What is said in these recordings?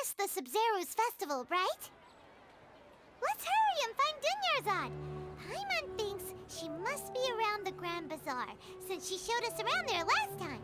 missed the Sabzeruz festival, right? Let's hurry and find Dunyarzad. Paimon thinks she must be around the Grand Bazaar, since she showed us around there last time.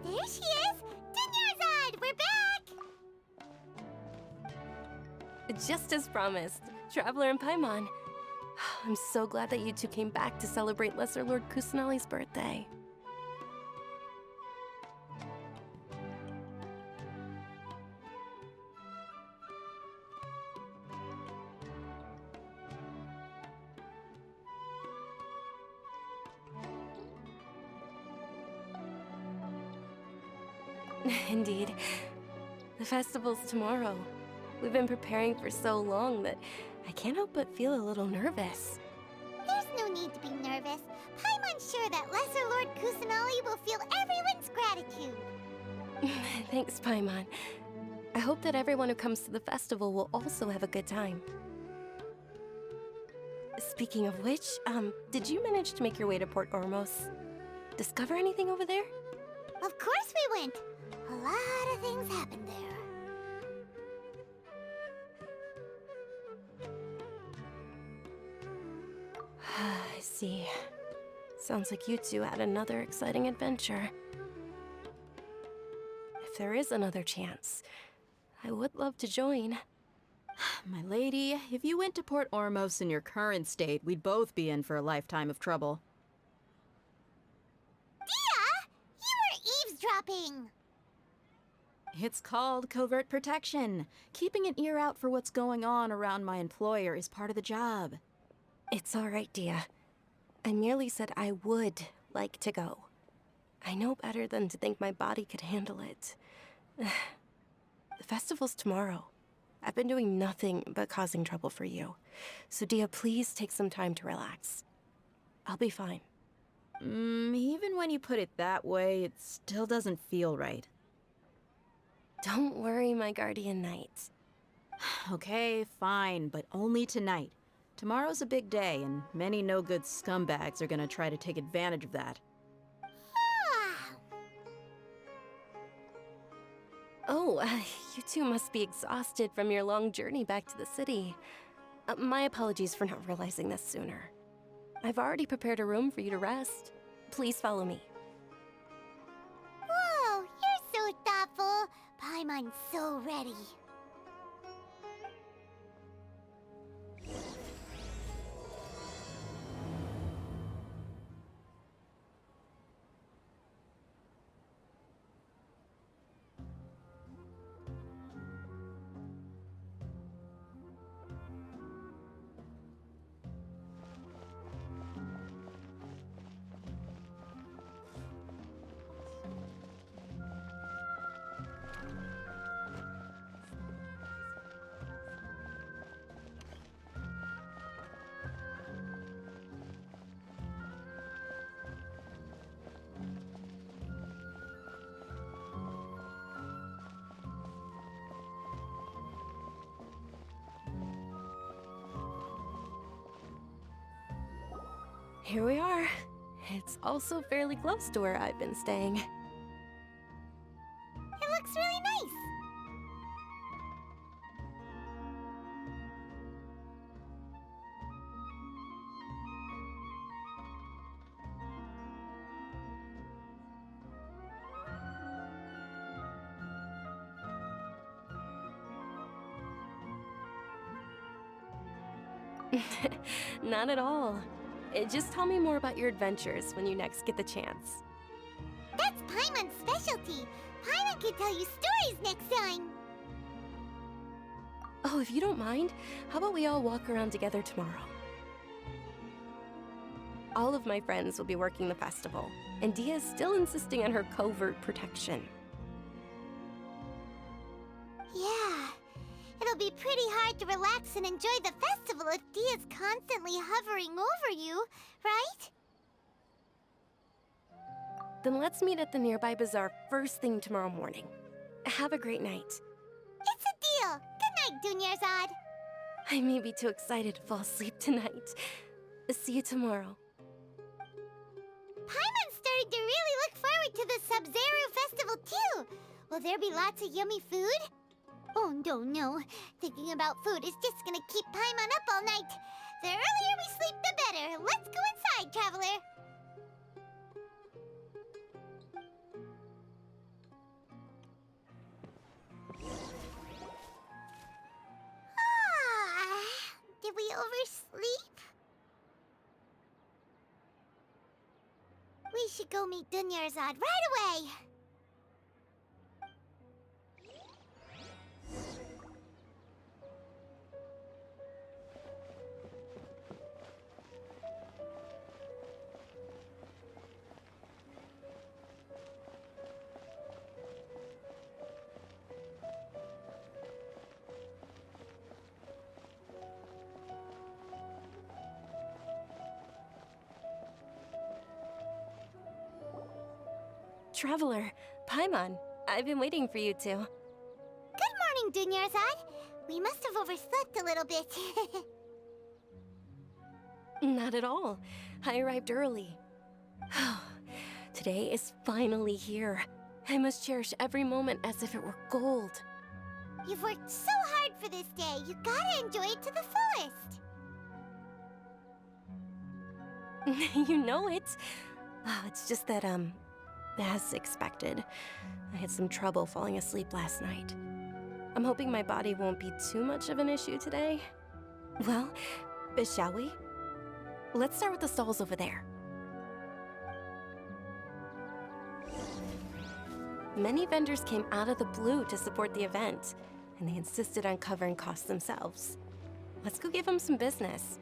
There she is! Dunyarzad, we're back! Just as promised, Traveler and Paimon. I'm so glad that you two came back to celebrate Lesser Lord Kusanali's birthday. Indeed. The festival's tomorrow. We've been preparing for so long that I can't help but feel a little nervous. There's no need to be nervous. Paimon's sure that Lesser Lord Kusanali will feel everyone's gratitude. Thanks, Paimon. I hope that everyone who comes to the festival will also have a good time. Speaking of which, did you manage to make your way to Port Ormos? Discover anything over there? Of course we went. A lot of things happened there. I see. Sounds like you two had another exciting adventure. If there is another chance, I would love to join. My lady, if you went to Port Ormos in your current state, we'd both be in for a lifetime of trouble. Dia! You were eavesdropping! It's called covert protection. Keeping an ear out for what's going on around my employer is part of the job. It's all right, Dia. I merely said I would like to go. I know better than to think my body could handle it. The festival's tomorrow. I've been doing nothing but causing trouble for you. So Dia, please take some time to relax. I'll be fine. Even when you put it that way, it still doesn't feel right. Don't worry, my guardian knight. Okay, fine, but only tonight. Tomorrow's a big day, and many no-good scumbags are gonna try to take advantage of that. Oh, you two must be exhausted from your long journey back to the city. My apologies for not realizing this sooner. I've already prepared a room for you to rest. Please follow me. Whoa, you're so thoughtful. Paimon's so ready. Here we are. It's also fairly close to where I've been staying. It looks really nice. Not at all. Just tell me more about your adventures when you next get the chance. That's Paimon's specialty. Paimon can tell you stories next time. Oh, if you don't mind, how about we all walk around together tomorrow? all of my friends will be working the festival, and Dia's still insisting on her covert protection. Yeah. It'll be pretty hard to relax and enjoy the festival if Dia's constantly hovering over you, right? Then let's meet at the nearby bazaar first thing tomorrow morning. Have a great night. It's a deal. Good night, Dunyarzad. I may be too excited to fall asleep tonight. See you tomorrow. Paimon's starting to really look forward to the Sabzeruz festival too. Will there be lots of yummy food? Oh, no. Thinking about food is just gonna keep Paimon up all night. The earlier we sleep, the better. Let's go inside, traveler. Did we oversleep? We should go meet Dunyarzad right away. Traveler, Paimon, I've been waiting for you two. Good morning, Dunyarzad. We must have overslept a little bit. Not at all. I arrived early. Today is finally here. I must cherish every moment as if it were gold. You've worked so hard for this day. You gotta enjoy it to the fullest. You know it. It's just that, as expected, I had some trouble falling asleep last night. I'm hoping my body won't be too much of an issue today. Well, shall we? Let's start with the stalls over there. Many vendors came out of the blue to support the event, and they insisted on covering costs themselves. Let's go give them some business.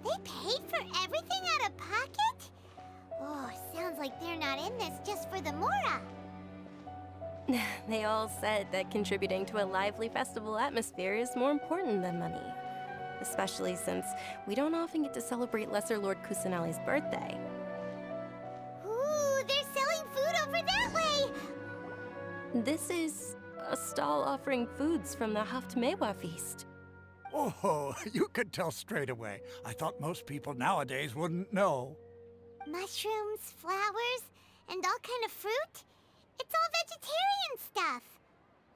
They paid for everything out of pocket? Oh, sounds like they're not in this just for the Mora. They all said that contributing to a lively festival atmosphere is more important than money. Especially since we don't often get to celebrate Lesser Lord Kusanali's birthday. Ooh, they're selling food over that way! This is a stall offering foods from the Haftmewa feast. Oh, you could tell straight away. I thought most people nowadays wouldn't know. Mushrooms, flowers, and all kind of fruit? It's all vegetarian stuff.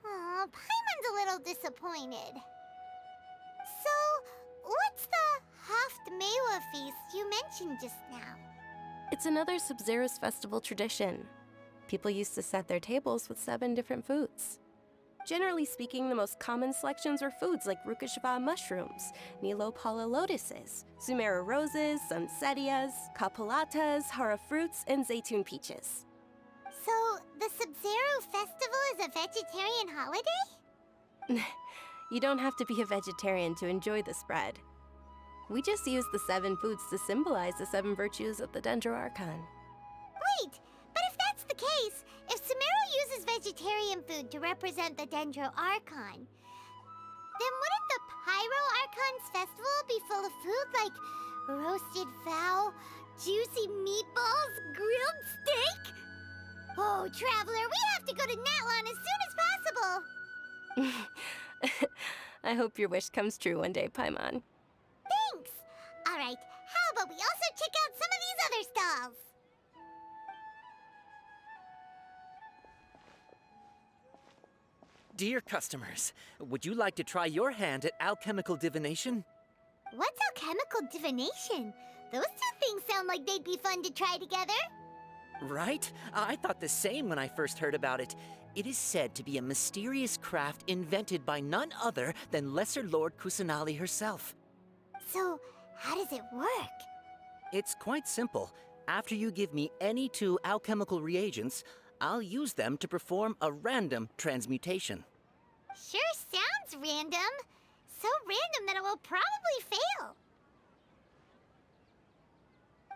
Oh, Paimon's a little disappointed. So, what's the Haftmewa feast you mentioned just now? It's another Sabzeruz festival tradition. People used to set their tables with 7 different foods. Generally speaking, the most common selections were foods like Rukashva mushrooms, Nilopala lotuses, Sumera roses, Sunsetias, Kapalatas, Hara fruits, and Zaytun peaches. So, the Sabzeruz festival is a vegetarian holiday? You don't have to be a vegetarian to enjoy the spread. We just use the 7 foods to symbolize the 7 virtues of the Dendro Archon. Wait, but if that's the case, if Sumeru uses vegetarian food to represent the Dendro Archon, then wouldn't the Pyro Archon's festival be full of food like roasted fowl, juicy meatballs, grilled steak? Oh, Traveler, we have to go to Natlan as soon as possible! I hope your wish comes true one day, Paimon. Thanks! Alright, how about we also check out some of these other stalls? Dear customers, would you like to try your hand at alchemical divination? What's alchemical divination? Those two things sound like they'd be fun to try together. Right? I thought the same when I first heard about it. It is said to be a mysterious craft invented by none other than Lesser Lord Kusanali herself. So, how does it work? It's quite simple. After you give me any 2 alchemical reagents, I'll use them to perform a random transmutation. Sure sounds random. So random that it will probably fail.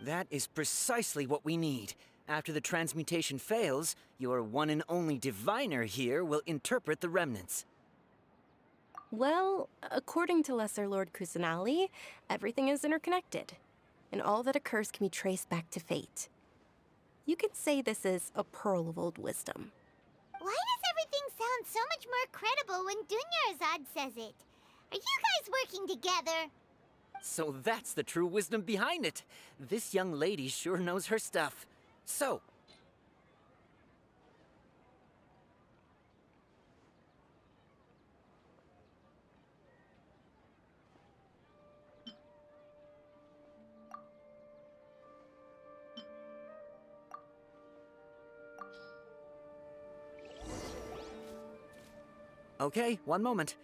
That is precisely what we need. After the transmutation fails, your one and only diviner here will interpret the remnants. Well, according to Lesser Lord Kusanali, everything is interconnected, and all that occurs can be traced back to fate. You could say this is a pearl of old wisdom. Why does everything sound so much more credible when Dunyarzad says it? Are you guys working together? So that's the true wisdom behind it. This young lady sure knows her stuff. So, okay, one moment.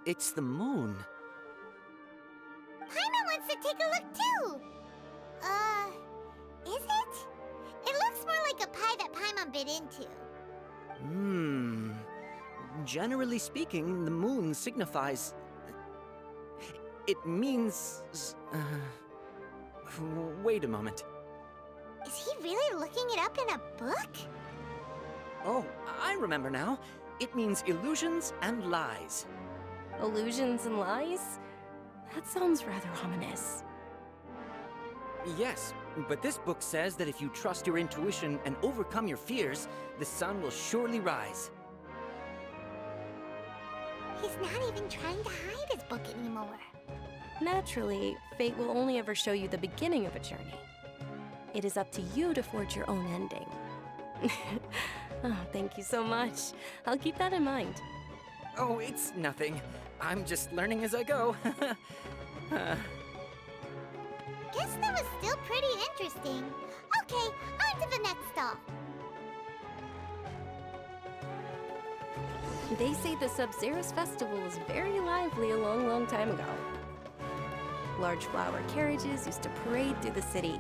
It's the moon. Paimon wants to take a look too! Is it? It looks more like a pie that Paimon bit into. Generally speaking, the moon signifies... It means... Wait a moment. Is he really looking it up in a book? Oh, I remember now. It means illusions and lies. Illusions and lies? That sounds rather ominous. Yes, but this book says that if you trust your intuition and overcome your fears, the sun will surely rise. He's not even trying to hide his book anymore. Naturally, fate will only ever show you the beginning of a journey. It is up to you to forge your own ending. Oh, thank you so much. I'll keep that in mind. Oh, it's nothing. I'm just learning as I go. Guess that was still pretty interesting. Okay, on to the next stop. They say the Sabzeruz festival was very lively a long, long time ago. Large flower carriages used to parade through the city.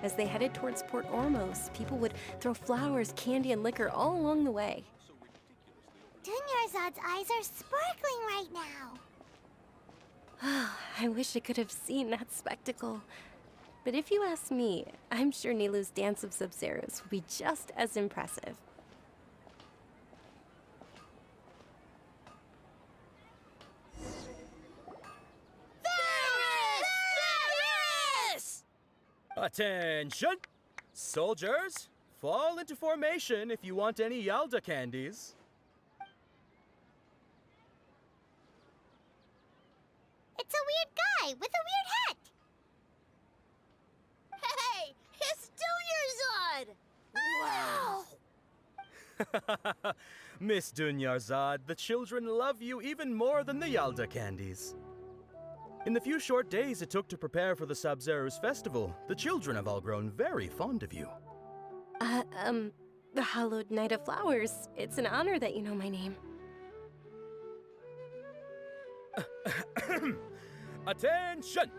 As they headed towards Port Ormos, people would throw flowers, candy, and liquor all along the way. Dunyarzad's eyes are sparkling right now. I wish I could have seen that spectacle. But if you ask me, I'm sure Nilu's Dance of Sabzeruz will be just as impressive. Attention! Soldiers, fall into formation if you want any Yalda candies. It's a weird guy with a weird hat. Hey, it's Dunyarzad! Wow! Miss Dunyarzad, the children love you even more than the Yalda candies. In the few short days it took to prepare for the Sabzeruz festival, the children have all grown very fond of you. The Hallowed Night of Flowers. It's an honor that you know my name. Attention!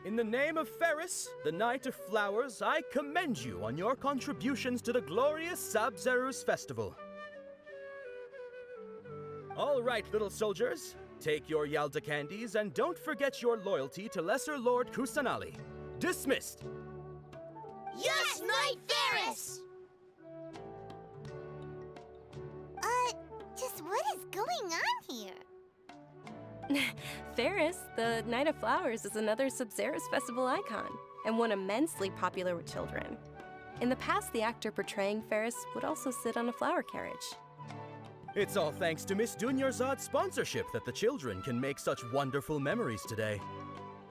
In the name of Ferris, the Night of Flowers, I commend you on your contributions to the glorious Sabzeruz festival. All right, little soldiers. Take your Yalda candies and don't forget your loyalty to Lesser Lord Kusanali. Dismissed! Yes, Knight Ferris! Just what is going on here? Ferris, the Night of Flowers, is another Sabzeruz festival icon, and one immensely popular with children. In the past, the actor portraying Ferris would also sit on a flower carriage. It's all thanks to Miss Dunyarzad's sponsorship that the children can make such wonderful memories today.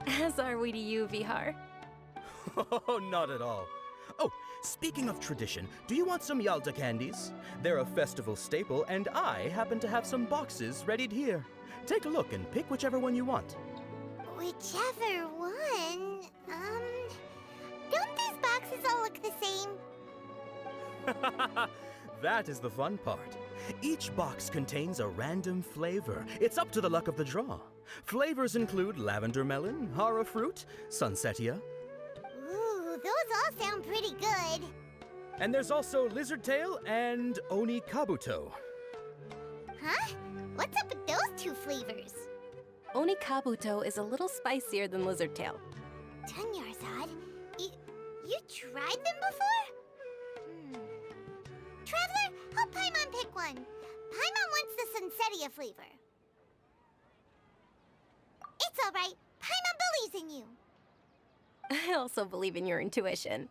As are we to you, Vihar. Oh, not at all. Oh, speaking of tradition, do you want some Yalda candies? They're a festival staple, and I happen to have some boxes readied here. Take a look and pick whichever one you want. Whichever one? Don't these boxes all look the same? That is the fun part. Each box contains a random flavor. It's up to the luck of the draw. Flavors include lavender melon, hara fruit, sunsetia. Ooh, those all sound pretty good. And there's also lizard tail and oni kabuto. Huh? What's up with those two flavors? Onikabuto is a little spicier than lizard tail. Dunyarzad, you tried them before? Traveler, help Paimon pick one. Paimon wants the Sunsetia flavor. It's all right. Paimon believes in you. I also believe in your intuition.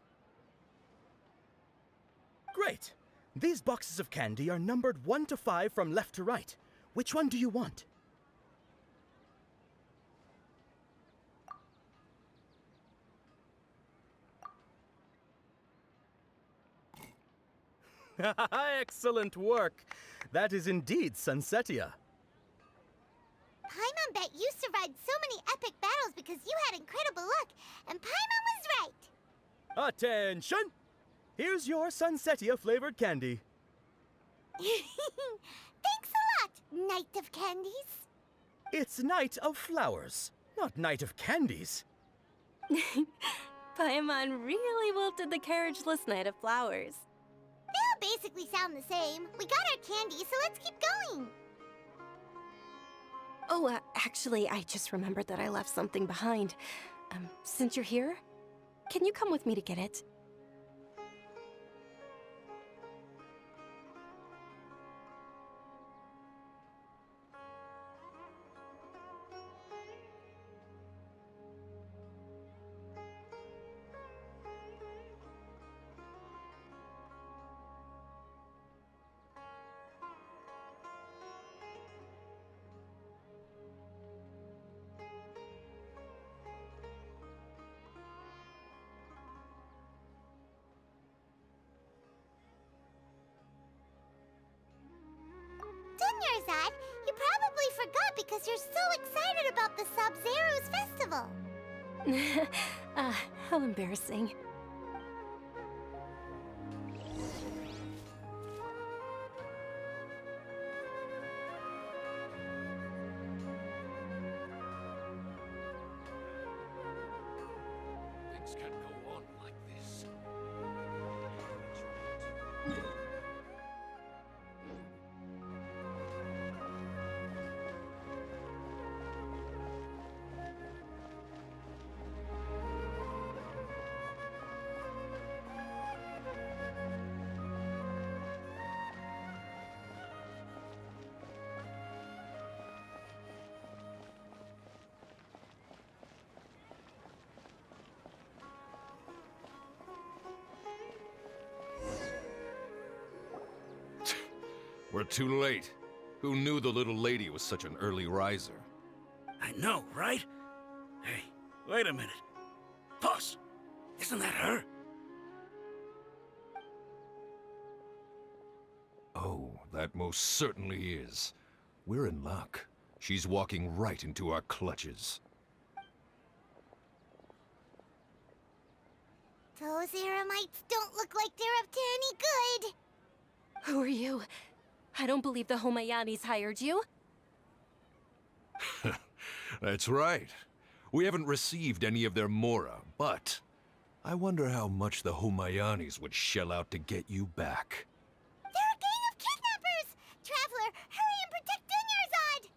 Great! These boxes of candy are numbered 1 to 5 from left to right. Which one do you want? Excellent work! That is indeed Sunsetia. Paimon bet you survived so many epic battles because you had incredible luck, and Paimon was right. Attention! Here's your Sunsetia flavored candy. Thanks a lot, Knight of Candies. It's Night of Flowers, not Night of Candies. Paimon really wilted the carriageless Knight of Flowers. They all basically sound the same. We got our candy, so let's keep going. Oh, actually, I just remembered that I left something behind. Since you're here, can you come with me to get it? Dunyarzad, you probably forgot because you're so excited about the Sabzeruz festival. How embarrassing. Things can't go on like this. We're too late. Who knew the little lady was such an early riser? I know, right? Hey, wait a minute. Boss, isn't that her? Oh, that most certainly is. We're in luck. She's walking right into our clutches. Those Eremites don't look like they're up to any good. Who are you? I don't believe the Homayanis hired you. That's right. We haven't received any of their mora, but I wonder how much the Homayanis would shell out to get you back. They're a gang of kidnappers! Traveler, hurry and protect Dunyarzad!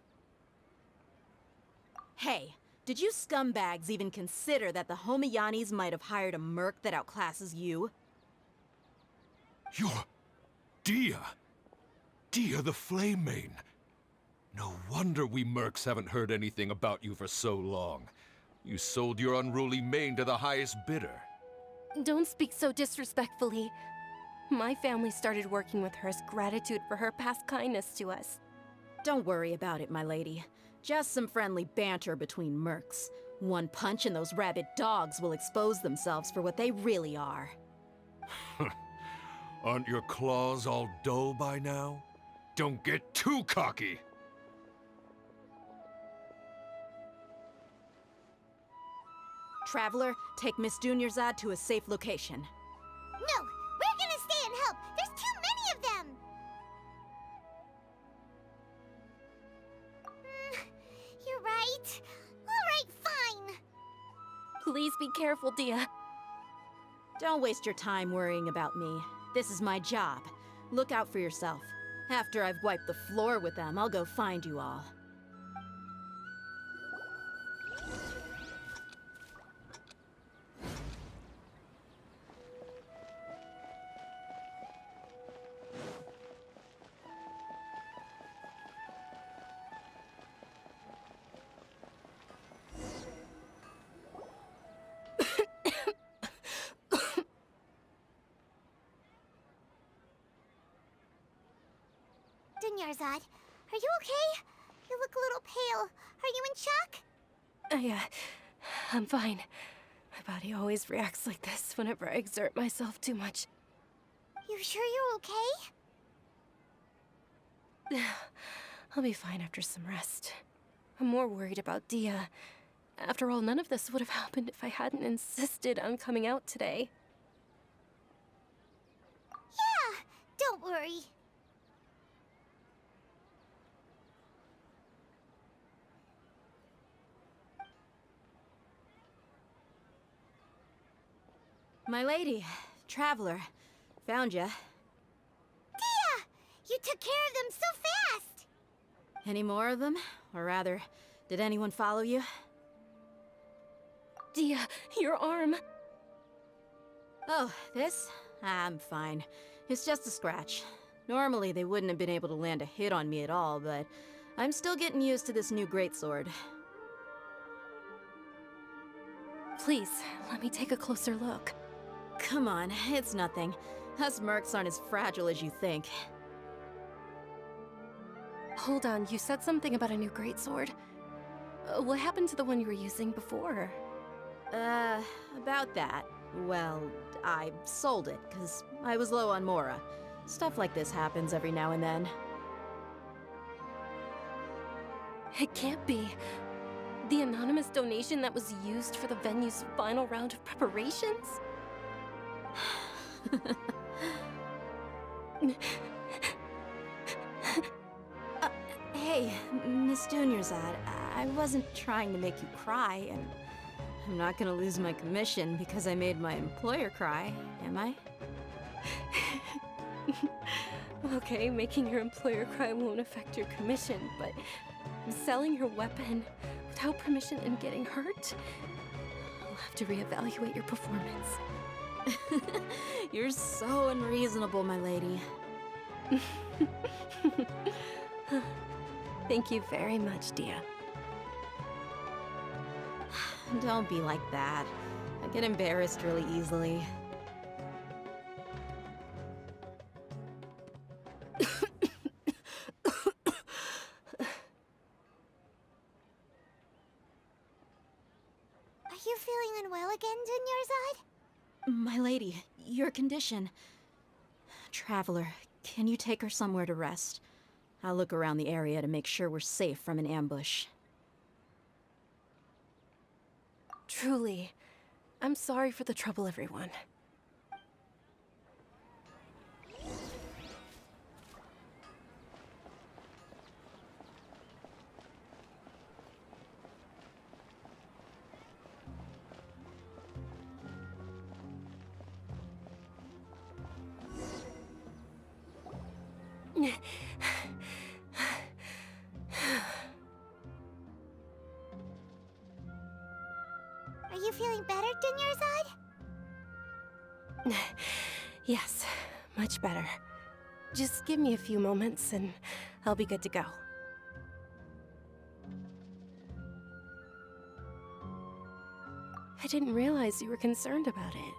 Hey, did you scumbags even consider that the Homayanis might have hired a merc that outclasses you? You're... Dia! Dia the Flame Mane! No wonder we mercs haven't heard anything about you for so long. You sold your unruly mane to the highest bidder. Don't speak so disrespectfully. My family started working with her as gratitude for her past kindness to us. Don't worry about it, my lady. Just some friendly banter between mercs. One punch and those rabid dogs will expose themselves for what they really are. Aren't your claws all dull by now? Don't get too cocky! Traveler, take Miss Dunyarzad to a safe location. No, we're gonna stay and help. There's too many of them. You're right. All right, fine. Please be careful, Dia. Don't waste your time worrying about me. This is my job. Look out for yourself. After I've wiped the floor with them, I'll go find you all. Dunyarzad. Are you okay? You look a little pale. Are you in shock? I'm fine. My body always reacts like this whenever I exert myself too much. You sure you're okay? I'll be fine after some rest. I'm more worried about Dia. After all, none of this would have happened if I hadn't insisted on coming out today. Yeah, don't worry. My lady, traveler, found ya. Dia! You took care of them so fast! Any more of them? Or rather, did anyone follow you? Dia, your arm! Oh, this? I'm fine. It's just a scratch. Normally, they wouldn't have been able to land a hit on me at all, but I'm still getting used to this new greatsword. Please, let me take a closer look. Come on, it's nothing. Us mercs aren't as fragile as you think. Hold on, you said something about a new greatsword. What happened to the one you were using before? About that. Well, I sold it, because I was low on Mora. Stuff like this happens every now and then. It can't be. The anonymous donation that was used for the venue's final round of preparations? Hey, Miss Dunyarzad, I wasn't trying to make you cry, and I'm not gonna lose my commission because I made my employer cry, am I? Okay, making your employer cry won't affect your commission, but selling your weapon without permission and getting hurt? I'll have to reevaluate your performance. You're so unreasonable, my lady. Thank you very much, Dia. Don't be like that. I get embarrassed really easily. Are you feeling unwell again, Dunyarzad? My lady, your condition. Traveler, can you take her somewhere to rest? I'll look around the area to make sure we're safe from an ambush. Truly, I'm sorry for the trouble, everyone. Are you feeling better, Dunyarzad? Yes, much better. Just give me a few moments and I'll be good to go. I didn't realize you were concerned about it.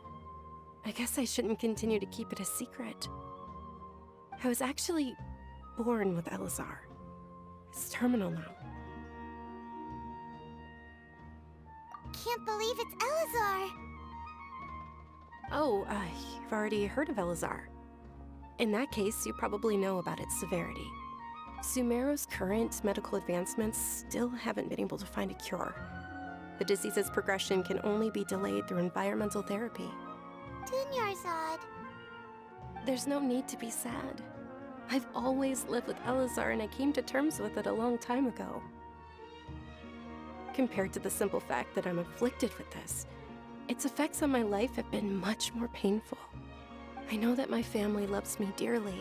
I guess I shouldn't continue to keep it a secret. I was actually born with Elazar. It's terminal now. Can't believe it's Elazar. Oh, you've already heard of Elazar. In that case, you probably know about its severity. Sumeru's current medical advancements still haven't been able to find a cure. The disease's progression can only be delayed through environmental therapy. Dunyarzad. There's no need to be sad. I've always lived with Elazar and I came to terms with it a long time ago. Compared to the simple fact that I'm afflicted with this, its effects on my life have been much more painful. I know that my family loves me dearly.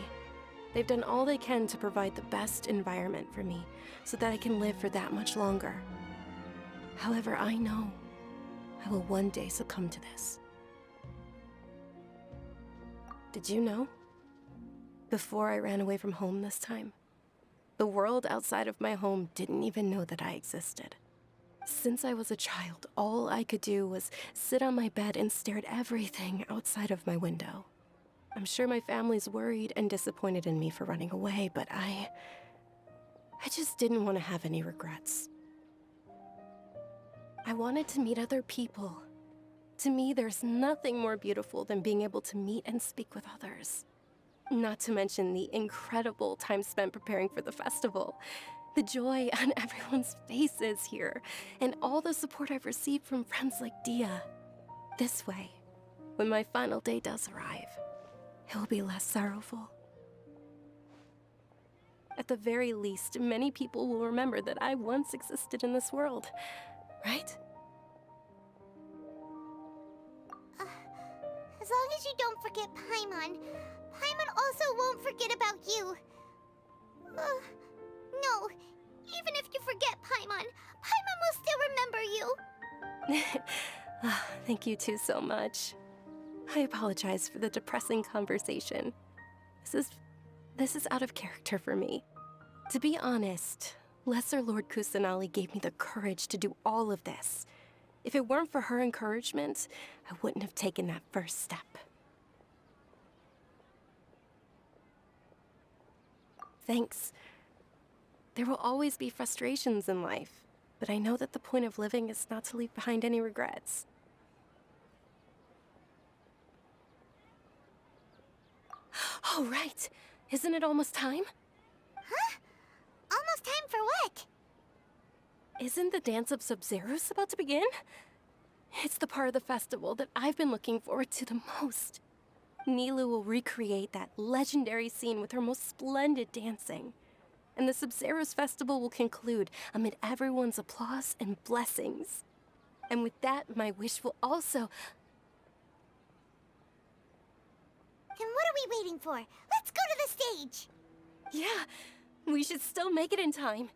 They've done all they can to provide the best environment for me so that I can live for that much longer. However, I know I will one day succumb to this. Did you know? Before I ran away from home this time, the world outside of my home didn't even know that I existed. Since I was a child, all I could do was sit on my bed and stare at everything outside of my window. I'm sure my family's worried and disappointed in me for running away, but I just didn't want to have any regrets. I wanted to meet other people. To me, there's nothing more beautiful than being able to meet and speak with others. Not to mention the incredible time spent preparing for the festival. The joy on everyone's faces here, and all the support I've received from friends like Dia. This way, when my final day does arrive, it will be less sorrowful. At the very least, many people will remember that I once existed in this world, right? As long as you don't forget Paimon, Paimon also won't forget about you. No, even if you forget Paimon, Paimon will still remember you. Thank you two so much. I apologize for the depressing conversation. This is out of character for me. To be honest, Lesser Lord Kusanali gave me the courage to do all of this. If it weren't for her encouragement, I wouldn't have taken that first step. Thanks. There will always be frustrations in life, but I know that the point of living is not to leave behind any regrets. Oh, right. Isn't it almost time? Huh? Almost time for what? Isn't the dance of Sabzeruz about to begin? It's the part of the festival that I've been looking forward to the most. Nilou will recreate that legendary scene with her most splendid dancing. And the Sabzeruz festival will conclude amid everyone's applause and blessings. And with that, my wish will also... Then what are we waiting for? Let's go to the stage! Yeah, we should still make it in time.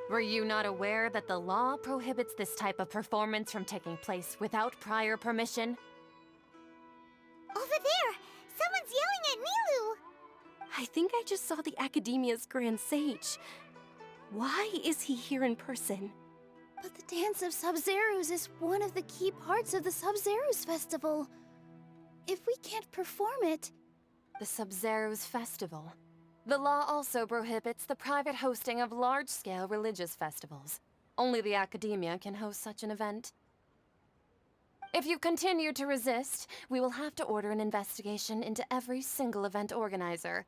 Were you not aware that the law prohibits this type of performance from taking place without prior permission? Over there! Someone's yelling at Nilou! I think I just saw the Academia's Grand Sage. Why is he here in person? But the Dance of Sabzeruz is one of the key parts of the Sabzeruz Festival. If we can't perform it... The Sabzeruz Festival. The law also prohibits the private hosting of large-scale religious festivals. Only the Academia can host such an event. If you continue to resist, we will have to order an investigation into every single event organizer.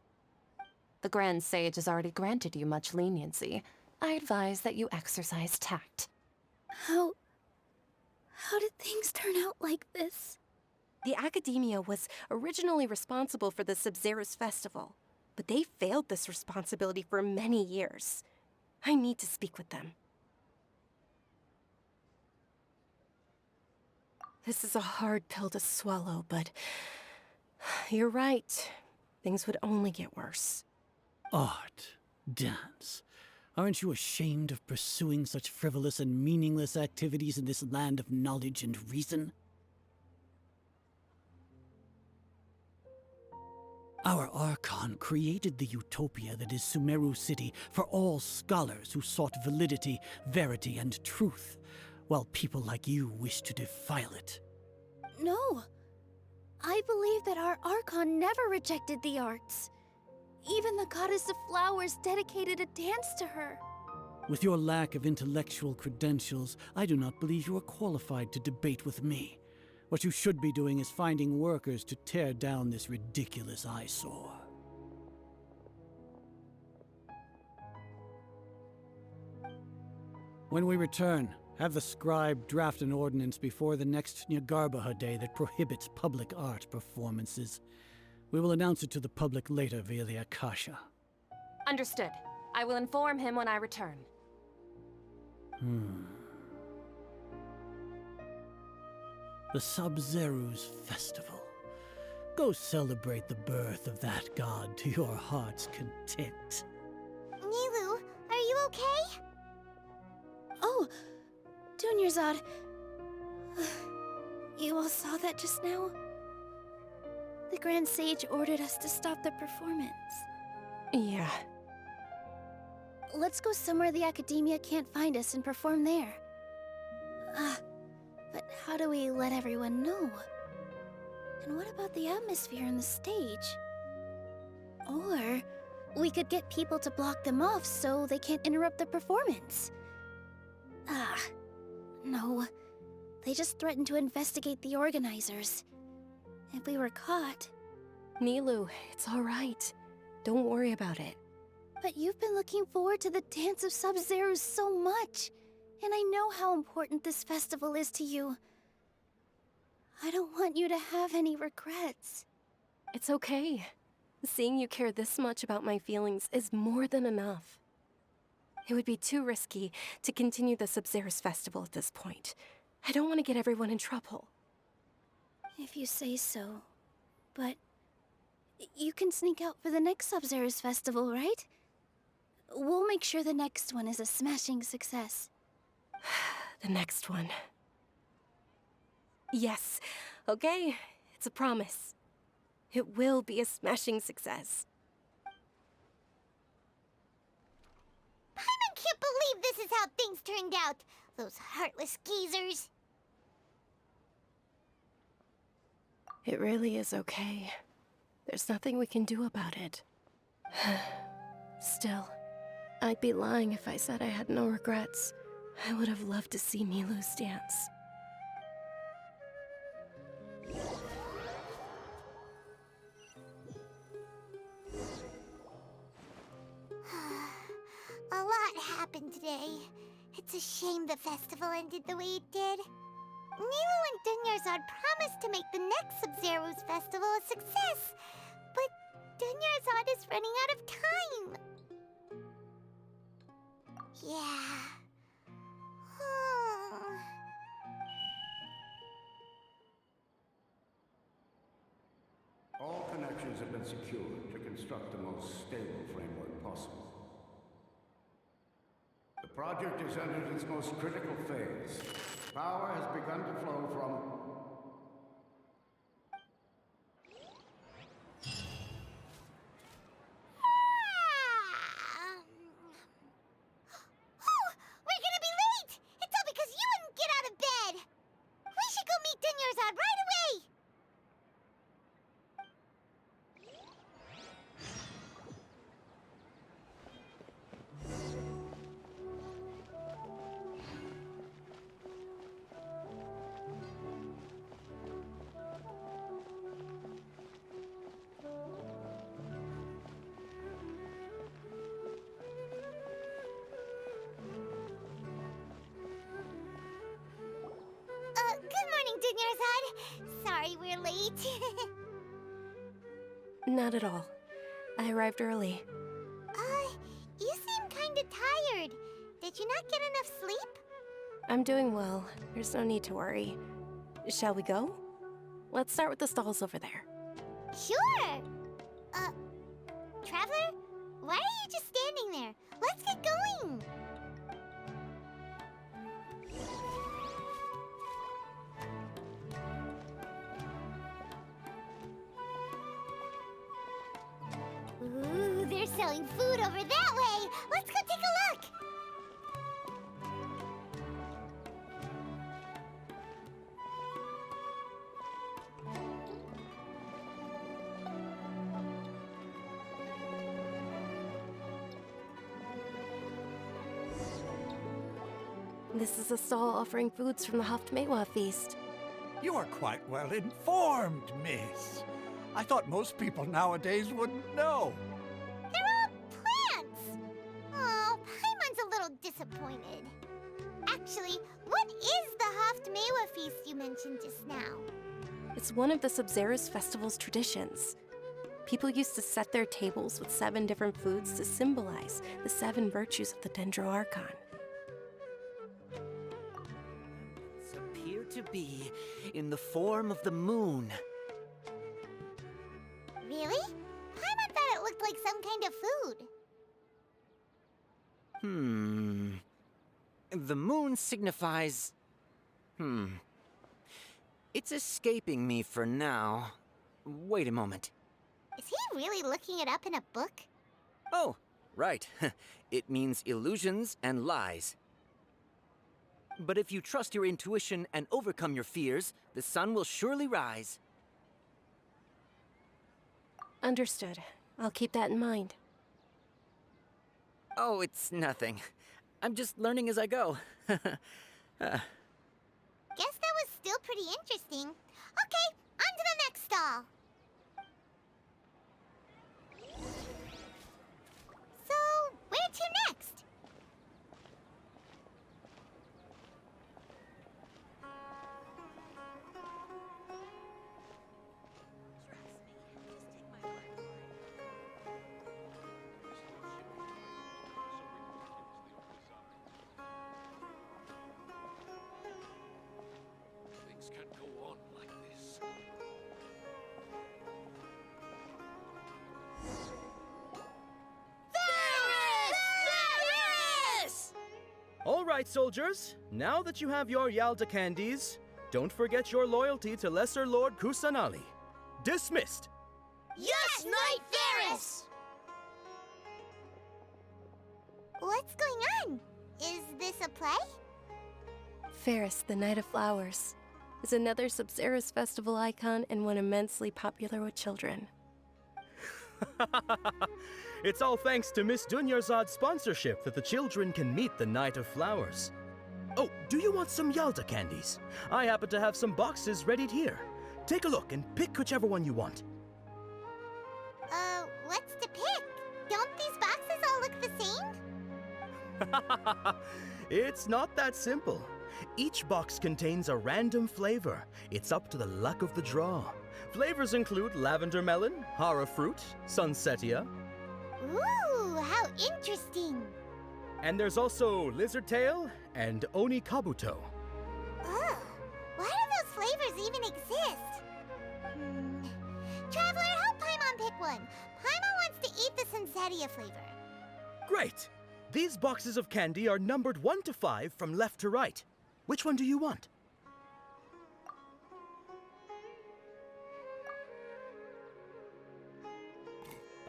The Grand Sage has already granted you much leniency. I advise that you exercise tact. How did things turn out like this? The Academia was originally responsible for the Sabzeruz Festival, but they failed this responsibility for many years. I need to speak with them. This is a hard pill to swallow, but you're right. Things would only get worse. Art, dance. Aren't you ashamed of pursuing such frivolous and meaningless activities in this land of knowledge and reason? Our Archon created the utopia that is Sumeru City for all scholars who sought validity, verity, and truth, while people like you wish to defile it. No. I believe that our Archon never rejected the arts. Even the Goddess of Flowers dedicated a dance to her. With your lack of intellectual credentials, I do not believe you are qualified to debate with me. What you should be doing is finding workers to tear down this ridiculous eyesore. When we return, have the scribe draft an ordinance before the next Nyagarbaha Day that prohibits public art performances. We will announce it to the public later via the Akasha. Understood. I will inform him when I return. The Sabzeruz festival. Go celebrate the birth of that god to your heart's content. Nilu, are you okay? Oh, Dunyarzad. You all saw that just now? The Grand Sage ordered us to stop the performance. Yeah. Let's go somewhere the Academia can't find us and perform there. But how do we let everyone know? And what about the atmosphere on the stage? Or we could get people to block them off so they can't interrupt the performance. No. They just threatened to investigate the organizers. If we were caught... Nilu, it's all right. Don't worry about it. But you've been looking forward to the Dance of Sabzeruz so much. And I know how important this festival is to you. I don't want you to have any regrets. It's okay. Seeing you care this much about my feelings is more than enough. It would be too risky to continue the Sabzeruz festival at this point. I don't want to get everyone in trouble. If you say so. But you can sneak out for the next Sabzeruz festival, right? We'll make sure the next one is a smashing success. The next one. Yes. Okay. It's a promise. It will be a smashing success. Paimon can't believe this is how things turned out. Those heartless geezers. It really is okay. There's nothing we can do about it. Still, I'd be lying if I said I had no regrets. I would have loved to see Nilu's dance. A lot happened today. It's a shame the festival ended the way it did. Nilu and Dunyarzad promised to make the next Sabzeruz festival a success, but Dunyarzad is running out of time. Yeah. All connections have been secured to construct the most stable framework possible. The project has entered its most critical phase. Power has begun to flow from... Oh, we're gonna be late! It's all because you wouldn't get out of bed! We should go meet Dunyarzad right away! Good morning, Dunyarzad. Sorry we're late. Not at all. I arrived early. You seem kinda tired. Did you not get enough sleep? I'm doing well. There's no need to worry. Shall we go? Let's start with the stalls over there. Sure! Traveler? Why are you just standing there? Let's get going! Ooh, they're selling food over that way! Let's go take a look! This is a stall offering foods from the Haftmewa feast. You are quite well informed, miss. I thought most people nowadays wouldn't know. They're all plants! Oh, Paimon's a little disappointed. Actually, what is the Haftmewa feast you mentioned just now? It's one of the Sabzeruz festival's traditions. People used to set their tables with 7 different foods to symbolize the 7 virtues of the Dendroarchon. Appear to be in the form of the moon. Really? Paimon thought it looked like some kind of food. The moon signifies... It's escaping me for now. Wait a moment. Is he really looking it up in a book? Oh, right. It means illusions and lies. But if you trust your intuition and overcome your fears, the sun will surely rise. Understood. I'll keep that in mind. Oh, it's nothing. I'm just learning as I go. Guess that was still pretty interesting. Okay, on to the next stall. So, where to next? Things can't go on like this. All right, soldiers. Now that you have your Yalda candies, don't forget your loyalty to Lesser Lord Kusanali. Dismissed! Yes, Knight Varys! What's going on? Is this a play? Ferris, the Knight of Flowers, is another Sabzeruz festival icon and one immensely popular with children. It's all thanks to Miss Dunyarzad's sponsorship that the children can meet the Knight of Flowers. Oh, do you want some Yalda candies? I happen to have some boxes readied here. Take a look and pick whichever one you want. What's to pick? Don't these boxes all look the same? It's not that simple. Each box contains a random flavor. It's up to the luck of the draw. Flavors include lavender melon, hara fruit, sunsetia. Ooh, how interesting! And there's also lizard tail and oni kabuto. Ugh, why do those flavors even exist? Traveler, help Paimon pick one. Paimon wants to eat the sunsetia flavor. Great! These boxes of candy are numbered 1 to 5 from left to right. Which one do you want?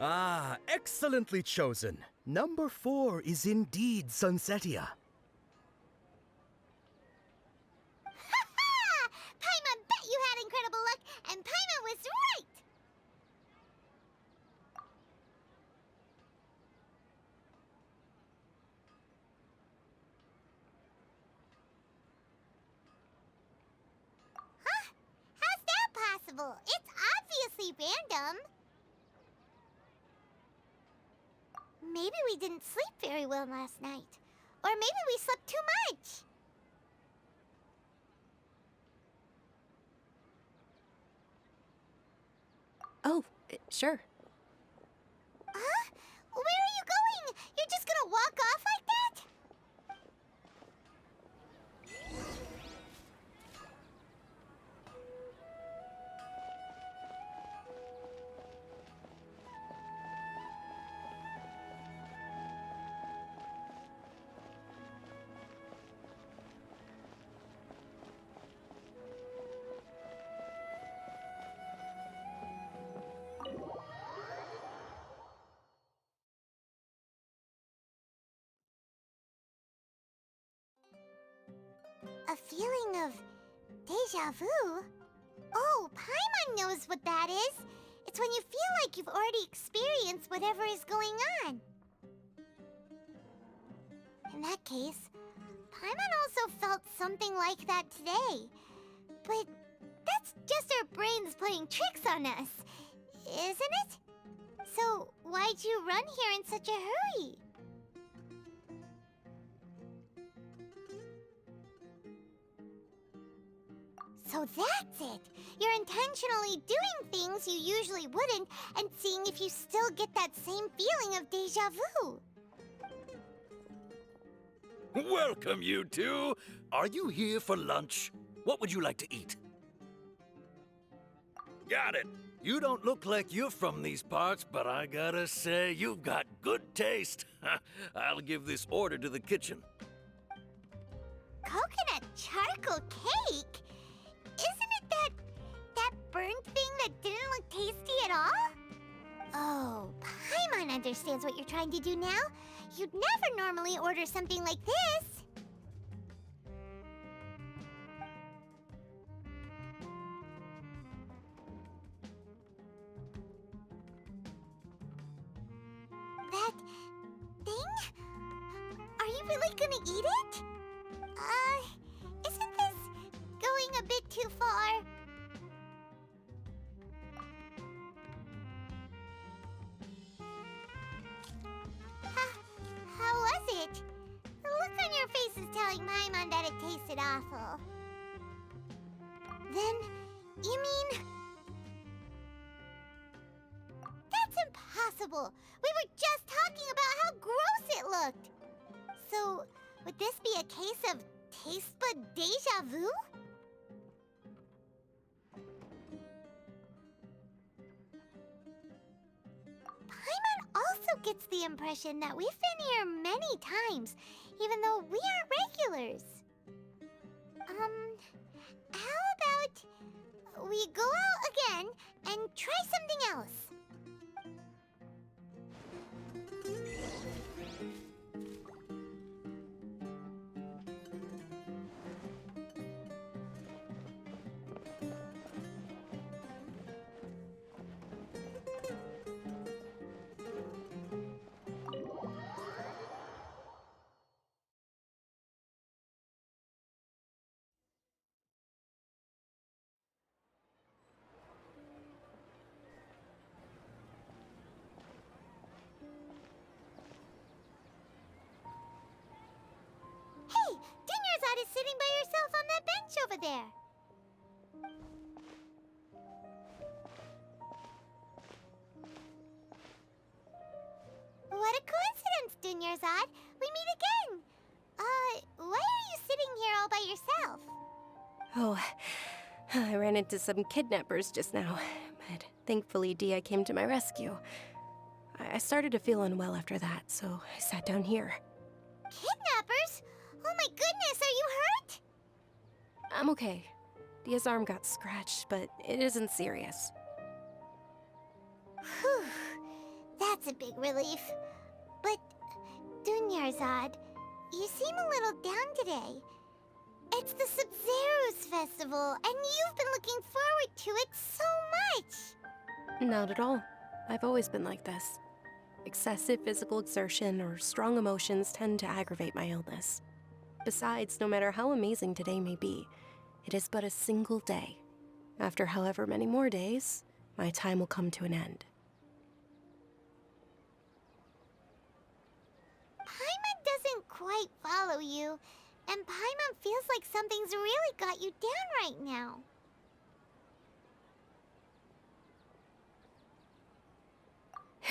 Ah, excellently chosen. Number 4 is indeed sunsetia. Ha-ha! Paimon bet you had incredible luck, and Paimon was right! Huh? How's that possible? It's obviously random. Maybe we didn't sleep very well last night. Or maybe we slept too much. Oh, sure. Huh? Where are you going? You're just gonna walk off like that? A feeling of deja vu? Oh, Paimon knows what that is. It's when you feel like you've already experienced whatever is going on. In that case, Paimon also felt something like that today. But that's just our brains playing tricks on us, isn't it? So why'd you run here in such a hurry? So that's it! You're intentionally doing things you usually wouldn't and seeing if you still get that same feeling of déjà vu. Welcome, you two. Are you here for lunch? What would you like to eat? Got it. You don't look like you're from these parts, but I gotta say, you've got good taste. I'll give this order to the kitchen. Coconut charcoal cake? Isn't it that burnt thing that didn't look tasty at all? Oh, Paimon understands what you're trying to do now. You'd never normally order something like this. That thing? Are you really gonna eat it? Isn't this going a bit too far? How was it? The look on your face is telling Paimon that it tasted awful. Then, you mean... That's impossible! We were just talking about how gross it looked! So, would this be a case of taste bud déjà vu? Paimon also gets the impression that we've been here many times, even though we aren't regulars. How about we go out again and try something else? Hey, Dunyarzad is sitting by herself on that bench over there. What a coincidence, Dunyarzad. We meet again. Why are you sitting here all by yourself? Oh, I ran into some kidnappers just now, but thankfully Dia came to my rescue. I started to feel unwell after that, so I sat down here. Kidnappers? Oh my goodness, are you hurt? I'm okay. Dia's arm got scratched, but it isn't serious. Whew, that's a big relief. But, Dunyarzad, you seem a little down today. It's the Sabzeruz festival, and you've been looking forward to it so much. Not at all. I've always been like this. Excessive physical exertion or strong emotions tend to aggravate my illness. Besides, no matter how amazing today may be, it is but a single day. After however many more days, my time will come to an end. Paimon doesn't quite follow you, and Paimon feels like something's really got you down right now.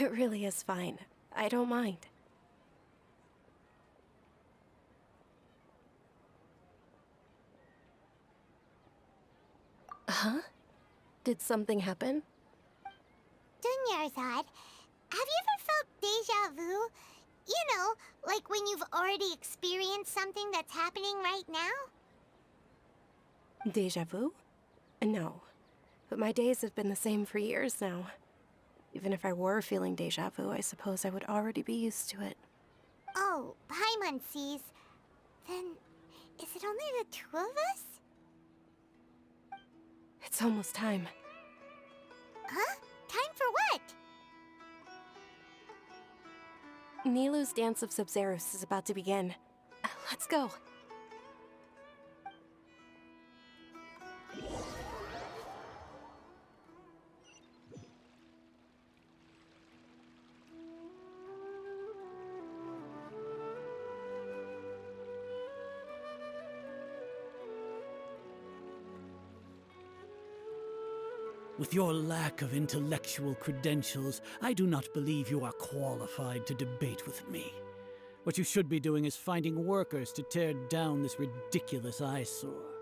It really is fine. I don't mind. Huh? Did something happen? Dunyarzad, have you ever felt déjà vu? You know, like when you've already experienced something that's happening right now? Déjà vu? No. But my days have been the same for years now. Even if I were feeling déjà vu, I suppose I would already be used to it. Oh, Paimon sees. Then, is it only the two of us? It's almost time. Huh? Time for what? Nilou's Dance of Sabzeruz is about to begin. Let's go. With your lack of intellectual credentials, I do not believe you are qualified to debate with me. What you should be doing is finding workers to tear down this ridiculous eyesore.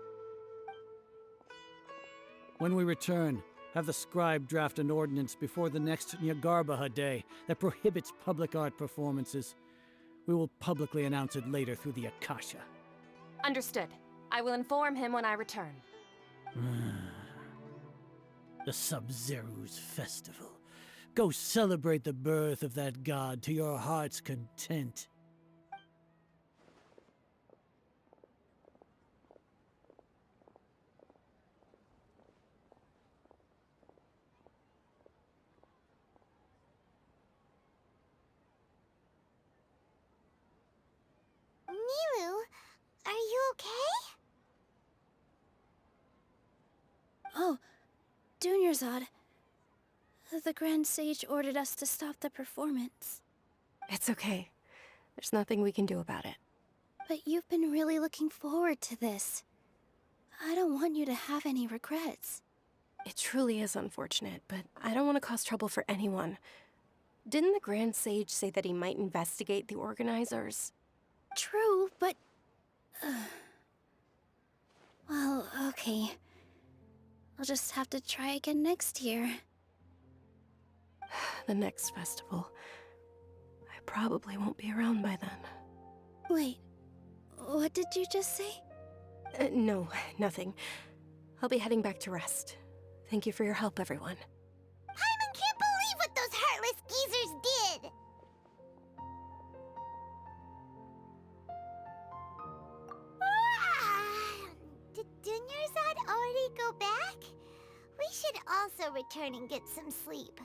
When we return, have the scribe draft an ordinance before the next Nyagarbaha Day that prohibits public art performances. We will publicly announce it later through the Akasha. Understood. I will inform him when I return. The Sabzeruz festival. Go celebrate the birth of that god to your heart's content. Nilu, are you okay? Oh, Dunyarzad. The Grand Sage ordered us to stop the performance. It's okay. There's nothing we can do about it. But you've been really looking forward to this. I don't want you to have any regrets. It truly is unfortunate, but I don't want to cause trouble for anyone. Didn't the Grand Sage say that he might investigate the organizers? True, but... well, okay. I'll just have to try again next year. The next festival. I probably won't be around by then. Wait, what did you just say? No, nothing. I'll be heading back to rest. Thank you for your help, everyone. Paimon can't believe what those heartless geezers did! Did Dunyarzad already go back? We should also return and get some sleep.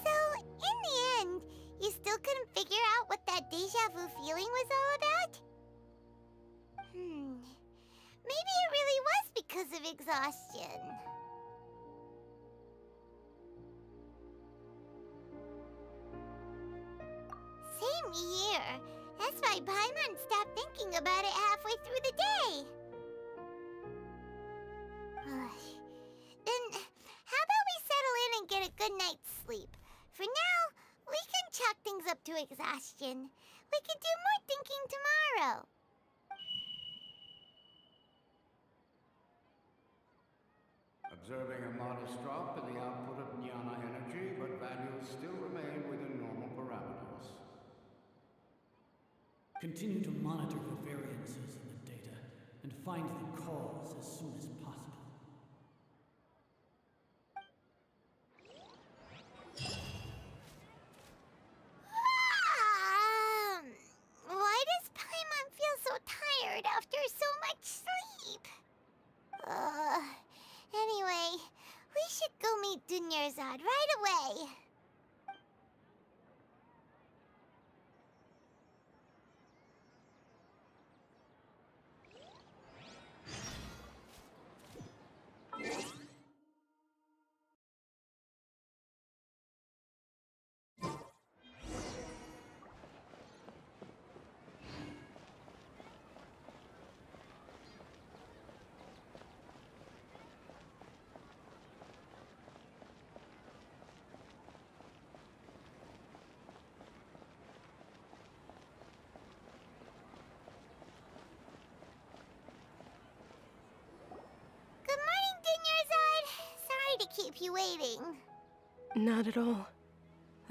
So, in the end, you still couldn't figure out what that deja vu feeling was all about? Maybe it really was because of exhaustion. Same here. That's why Paimon stopped thinking about it halfway through the day. Then, how about we settle in and get a good night's sleep? For now, we can chalk things up to exhaustion. We can do more thinking tomorrow. Observing a modest drop in the output of jnana energy, but values still remain within normal parameters. Continue to monitor for variances in the data and find the cause as soon as possible. Why does Paimon feel so tired after so much sleep? Anyway, we should go meet Dunyarzad right away. Keep you waiting. Not at all.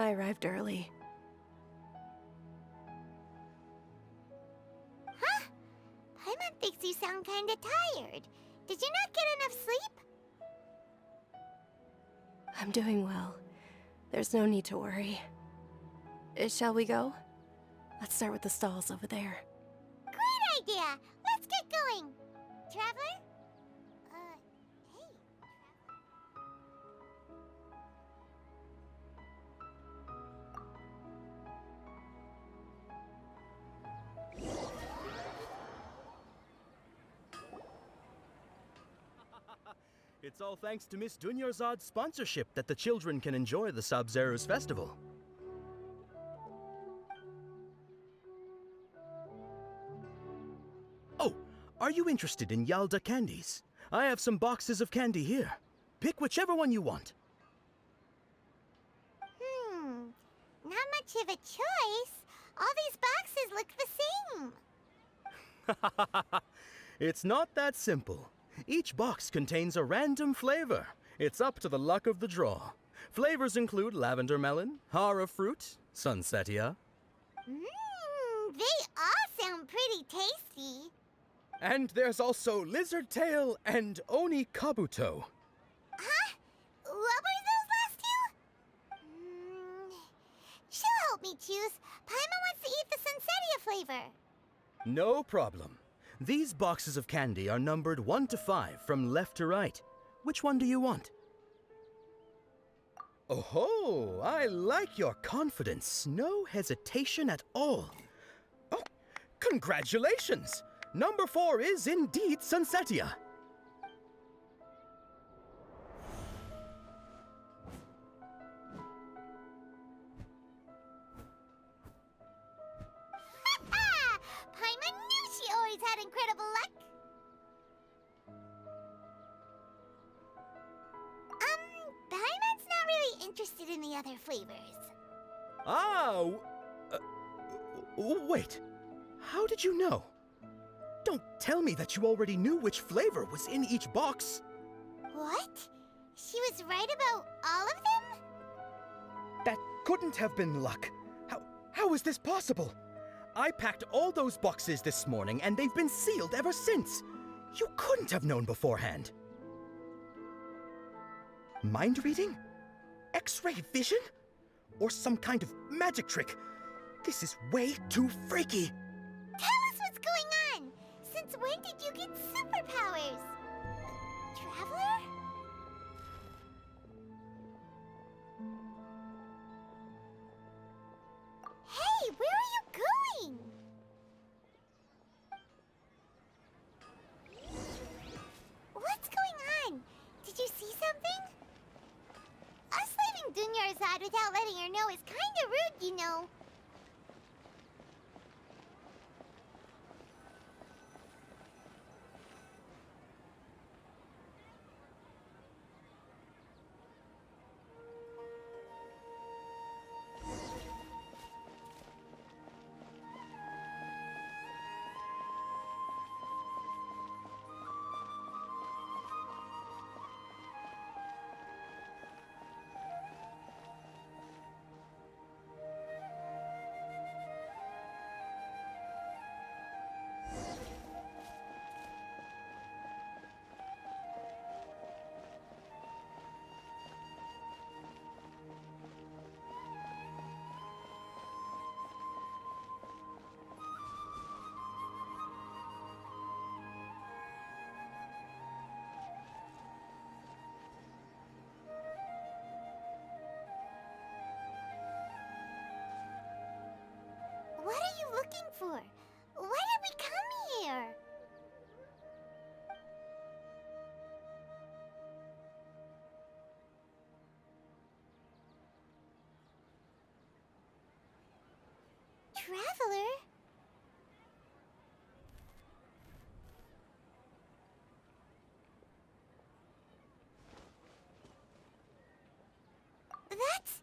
I arrived early. Huh? Paimon thinks you sound kinda tired. Did you not get enough sleep? I'm doing well. There's no need to worry. Shall we go? Let's start with the stalls over there. Great idea! Let's get going! Traveler? It's all thanks to Miss Dunyarzad's sponsorship that the children can enjoy the Sabzeruz festival. Are you interested in Yalda candies? I have some boxes of candy here. Pick whichever one you want. Not much of a choice. All these boxes look the same. It's not that simple. Each box contains a random flavor. It's up to the luck of the draw. Flavors include lavender melon, hara fruit, sunsetia. They all sound pretty tasty. And there's also lizard tail and oni kabuto. Huh? What were those last two? She'll help me choose. Paimon wants to eat the sunsetia flavor. No problem. These boxes of candy are numbered 1 to 5 from left to right. Which one do you want? Oh, I like your confidence. No hesitation at all. Oh, congratulations! Number 4 is indeed sunsetia. Paimon knew she always had incredible luck. Paimon's not really interested in the other flavors. Wait. How did you know? Don't tell me that you already knew which flavor was in each box. What? She was right about all of them? That couldn't have been luck. How is this possible? I packed all those boxes this morning and they've been sealed ever since. You couldn't have known beforehand. Mind reading? X-ray vision? Or some kind of magic trick? This is way too freaky. Tell us what's going on! Since when did you get superpowers? Traveler? Hey, where are you going? What's going on? Did you see something? Us leaving Dunyarzad without letting her know is kinda rude, you know. What are you looking for? Why did we come here? Traveler? That's...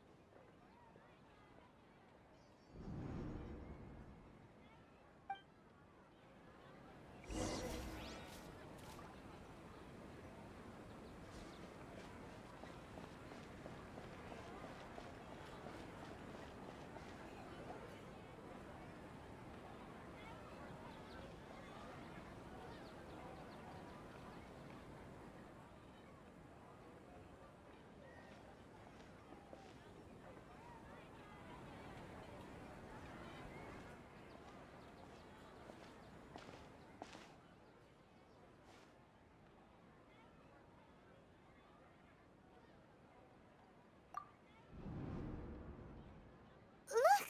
Look!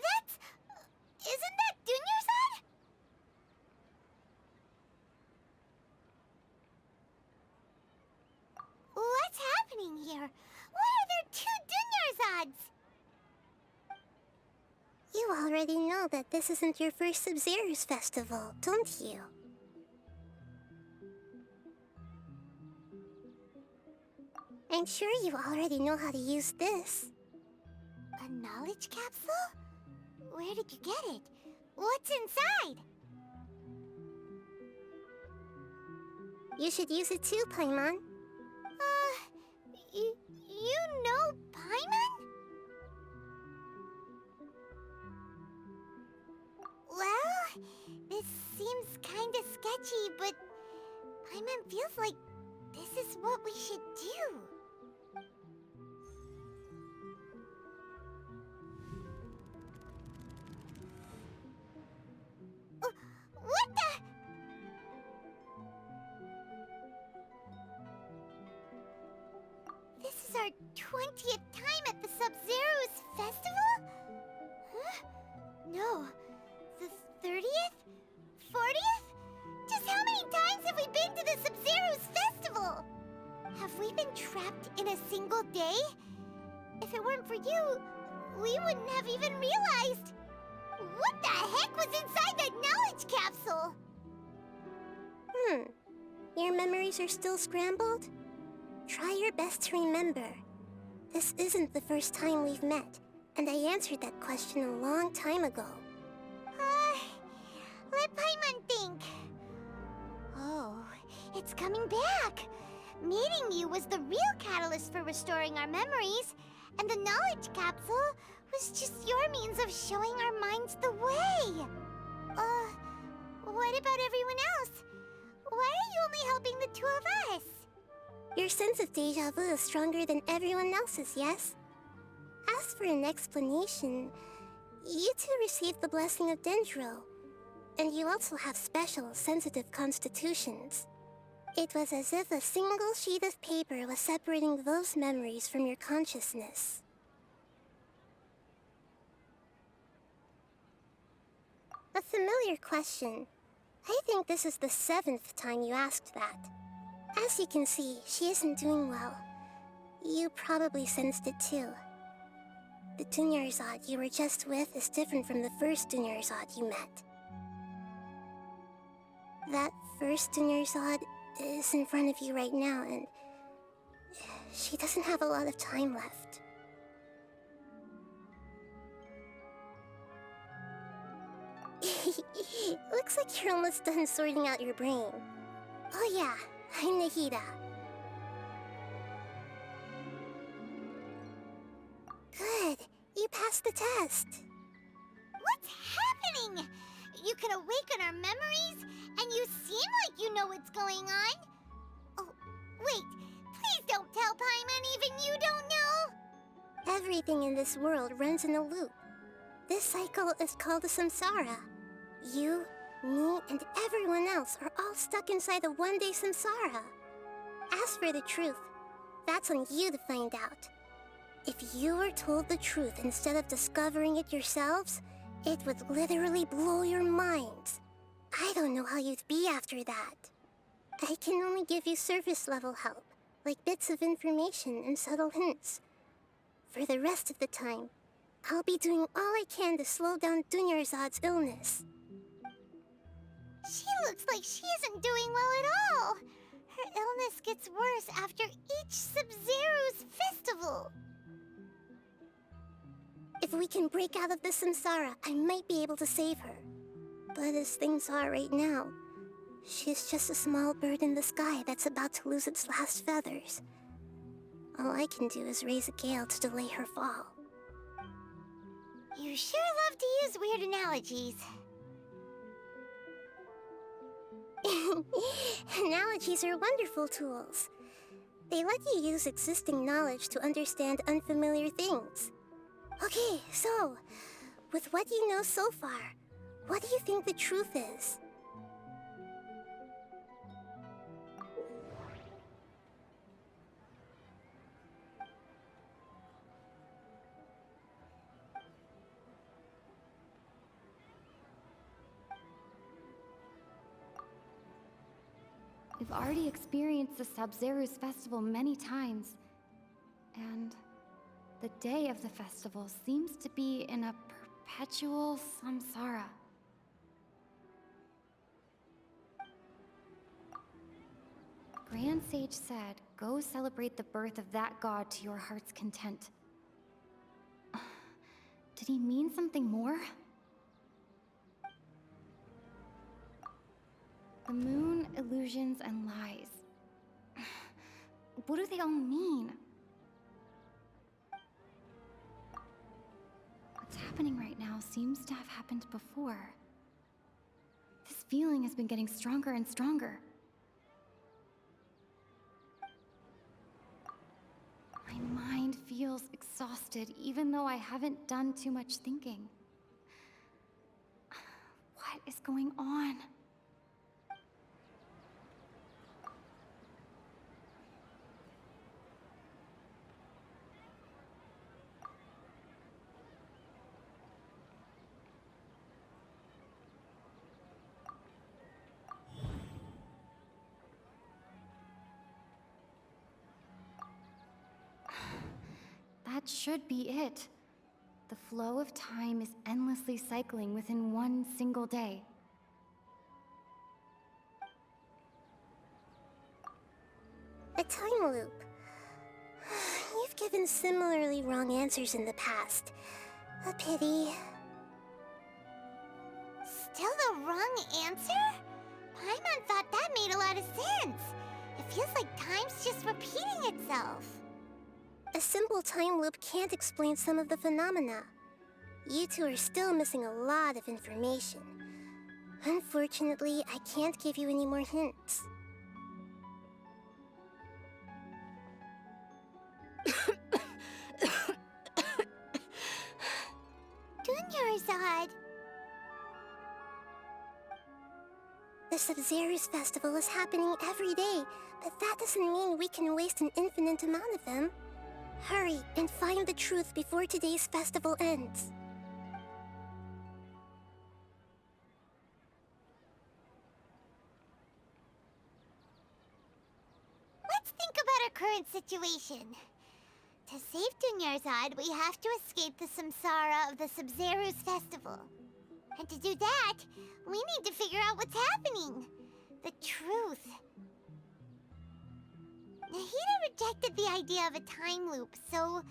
That's... Isn't that Dunyarzad? What's happening here? Why are there 2 Dunyarzads? You already know that this isn't your first Sabzeruz festival, don't you? I'm sure you already know how to use this. A knowledge capsule? Where did you get it? What's inside? You should use it too, Paimon. You know Paimon? Well, this seems kinda sketchy, but Paimon feels like this is what we should do. What the? This is our 20th time at the Sabzeruz festival? Huh? No. The 30th? 40th? Just how many times have we been to the Sabzeruz festival? Have we been trapped in a single day? If it weren't for you, we wouldn't have even realized. What the heck was inside that knowledge capsule? Your memories are still scrambled? Try your best to remember. This isn't the first time we've met, and I answered that question a long time ago. Let Paimon think. Oh, it's coming back. Meeting you was the real catalyst for restoring our memories, and the knowledge capsule was just your means of showing our minds the way. What about everyone else? Why are you only helping the two of us? Your sense of déjà vu is stronger than everyone else's, yes? As for an explanation, you two received the blessing of Dendro, and you also have special, sensitive constitutions. It was as if a single sheet of paper was separating those memories from your consciousness. A familiar question. I think this is the 7th time you asked that. As you can see, she isn't doing well. You probably sensed it too. The Dunyarzad you were just with is different from the first Dunyarzad you met. That first Dunyarzad is in front of you right now, and she doesn't have a lot of time left. Looks like you're almost done sorting out your brain. Oh yeah, I'm Nahida. Good, you passed the test. What's happening? You can awaken our memories, and you seem like you know what's going on. Oh, wait, please don't tell Paimon even you don't know. Everything in this world runs in a loop. This cycle is called a Samsara. You, me, and everyone else are all stuck inside a one-day Samsara. As for the truth, that's on you to find out. If you were told the truth instead of discovering it yourselves, it would literally blow your minds. I don't know how you'd be after that. I can only give you surface-level help, like bits of information and subtle hints. For the rest of the time, I'll be doing all I can to slow down Dunyarzad's illness. She looks like she isn't doing well at all. Her illness gets worse after each Sabzeruz festival. If we can break out of the Samsara, I might be able to save her. But as things are right now, she's just a small bird in the sky that's about to lose its last feathers. All I can do is raise a gale to delay her fall. You sure love to use weird analogies. Analogies are wonderful tools. They let you use existing knowledge to understand unfamiliar things. Okay, so, with what you know so far, what do you think the truth is? We've already experienced the Sabzeruz festival many times, and the day of the festival seems to be in a perpetual samsara. Grand Sage said, go celebrate the birth of that god to your heart's content. Did he mean something more? The moon, illusions, and lies. What do they all mean? What's happening right now seems to have happened before. This feeling has been getting stronger and stronger. My mind feels exhausted, even though I haven't done too much thinking. What is going on? That should be it. The flow of time is endlessly cycling within one single day. A time loop. You've given similarly wrong answers in the past. A pity. Still the wrong answer? Paimon thought that made a lot of sense. It feels like time's just repeating itself. A simple time loop can't explain some of the phenomena. You two are still missing a lot of information. Unfortunately, I can't give you any more hints. Dunyarzad. The Sabzeruz festival is happening every day, but that doesn't mean we can waste an infinite amount of them. Hurry and find the truth before today's festival ends. Let's think about our current situation. To save Dunyarzad, we have to escape the Samsara of the Sabzeruz festival. And to do that, we need to figure out what's happening. The truth. Nahida rejected the idea of a time loop, so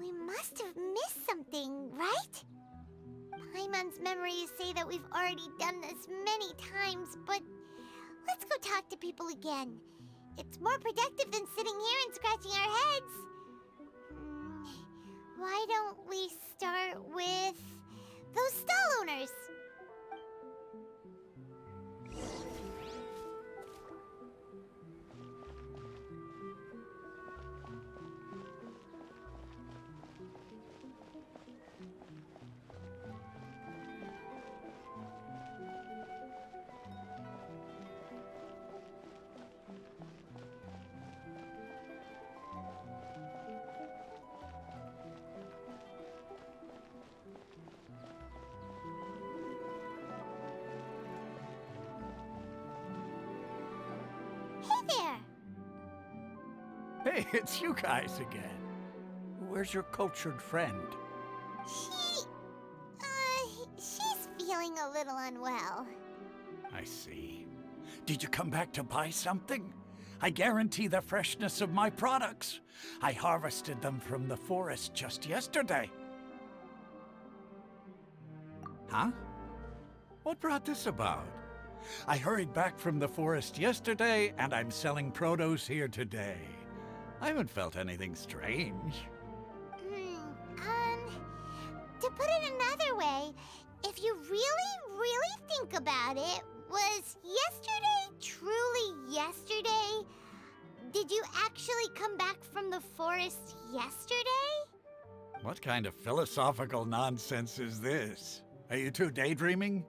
we must have missed something, right? Paimon's memories say that we've already done this many times, but let's go talk to people again. It's more productive than sitting here and scratching our heads. Why don't we start with those stall owners? Hey, it's you guys again. Where's your cultured friend? She's feeling a little unwell. I see. Did you come back to buy something? I guarantee the freshness of my products. I harvested them from the forest just yesterday. Huh? What brought this about? I hurried back from the forest yesterday, and I'm selling produce here today. I haven't felt anything strange. To put it another way, if you really think about it, was yesterday truly yesterday? Did you actually come back from the forest yesterday? What kind of philosophical nonsense is this? Are you two daydreaming?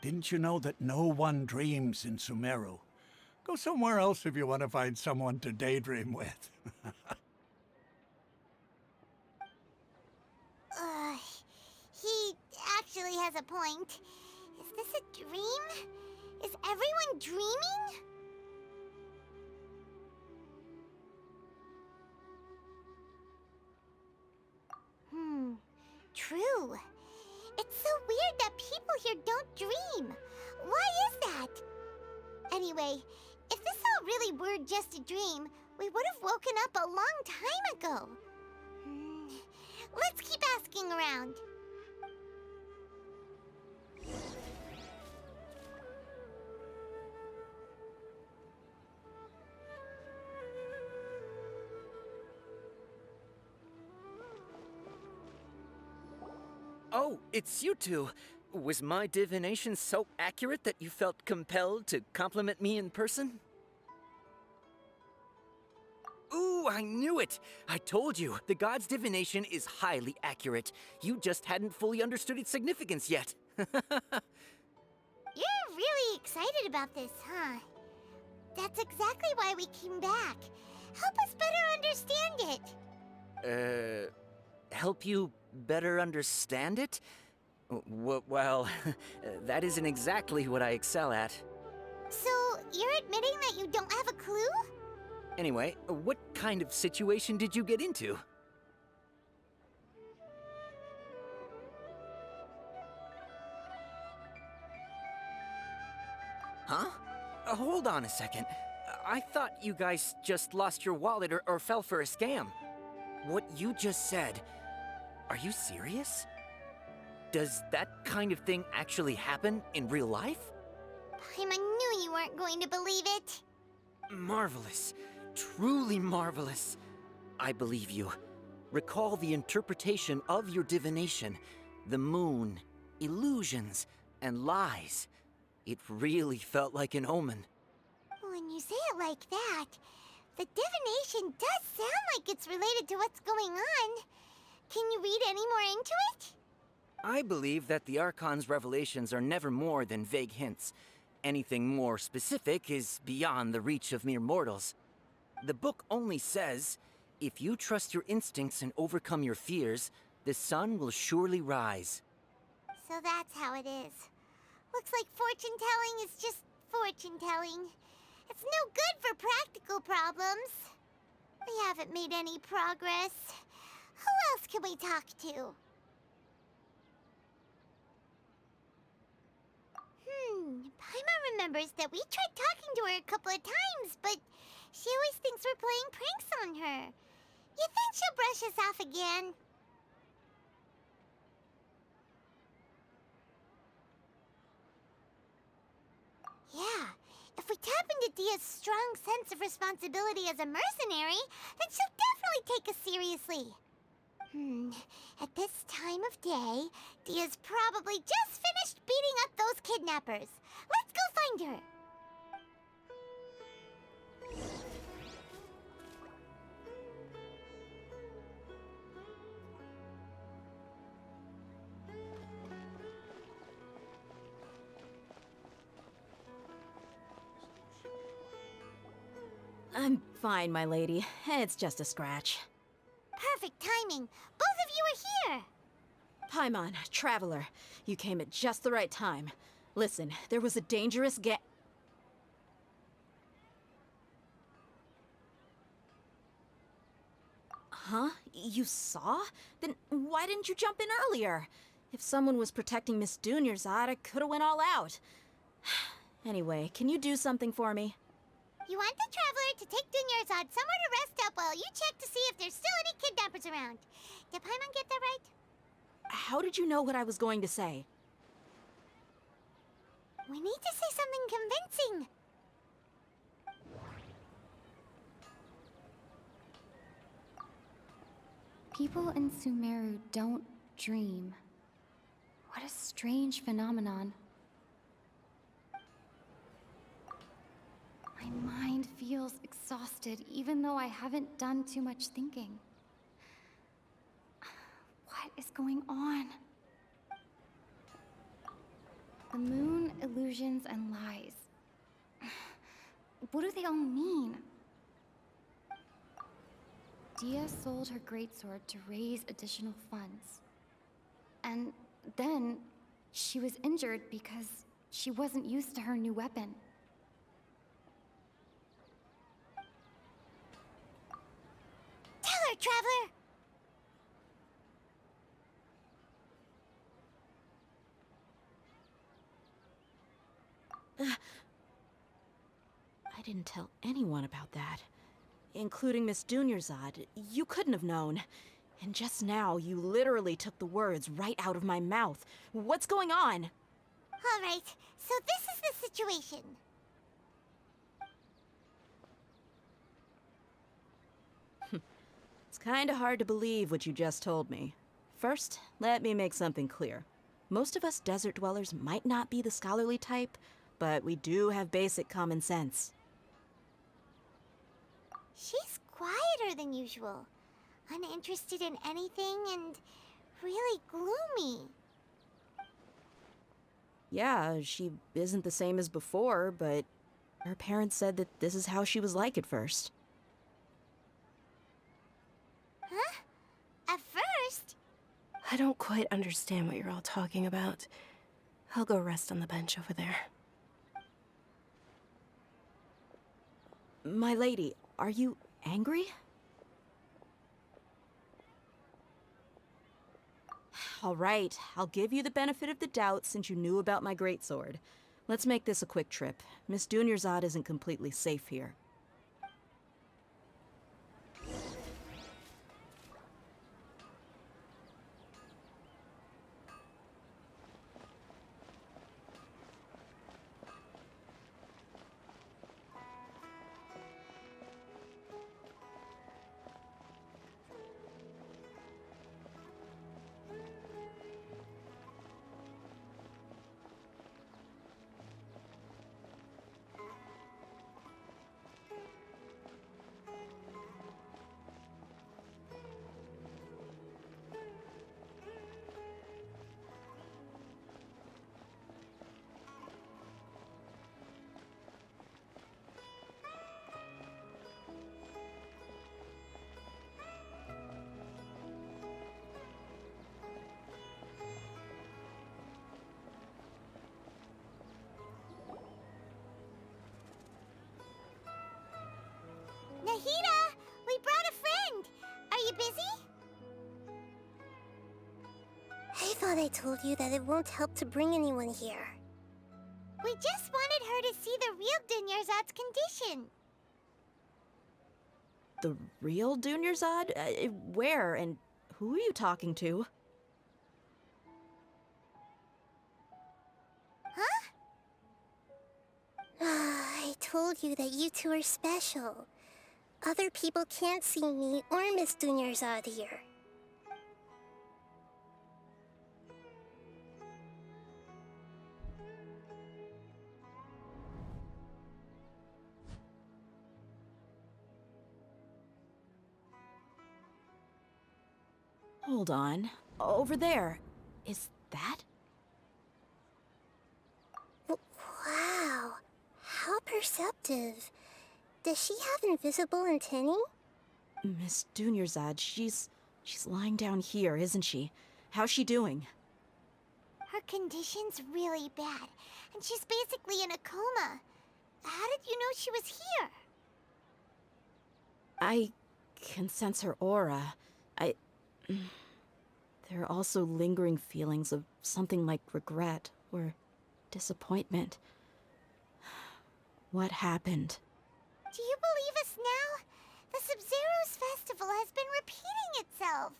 Didn't you know that no one dreams in Sumeru? Go somewhere else if you want to find someone to daydream with. He actually has a point. Is this a dream? Is everyone dreaming? True. It's so weird that people here don't dream. Why is that? Anyway, if this all really were just a dream, we would have woken up a long time ago. Let's keep asking around. Oh, it's you two. Was my divination so accurate that you felt compelled to compliment me in person? Ooh, I knew it! I told you, the god's divination is highly accurate. You just hadn't fully understood its significance yet. You're really excited about this, huh? That's exactly why we came back. Help us better understand it. Help you better understand it? Well, that isn't exactly what I excel at. So, you're admitting that you don't have a clue? Anyway, what kind of situation did you get into? Huh? Hold on a second. I thought you guys just lost your wallet or fell for a scam. What you just said, are you serious? Does that kind of thing actually happen in real life? Paimon knew you weren't going to believe it. Marvelous. Truly marvelous. I believe you. Recall the interpretation of your divination, the moon, illusions, and lies. It really felt like an omen. When you say it like that, the divination does sound like it's related to what's going on. Can you read any more into it? I believe that the Archon's revelations are never more than vague hints. Anything more specific is beyond the reach of mere mortals. The book only says, if you trust your instincts and overcome your fears, the sun will surely rise. So that's how it is. Looks like fortune-telling is just fortune-telling. It's no good for practical problems. We haven't made any progress. Who else can we talk to? Paimon remembers that we tried talking to her a couple of times, but she always thinks we're playing pranks on her. You think she'll brush us off again? Yeah, if we tap into Dia's strong sense of responsibility as a mercenary, then she'll definitely take us seriously. At this time of day, Dia's probably just finished beating up those kidnappers. Let's go find her. I'm fine, my lady. It's just a scratch. Perfect timing. Both of you are here. Paimon, Traveler, you came at just the right time. Listen, there was a dangerous Huh? You saw? Then why didn't you jump in earlier? If someone was protecting Miss Dunyarzad, I could've went all out. Anyway, can you do something for me? You want the Traveler to take Dunyarzad somewhere to rest up while you check to see if there's still any kidnappers around. Did Paimon get that right? How did you know what I was going to say? We need to say something convincing. People in Sumeru don't dream. What a strange phenomenon. My mind feels exhausted, even though I haven't done too much thinking. What is going on? The moon, illusions, and lies. What do they all mean? Dia sold her greatsword to raise additional funds. And then she was injured because she wasn't used to her new weapon. Tell her, Traveler! didn't tell anyone about that. Including Miss Dunyarzad. You couldn't have known. And just now, you literally took the words right out of my mouth. What's going on? All right, so this is the situation. It's kinda hard to believe what you just told me. First, let me make something clear. Most of us desert dwellers might not be the scholarly type, but we do have basic common sense. She's quieter than usual, uninterested in anything, and really gloomy. Yeah, she isn't the same as before, but her parents said that this is how she was like at first. Huh? At first? I don't quite understand what you're all talking about. I'll go rest on the bench over there. My lady, are you angry? All right, I'll give you the benefit of the doubt since you knew about my greatsword. Let's make this a quick trip. Miss Dunyarzad isn't completely safe here. Nahida, we brought a friend. Are you busy? I thought I told you that it won't help to bring anyone here. We just wanted her to see the real Dunyarzad's condition. The real Dunyarzad? Where and who are you talking to? Huh? I told you that you two are special. Other people can't see me or Miss Dunyarzad here. Hold on. Over there. Is that? Wow, how perceptive. Does she have invisible antennae? Miss Dunyarzad, she's lying down here, isn't she? How's she doing? Her condition's really bad, and she's basically in a coma. How did you know she was here? I can sense her aura. There are also lingering feelings of something like regret or disappointment. What happened? Do you believe us now? The Sabzeruz festival has been repeating itself.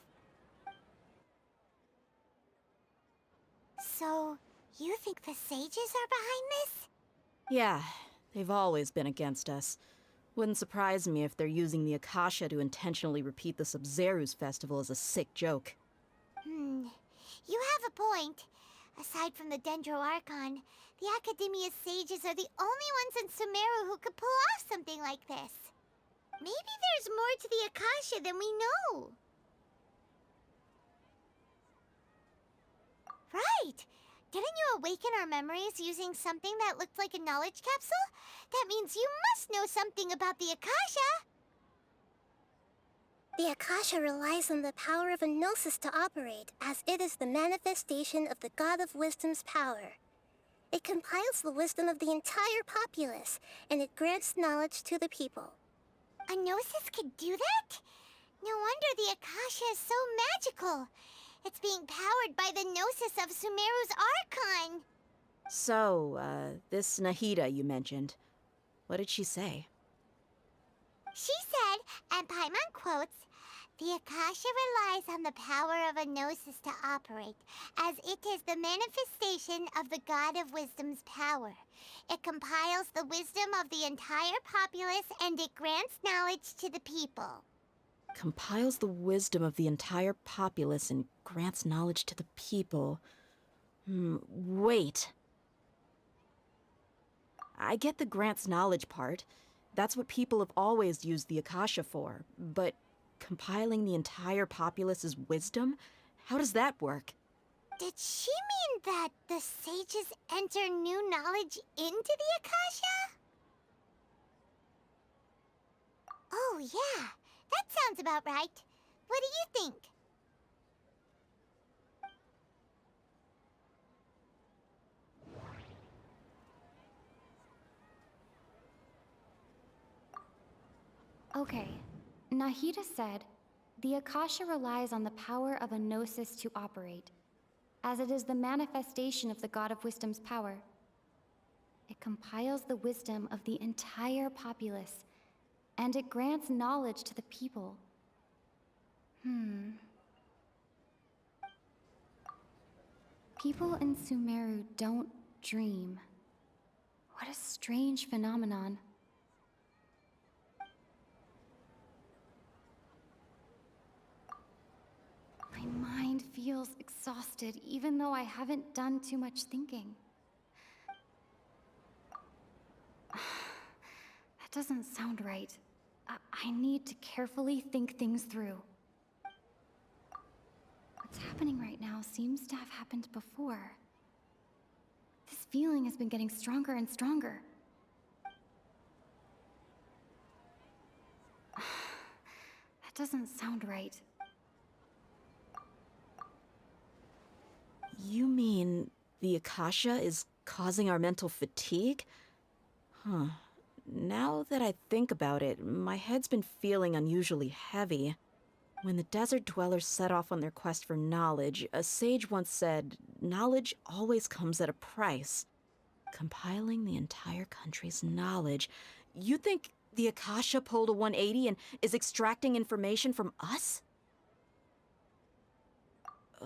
So, you think the sages are behind this? Yeah, they've always been against us. Wouldn't surprise me if they're using the Akasha to intentionally repeat the Sabzeruz festival as a sick joke. You have a point. Aside from the Dendro Archon, the Academia's sages are the only ones in Sumeru who could pull off something like this. Maybe there's more to the Akasha than we know. Right! Didn't you awaken our memories using something that looked like a knowledge capsule? That means you must know something about the Akasha! The Akasha relies on the power of a gnosis to operate, as it is the manifestation of the God of Wisdom's power. It compiles the wisdom of the entire populace, and it grants knowledge to the people. A gnosis could do that? No wonder the Akasha is so magical. It's being powered by the gnosis of Sumeru's Archon. So, this Nahida you mentioned. What did she say? She said, and Paimon quotes, "The Akasha relies on the power of a gnosis to operate, as it is the manifestation of the God of Wisdom's power. It compiles the wisdom of the entire populace and it grants knowledge to the people." Compiles the wisdom of the entire populace and grants knowledge to the people. Wait. I get the grants knowledge part. That's what people have always used the Akasha for. But compiling the entire populace's wisdom? How does that work? Did she mean that the sages enter new knowledge into the Akasha? Oh, yeah. That sounds about right. What do you think? Okay, Nahida said, "The Akasha relies on the power of a gnosis to operate, as it is the manifestation of the God of Wisdom's power. It compiles the wisdom of the entire populace, and it grants knowledge to the people." People in Sumeru don't dream. What a strange phenomenon. My mind feels exhausted, even though I haven't done too much thinking. That doesn't sound right. I need to carefully think things through. What's happening right now seems to have happened before. This feeling has been getting stronger and stronger. That doesn't sound right. You mean the Akasha is causing our mental fatigue? Huh. Now that I think about it, my head's been feeling unusually heavy. When the desert dwellers set off on their quest for knowledge, a sage once said, "Knowledge always comes at a price." Compiling the entire country's knowledge. You think the Akasha pulled a 180 and is extracting information from us?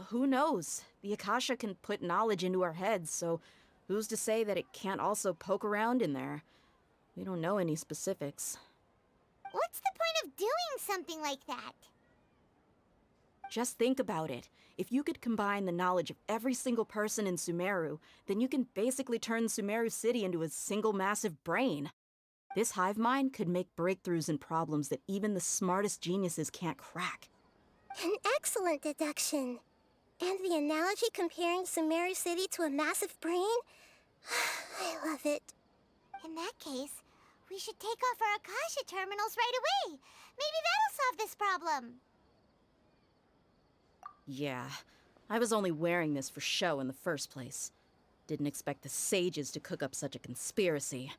Who knows? The Akasha can put knowledge into our heads, so who's to say that it can't also poke around in there? We don't know any specifics. What's the point of doing something like that? Just think about it. If you could combine the knowledge of every single person in Sumeru, then you can basically turn Sumeru City into a single massive brain. This hive mind could make breakthroughs in problems that even the smartest geniuses can't crack. An excellent deduction. And the analogy comparing Sumeru City to a massive brain? I love it. In that case, we should take off our Akasha terminals right away. Maybe that'll solve this problem. Yeah, I was only wearing this for show in the first place. Didn't expect the sages to cook up such a conspiracy.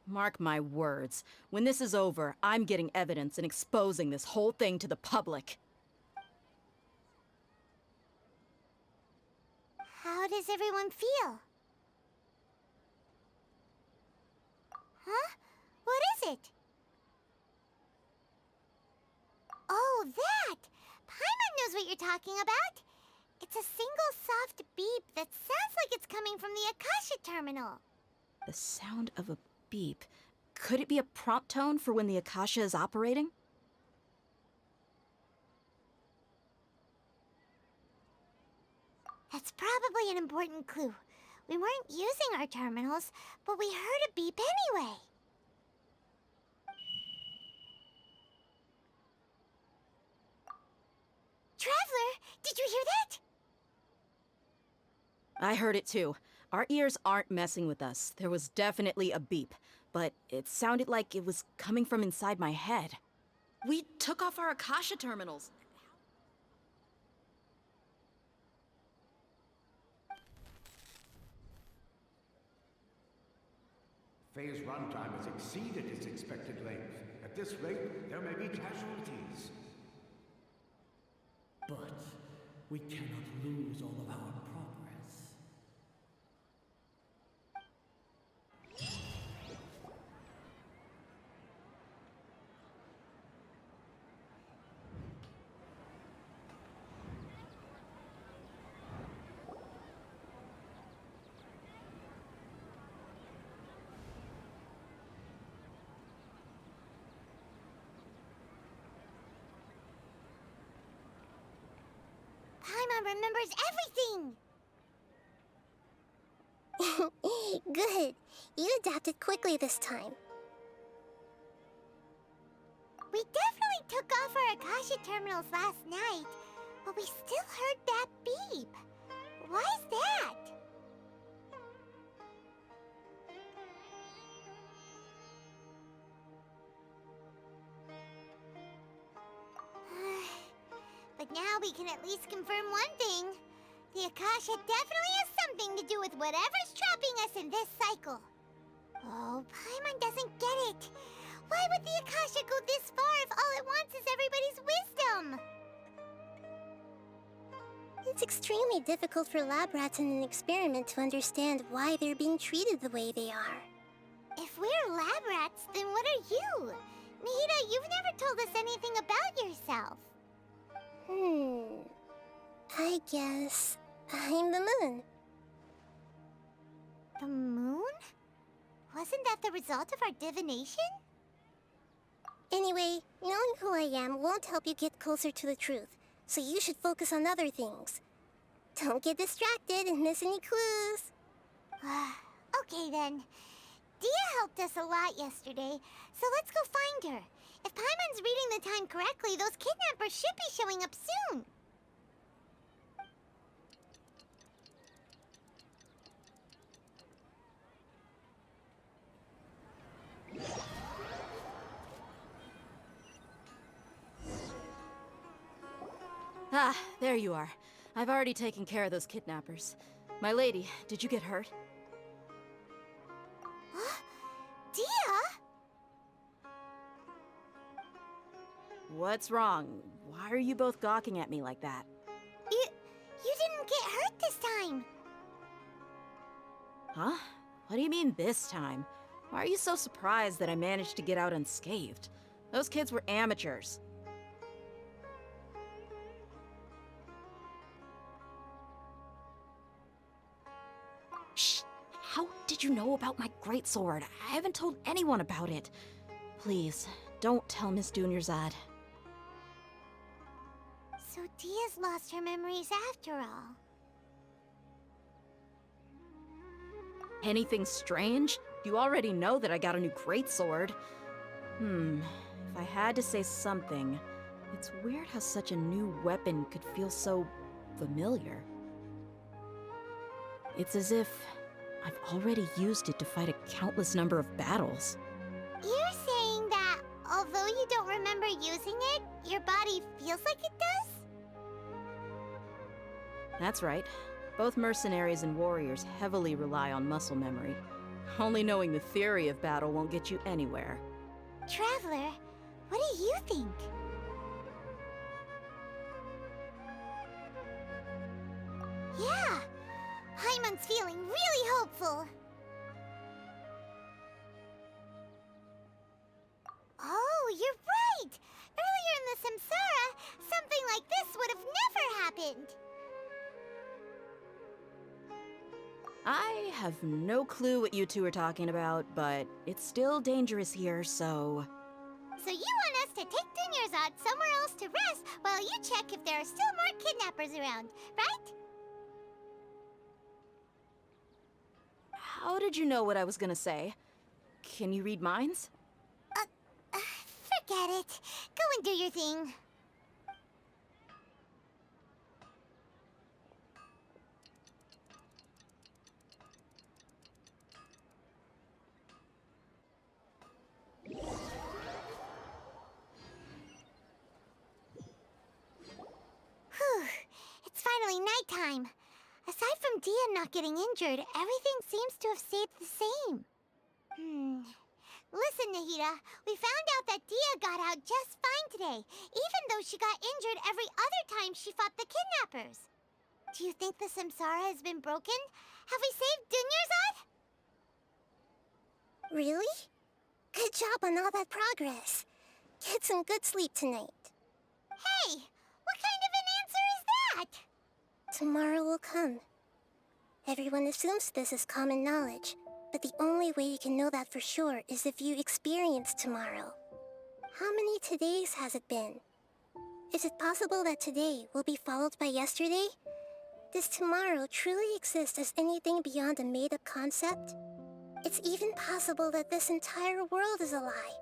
Mark my words, when this is over, I'm getting evidence and exposing this whole thing to the public. How does everyone feel? Huh? What is it? Oh, that! Paimon knows what you're talking about. It's a single soft beep that sounds like it's coming from the Akasha terminal. The sound of a beep. Could it be a prompt tone for when the Akasha is operating? That's probably an important clue. We weren't using our terminals, but we heard a beep anyway. Traveler, did you hear that? I heard it too. Our ears aren't messing with us. There was definitely a beep, but it sounded like it was coming from inside my head. We took off our Akasha terminals. Phase runtime has exceeded its expected length. At this rate, there may be casualties. But we cannot lose all of our progress. Paimon remembers everything! Good. You adapted quickly this time. We definitely took off our Akasha terminals last night, but we still heard that beep. Why is that? But now we can at least confirm one thing. The Akasha definitely has something to do with whatever's trapping us in this cycle. Oh, Paimon doesn't get it. Why would the Akasha go this far if all it wants is everybody's wisdom? It's extremely difficult for lab rats in an experiment to understand why they're being treated the way they are. If we're lab rats, then what are you? Nahida, you've never told us anything about yourself. I guess I'm the moon. The moon? Wasn't that the result of our divination? Anyway, knowing who I am won't help you get closer to the truth, so you should focus on other things. Don't get distracted and miss any clues. Okay then. Dia helped us a lot yesterday, so let's go find her. If Paimon's reading the time correctly, those kidnappers should be showing up soon. Ah, there you are. I've already taken care of those kidnappers. My lady, did you get hurt? Dia? What's wrong? Why are you both gawking at me like that? You didn't get hurt this time. Huh? What do you mean this time? Why are you so surprised that I managed to get out unscathed? Those kids were amateurs. Shh! How did you know about my greatsword? I haven't told anyone about it. Please, don't tell Miss Dunyarzad. So Dia's lost her memories after all. Anything strange? You already know that I got a new greatsword. If I had to say something, it's weird how such a new weapon could feel so familiar. It's as if I've already used it to fight a countless number of battles. You're saying that although you don't remember using it, your body feels like it does? That's right. Both mercenaries and warriors heavily rely on muscle memory. Only knowing the theory of battle won't get you anywhere. Traveler, what do you think? Yeah, Paimon's feeling really hopeful. Oh, you're right! Earlier in the Samsara, something like this would have never happened. I have no clue what you two are talking about, but it's still dangerous here, so... So you want us to take Dunyarzad somewhere else to rest while you check if there are still more kidnappers around, right? How did you know what I was gonna say? Can you read minds? Forget it. Go and do your thing. Whew. It's finally nighttime. Aside from Dia not getting injured, everything seems to have stayed the same. Listen, Nahida, we found out that Dia got out just fine today, even though she got injured every other time she fought the kidnappers. Do you think the Samsara has been broken? Have we saved Dunyarzad? Really? Good job on all that progress. Get some good sleep tonight. Hey, what kind of an answer is that? Tomorrow will come. Everyone assumes this is common knowledge, but the only way you can know that for sure is if you experience tomorrow. How many todays has it been? Is it possible that today will be followed by yesterday? Does tomorrow truly exist as anything beyond a made-up concept? It's even possible that this entire world is a lie,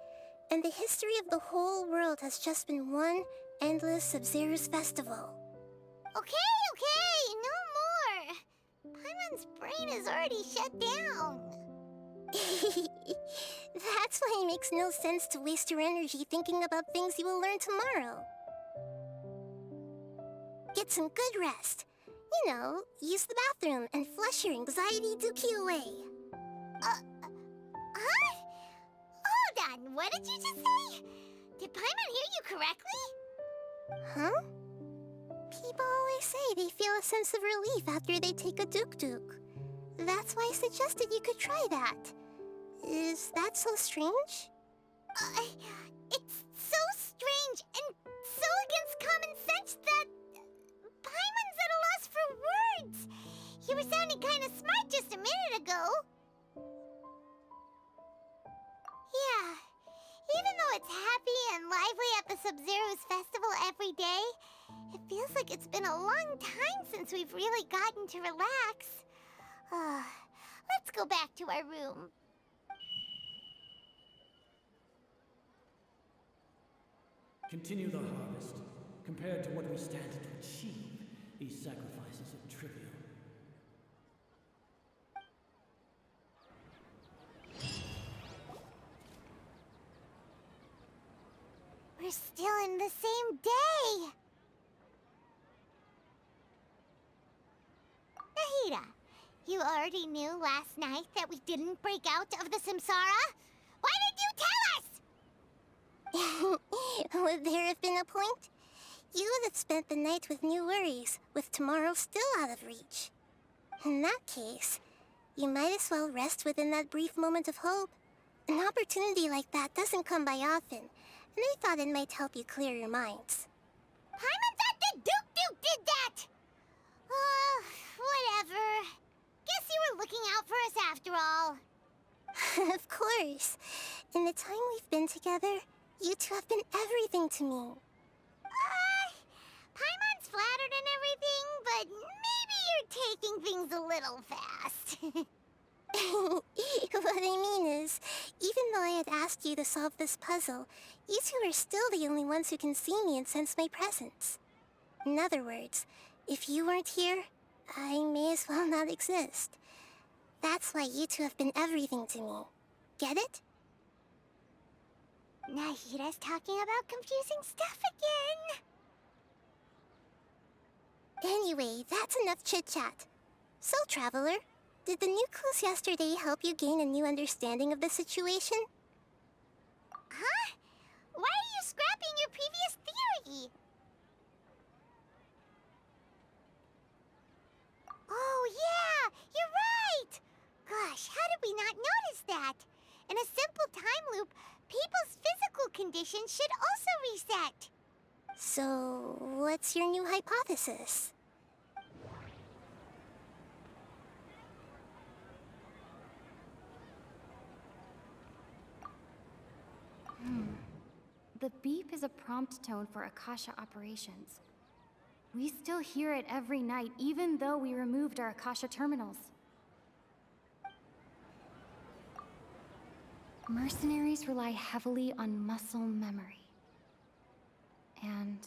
and the history of the whole world has just been one endless Sabzeruz festival. Okay, no more. Paimon's brain is already shut down. That's why it makes no sense to waste your energy thinking about things you will learn tomorrow. Get some good rest. You know, use the bathroom and flush your anxiety dookie away. Huh? Hold on, what did you just say? Did Paimon hear you correctly? Huh? People always say they feel a sense of relief after they take a duk-duk. That's why I suggested you could try that. Is that so strange? It's so strange and so against common sense that Paimon's at a loss for words. You were sounding kind of smart just a minute ago. Yeah, even though it's happy and lively at the Sabzeruz festival every day, it feels like it's been a long time since we've really gotten to relax. Let's go back to our room. Continue the harvest. Compared to what we stand to achieve, these sacrifices are trivial. We're still in the same day! Nahida, you already knew last night that we didn't break out of the Samsara? Why did you tell us? Would there have been a point? You would have spent the night with new worries, with tomorrow still out of reach. In that case, you might as well rest within that brief moment of hope. An opportunity like that doesn't come by often, and I thought it might help you clear your minds. Paimon thought the Duke did that! Whatever. Guess you were looking out for us after all. Of course. In the time we've been together, you two have been everything to me. Paimon's flattered and everything, but maybe you're taking things a little fast. What I mean is, even though I had asked you to solve this puzzle, you two are still the only ones who can see me and sense my presence. In other words, if you weren't here, I may as well not exist. That's why you two have been everything to me. Get it? Nahida's talking about confusing stuff again. Anyway, that's enough chit-chat. So, Traveler, did the new clues yesterday help you gain a new understanding of the situation? Huh? Why are you scrapping your previous theory? Oh, yeah! You're right! Gosh, how did we not notice that? In a simple time loop, people's physical conditions should also reset. So, what's your new hypothesis? The beep is a prompt tone for Akasha operations. We still hear it every night, even though we removed our Akasha terminals. Mercenaries rely heavily on muscle memory. And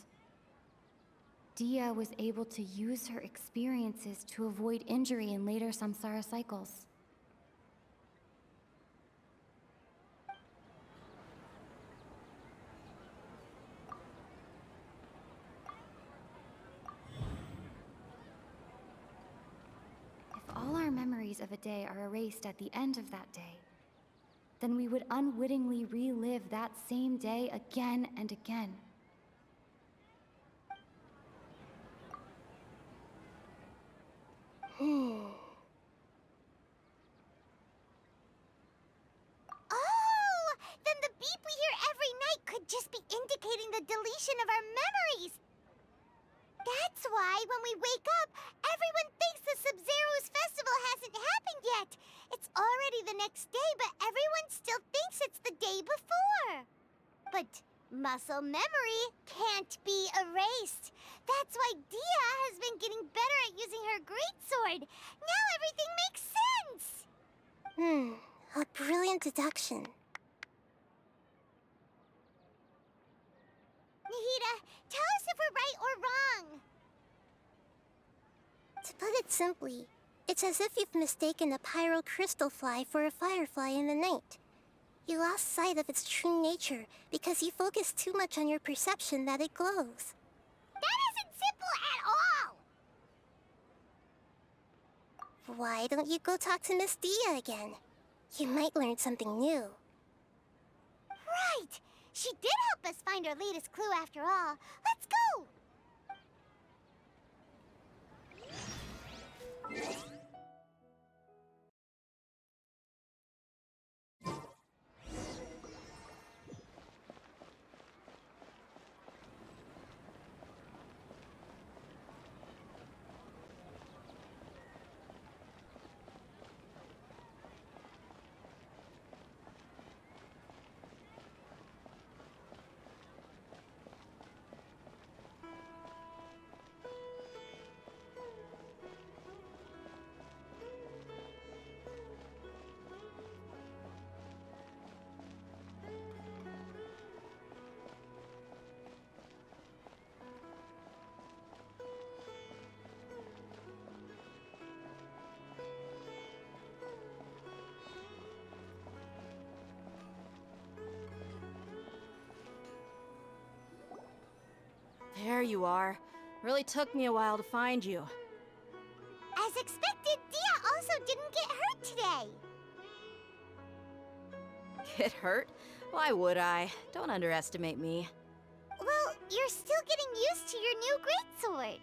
Dia was able to use her experiences to avoid injury in later Samsara cycles. If all our memories of a day are erased at the end of that day, then we would unwittingly relive that same day again and again. Oh! Then the beep we hear every night could just be indicating the deletion of our memories. That's why when we wake up, everyone thinks the Sabzeruz festival hasn't happened yet. It's already the next day, but everyone still thinks it's the day before. But Muscle memory can't be erased. That's why Dia has been getting better at using her greatsword. Now everything makes sense! A brilliant deduction. Nahida, tell us if we're right or wrong. To put it simply, it's as if you've mistaken a pyro crystal fly for a firefly in the night. You lost sight of its true nature because you focused too much on your perception that it glows. That isn't simple at all! Why don't you go talk to Miss Dia again? You might learn something new. Right! She did help us find our latest clue after all. Let's go! There you are. Really took me a while to find you. As expected, Dia also didn't get hurt today. Get hurt? Why would I? Don't underestimate me. Well, you're still getting used to your new greatsword.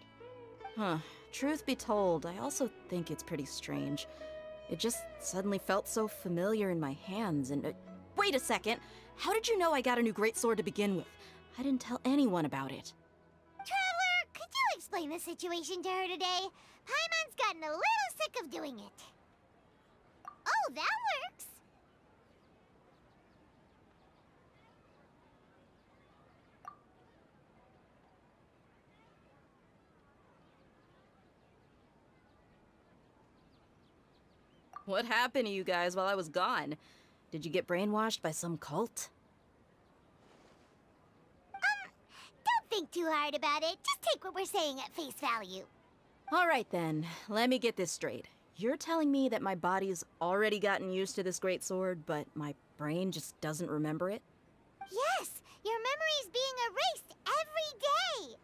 Huh. Truth be told, I also think it's pretty strange. It just suddenly felt so familiar in my hands and... wait a second! How did you know I got a new greatsword to begin with? I didn't tell anyone about it. Traveler, could you explain the situation to her today? Paimon's gotten a little sick of doing it. Oh, that works. What happened to you guys while I was gone? Did you get brainwashed by some cult? Don't think too hard about it. Just take what we're saying at face value. All right then, let me get this straight. You're telling me that my body's already gotten used to this greatsword, but my brain just doesn't remember it? Yes, your memory's being erased every day.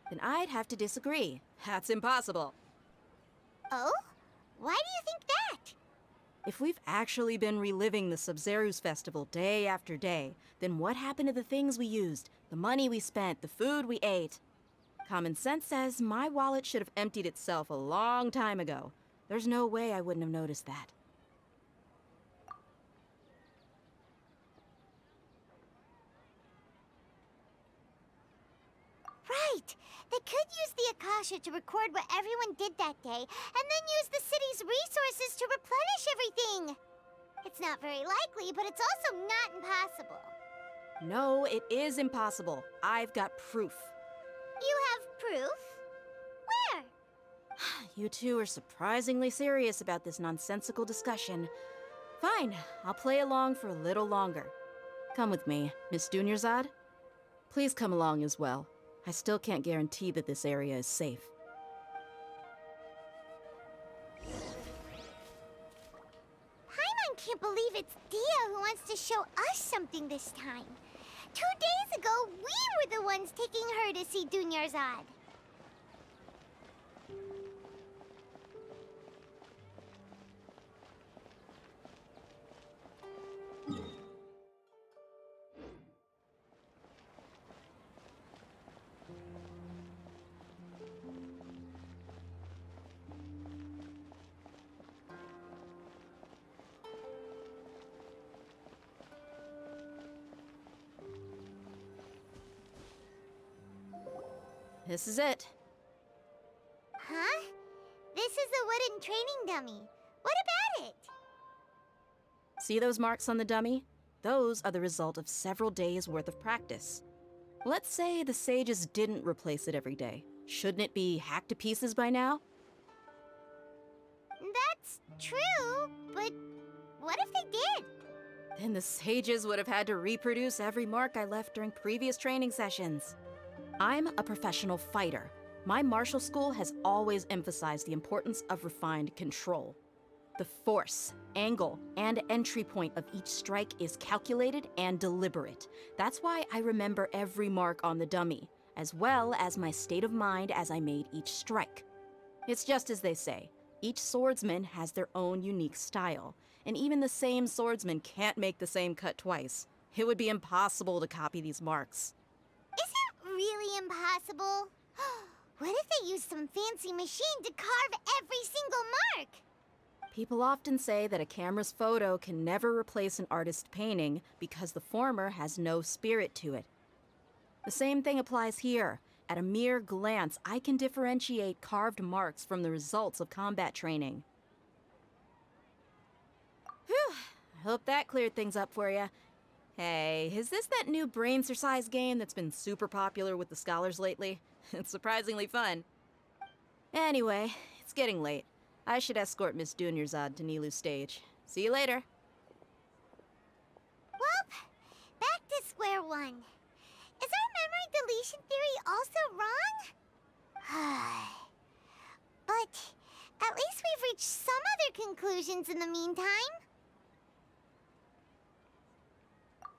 Then I'd have to disagree. That's impossible. Oh? Why do you think that? If we've actually been reliving the Sabzeruz festival day after day, then what happened to the things we used, the money we spent, the food we ate? Common sense says my wallet should have emptied itself a long time ago. There's no way I wouldn't have noticed that. Right. They could use the Akasha to record what everyone did that day, and then use the city's resources to replenish everything. It's not very likely, but it's also not impossible. No, it is impossible. I've got proof. You have proof? Where? You two are surprisingly serious about this nonsensical discussion. Fine, I'll play along for a little longer. Come with me, Miss Dunyarzad. Please come along as well. I still can't guarantee that this area is safe. Paimon can't believe it's Dia who wants to show us something this time. 2 days ago, we were the ones taking her to see Dunyarzad. This is it. Huh? This is a wooden training dummy. What about it? See those marks on the dummy? Those are the result of several days' worth of practice. Let's say the sages didn't replace it every day. Shouldn't it be hacked to pieces by now? That's true, but what if they did? Then the sages would have had to reproduce every mark I left during previous training sessions. I'm a professional fighter. My martial school has always emphasized the importance of refined control. The force, angle, and entry point of each strike is calculated and deliberate. That's why I remember every mark on the dummy, as well as my state of mind as I made each strike. It's just as they say, each swordsman has their own unique style, and even the same swordsman can't make the same cut twice. It would be impossible to copy these marks. Is it really impossible? What if they used some fancy machine to carve every single mark? People often say that a camera's photo can never replace an artist's painting because the former has no spirit to it. The same thing applies here. At a mere glance, I can differentiate carved marks from the results of combat training. Whew, I hope that cleared things up for you. Hey, is this that new brain exercise game that's been super popular with the scholars lately? It's surprisingly fun. Anyway, it's getting late. I should escort Miss Dunyarzad to Nilu's stage. See you later. Well, back to square one. Is our memory deletion theory also wrong? But at least we've reached some other conclusions in the meantime.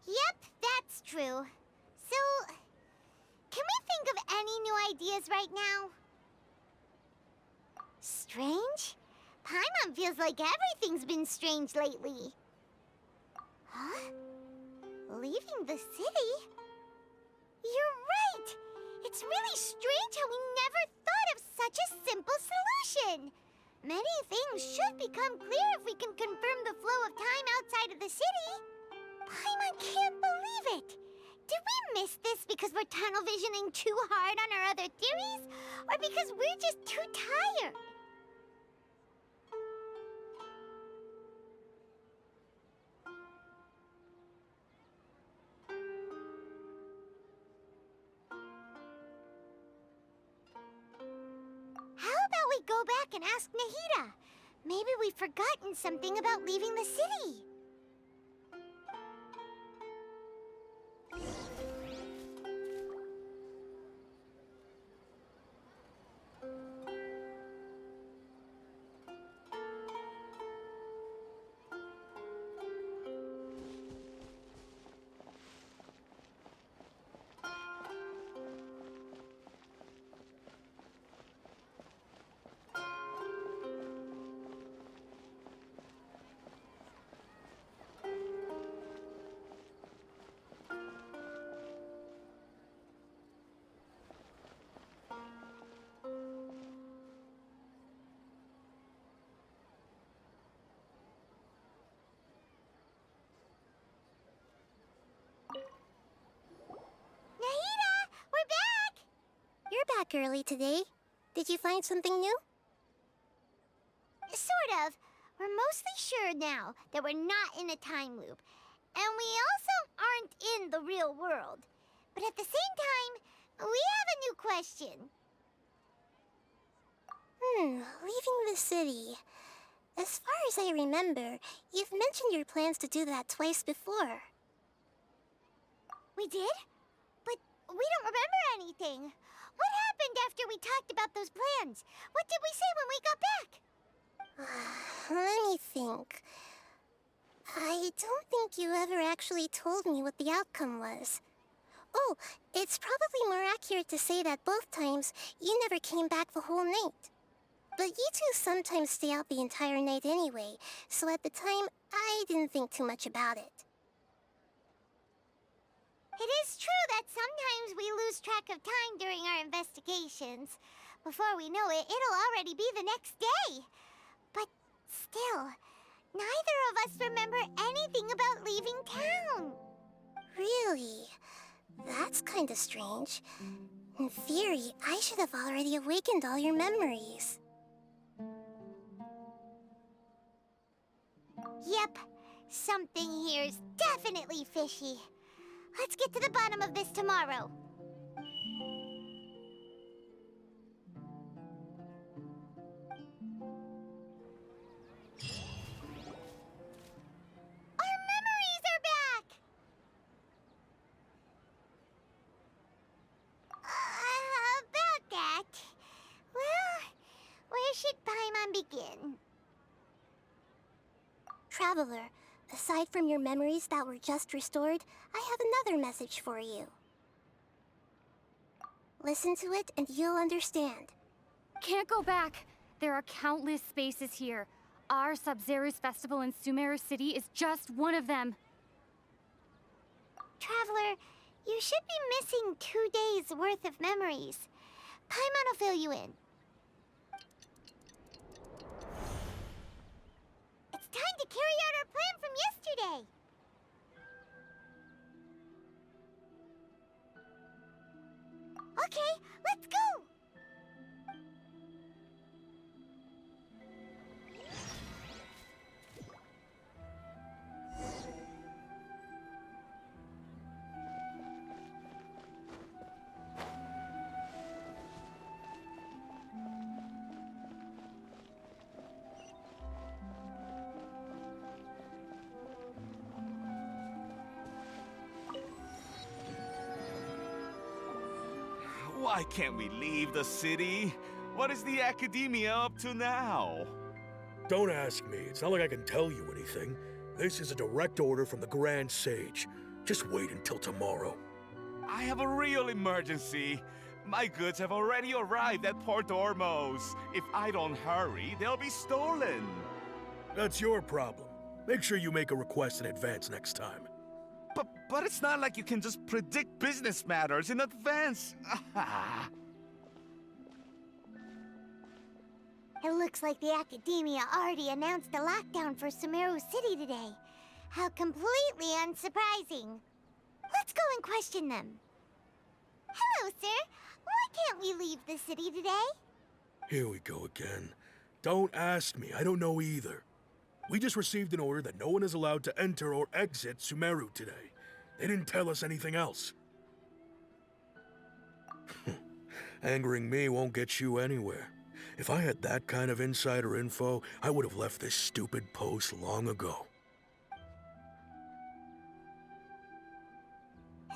Yep, that's true. So, can we think of any new ideas right now? Strange? Paimon feels like everything's been strange lately. Huh? Leaving the city? You're right! It's really strange how we never thought of such a simple solution! Many things should become clear if we can confirm the flow of time outside of the city. Paimon can't believe it! Did we miss this because we're tunnel visioning too hard on our other theories? Or because we're just too tired? How about we go back and ask Nahida? Maybe we've forgotten something about leaving the city. You're back early today. Did you find something new? Sort of. We're mostly sure now that we're not in a time loop. And we also aren't in the real world. But at the same time, we have a new question. Leaving the city. As far as I remember, you've mentioned your plans to do that twice before. We did? But we don't remember anything. What happened after we talked about those plans? What did we say when we got back? Let me think. I don't think you ever actually told me what the outcome was. Oh, it's probably more accurate to say that both times you never came back the whole night. But you two sometimes stay out the entire night anyway, so at the time, I didn't think too much about it. It is true that sometimes we lose track of time during our investigations. Before we know it, it'll already be the next day. But still, neither of us remember anything about leaving town. Really? That's kinda strange. In theory, I should have already awakened all your memories. Yep. Something here's definitely fishy. Let's get to the bottom of this tomorrow. Our memories are back! About that... Well, where should Paimon begin? Traveler, aside from your memories that were just restored, I have another message for you. Listen to it and you'll understand. Can't go back. There are countless spaces here. Our Sabzeruz festival in Sumeru City is just one of them. Traveler, you should be missing 2 days worth of memories. Paimon will fill you in. It's time to carry out our plan from yesterday. Okay, let's go! Why can't we leave the city? What is the Academia up to now? Don't ask me. It's not like I can tell you anything. This is a direct order from the Grand Sage. Just wait until tomorrow. I have a real emergency. My goods have already arrived at Port Ormos. If I don't hurry, they'll be stolen. That's your problem. Make sure you make a request in advance next time. But it's not like you can just predict business matters in advance. It looks like the Academia already announced a lockdown for Sumeru City today. How completely unsurprising. Let's go and question them. Hello, sir. Why can't we leave the city today? Here we go again. Don't ask me. I don't know either. We just received an order that no one is allowed to enter or exit Sumeru today. They didn't tell us anything else. Angering me won't get you anywhere. If I had that kind of insider info, I would have left this stupid post long ago.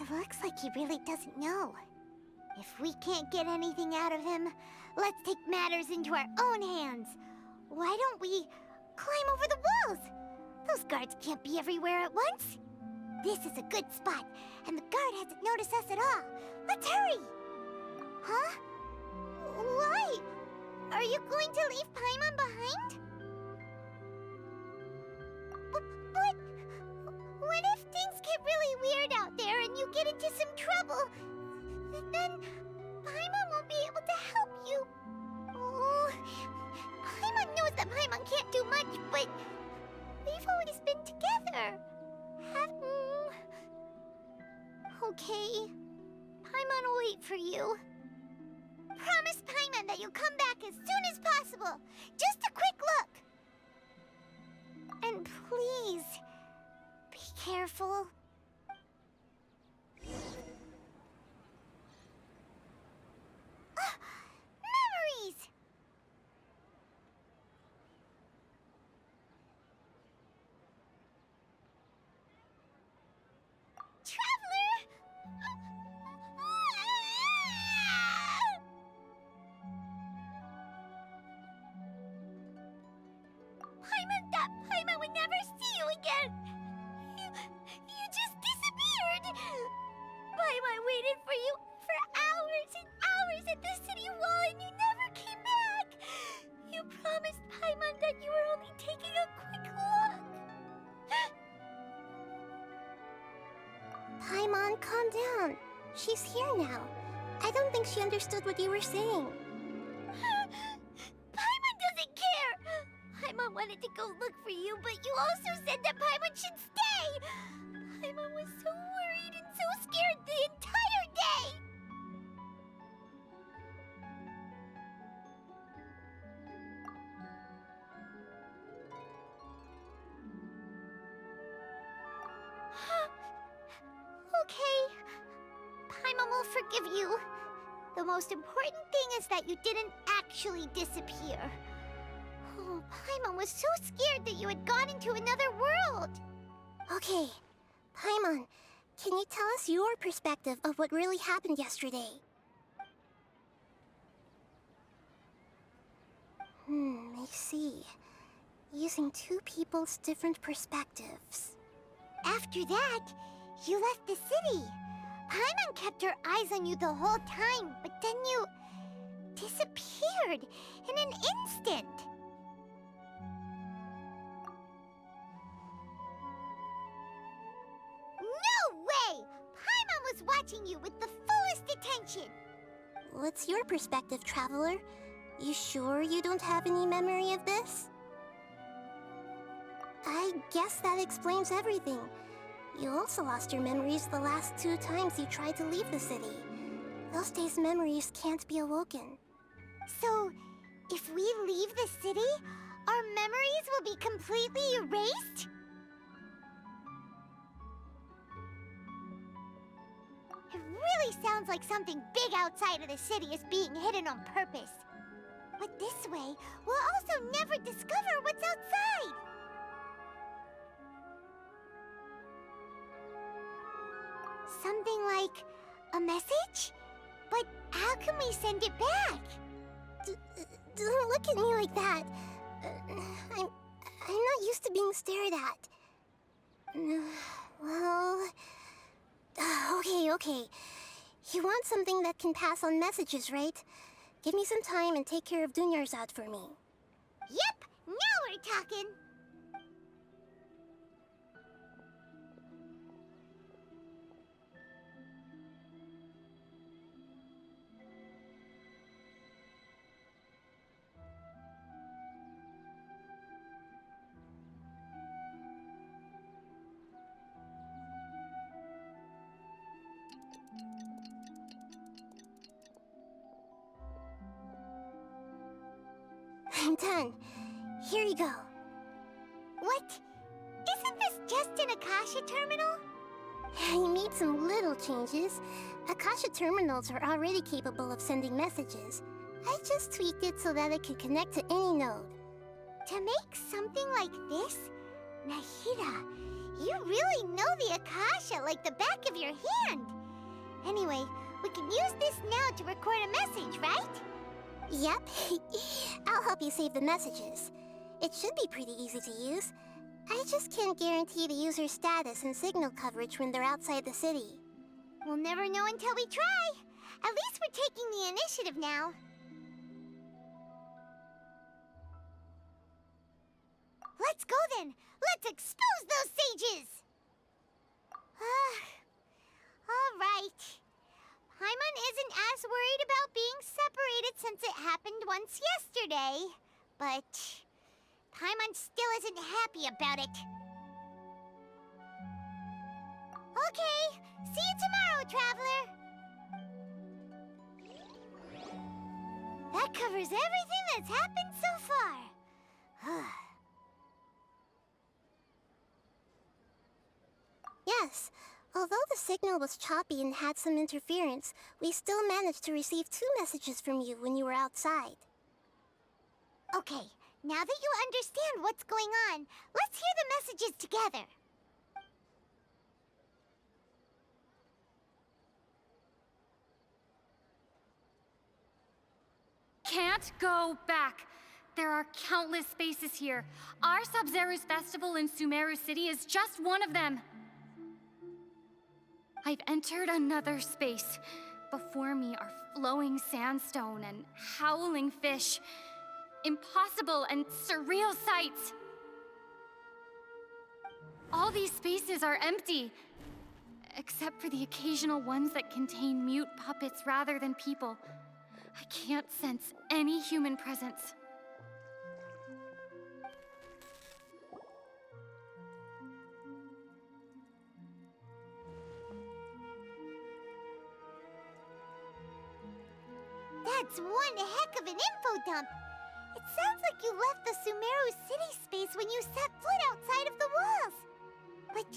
It looks like he really doesn't know. If we can't get anything out of him, let's take matters into our own hands. Why don't we climb over the walls? Those guards can't be everywhere at once. This is a good spot, and the guard hasn't noticed us at all. Let's hurry! Huh? Why? Are you going to leave Paimon behind? But what if things get really weird out there and you get into some trouble? Then Paimon won't be able to help you. Oh, Paimon knows that Paimon can't do much, but we've always been together. Okay. Paimon will wait for you. Promise Paimon that you'll come back as soon as possible. Just a quick look. And please, be careful. Memories! Traveler! Paimon thought Paimon would never see you again. You just disappeared. Paimon waited for you for hours and hours at the city wall and you never came back. You promised Paimon that you were only taking a quick look. Paimon, calm down. She's here now. I don't think she understood what you were saying. Paimon doesn't care! Paimon wanted to go look for you, but you also said that Paimon should stay! Paimon was so worried and so scared the entire day! I'll forgive you. The most important thing is that you didn't actually disappear. Oh, Paimon was so scared that you had gone into another world. Okay, Paimon, can you tell us your perspective of what really happened yesterday? I see. Using two people's different perspectives. After that, you left the city. Paimon kept her eyes on you the whole time, but then you disappeared in an instant. No way! Paimon was watching you with the fullest attention. What's your perspective, Traveler? You sure you don't have any memory of this? I guess that explains everything. You also lost your memories the last 2 times you tried to leave the city. Those days' memories can't be awoken. So, if we leave the city, our memories will be completely erased? It really sounds like something big outside of the city is being hidden on purpose. But this way, we'll also never discover what's outside! Something like a message? But how can we send it back? Don't look at me like that. I'm not used to being stared at. Well... Okay. You want something that can pass on messages, right? Give me some time and take care of Dunyarzad for me. Yep! Now we're talking! I'm done. Here you go. What? Isn't this just an Akasha terminal? You made some little changes. Akasha terminals are already capable of sending messages. I just tweaked it so that it could connect to any node. To make something like this? Nahida, you really know the Akasha like the back of your hand. Anyway, we can use this now to record a message, right? Yep. I'll help you save the messages. It should be pretty easy to use. I just can't guarantee the user's status and signal coverage when they're outside the city. We'll never know until we try. At least we're taking the initiative now. Let's go then! Let's expose those sages! Alright. Paimon isn't as worried about being separated since it happened once yesterday. But Paimon still isn't happy about it. Okay, see you tomorrow, Traveler! That covers everything that's happened so far. Yes, although the signal was choppy and had some interference, we still managed to receive 2 messages from you when you were outside. Okay, now that you understand what's going on, let's hear the messages together. Can't go back. There are countless spaces here. Our Sabzeruz festival in Sumeru City is just one of them. I've entered another space. Before me are flowing sandstone and howling fish. Impossible and surreal sights. All these spaces are empty, except for the occasional ones that contain mute puppets rather than people. I can't sense any human presence. That's one heck of an info dump. It sounds like you left the Sumeru City space when you set foot outside of the walls. But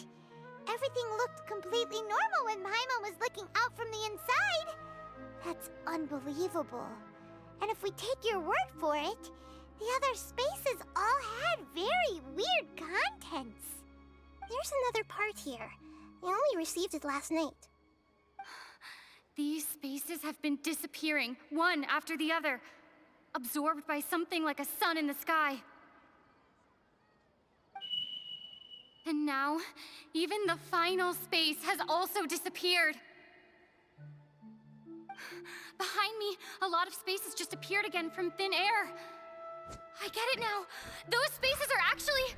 everything looked completely normal when Paimon was looking out from the inside. That's unbelievable. And if we take your word for it, the other spaces all had very weird contents. There's another part here. We only received it last night. These spaces have been disappearing, one after the other, absorbed by something like a sun in the sky. And now, even the final space has also disappeared. Behind me, a lot of spaces just appeared again from thin air. I get it now. Those spaces are actually...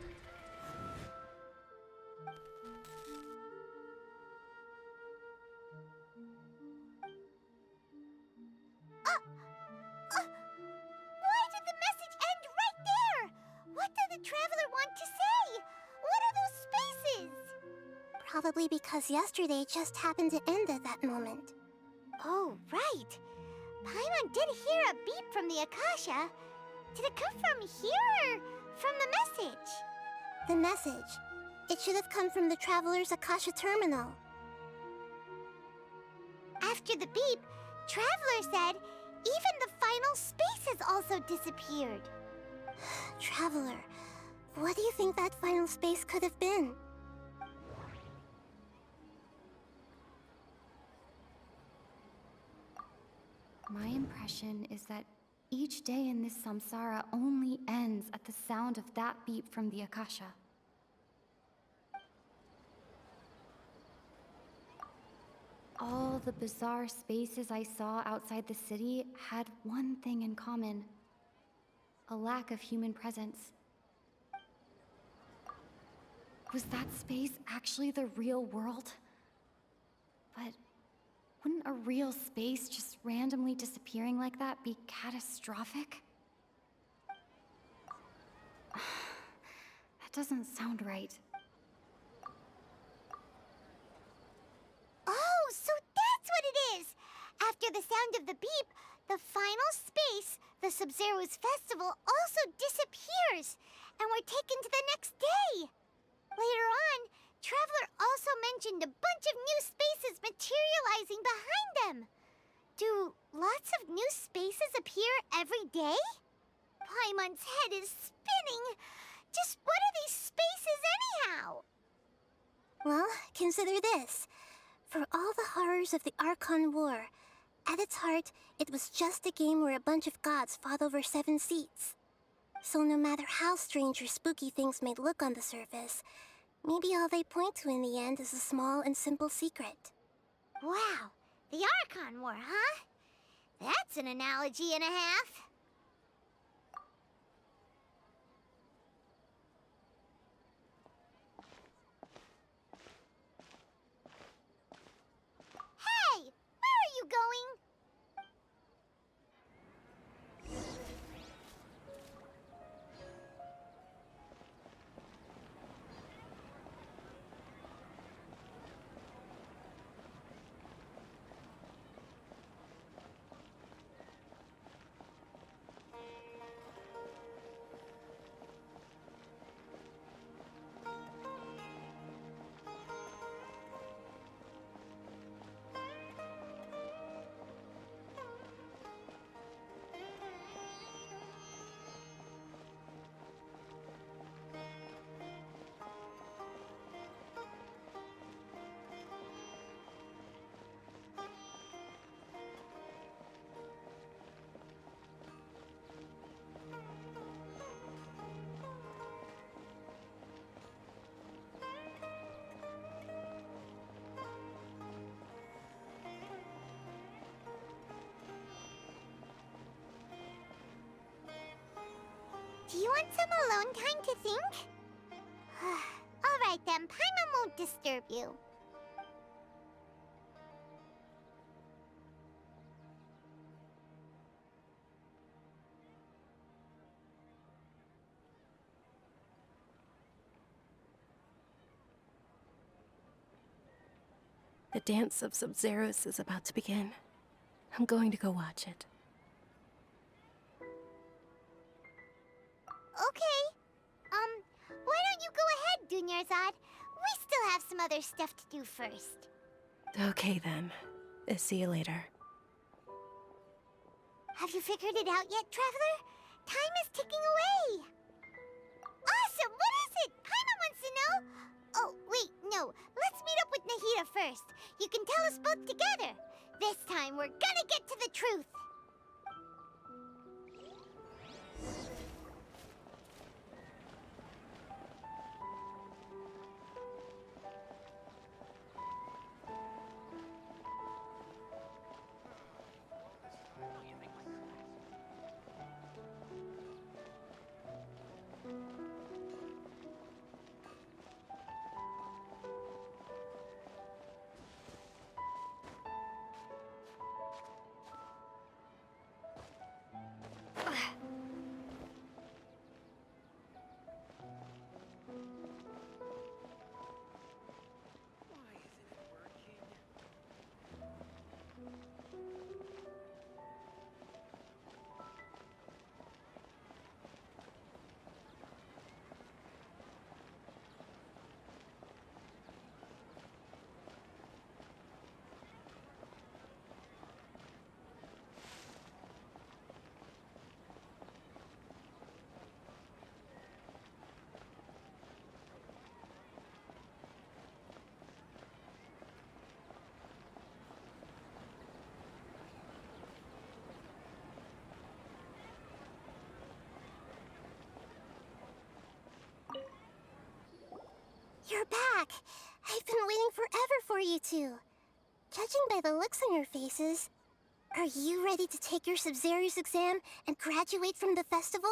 Why did the message end right there? What did the traveler want to say? What are those spaces? Probably because yesterday just happened to end at that moment. Oh, right. Paimon did hear a beep from the Akasha. Did it come from here or from the message? The message. It should have come from the Traveler's Akasha terminal. After the beep, Traveler said even the final space has also disappeared. Traveler, what do you think that final space could have been? My impression is that each day in this samsara only ends at the sound of that beep from the Akasha. All the bizarre spaces I saw outside the city had one thing in common: a lack of human presence. Was that space actually the real world? But wouldn't a real space just randomly disappearing like that be catastrophic? That doesn't sound right. Oh, so that's what it is! After the sound of the beep, the final space, the Sabzeruz festival, also disappears, and we're taken to the next day. Later on, Traveler also mentioned a bunch of new spaces materializing behind them. Do lots of new spaces appear every day? Paimon's head is spinning. Just what are these spaces anyhow? Well, consider this. For all the horrors of the Archon War, at its heart, it was just a game where a bunch of gods fought over 7 seats. So no matter how strange or spooky things may look on the surface, maybe all they point to in the end is a small and simple secret. Wow, the Archon War, huh? That's an analogy and a half. Hey, where are you going? Do you want some alone time to think? Alright then, Paimon won't disturb you. The dance of Sabzeruz is about to begin. I'm going to go watch it. Okay. Why don't you go ahead, Dunyarzad? We still have some other stuff to do first. Okay then. See you later. Have you figured it out yet, Traveler? Time is ticking away. Awesome! What is it? Paimon wants to know. Oh, wait, no. Let's meet up with Nahida first. You can tell us both together. This time, we're gonna get to the truth. You're back. I've been waiting forever for you two. Judging by the looks on your faces, are you ready to take your Sabzeruz exam and graduate from the festival?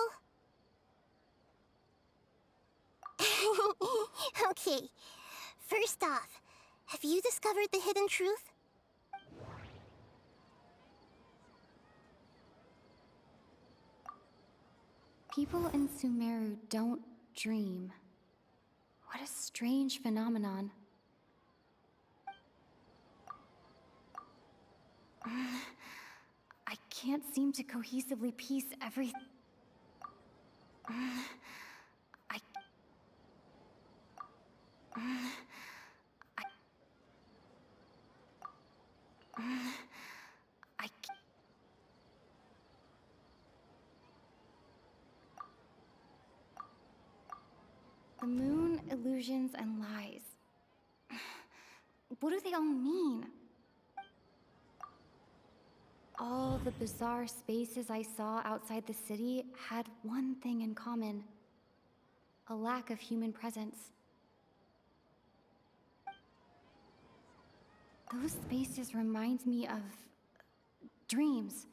Okay. First off, have you discovered the hidden truth? People in Sumeru don't dream. What a strange phenomenon. I can't seem to cohesively piece every... The moon, illusions, and lies. What do they all mean? All the bizarre spaces I saw outside the city had one thing in common: a lack of human presence. Those spaces remind me of dreams,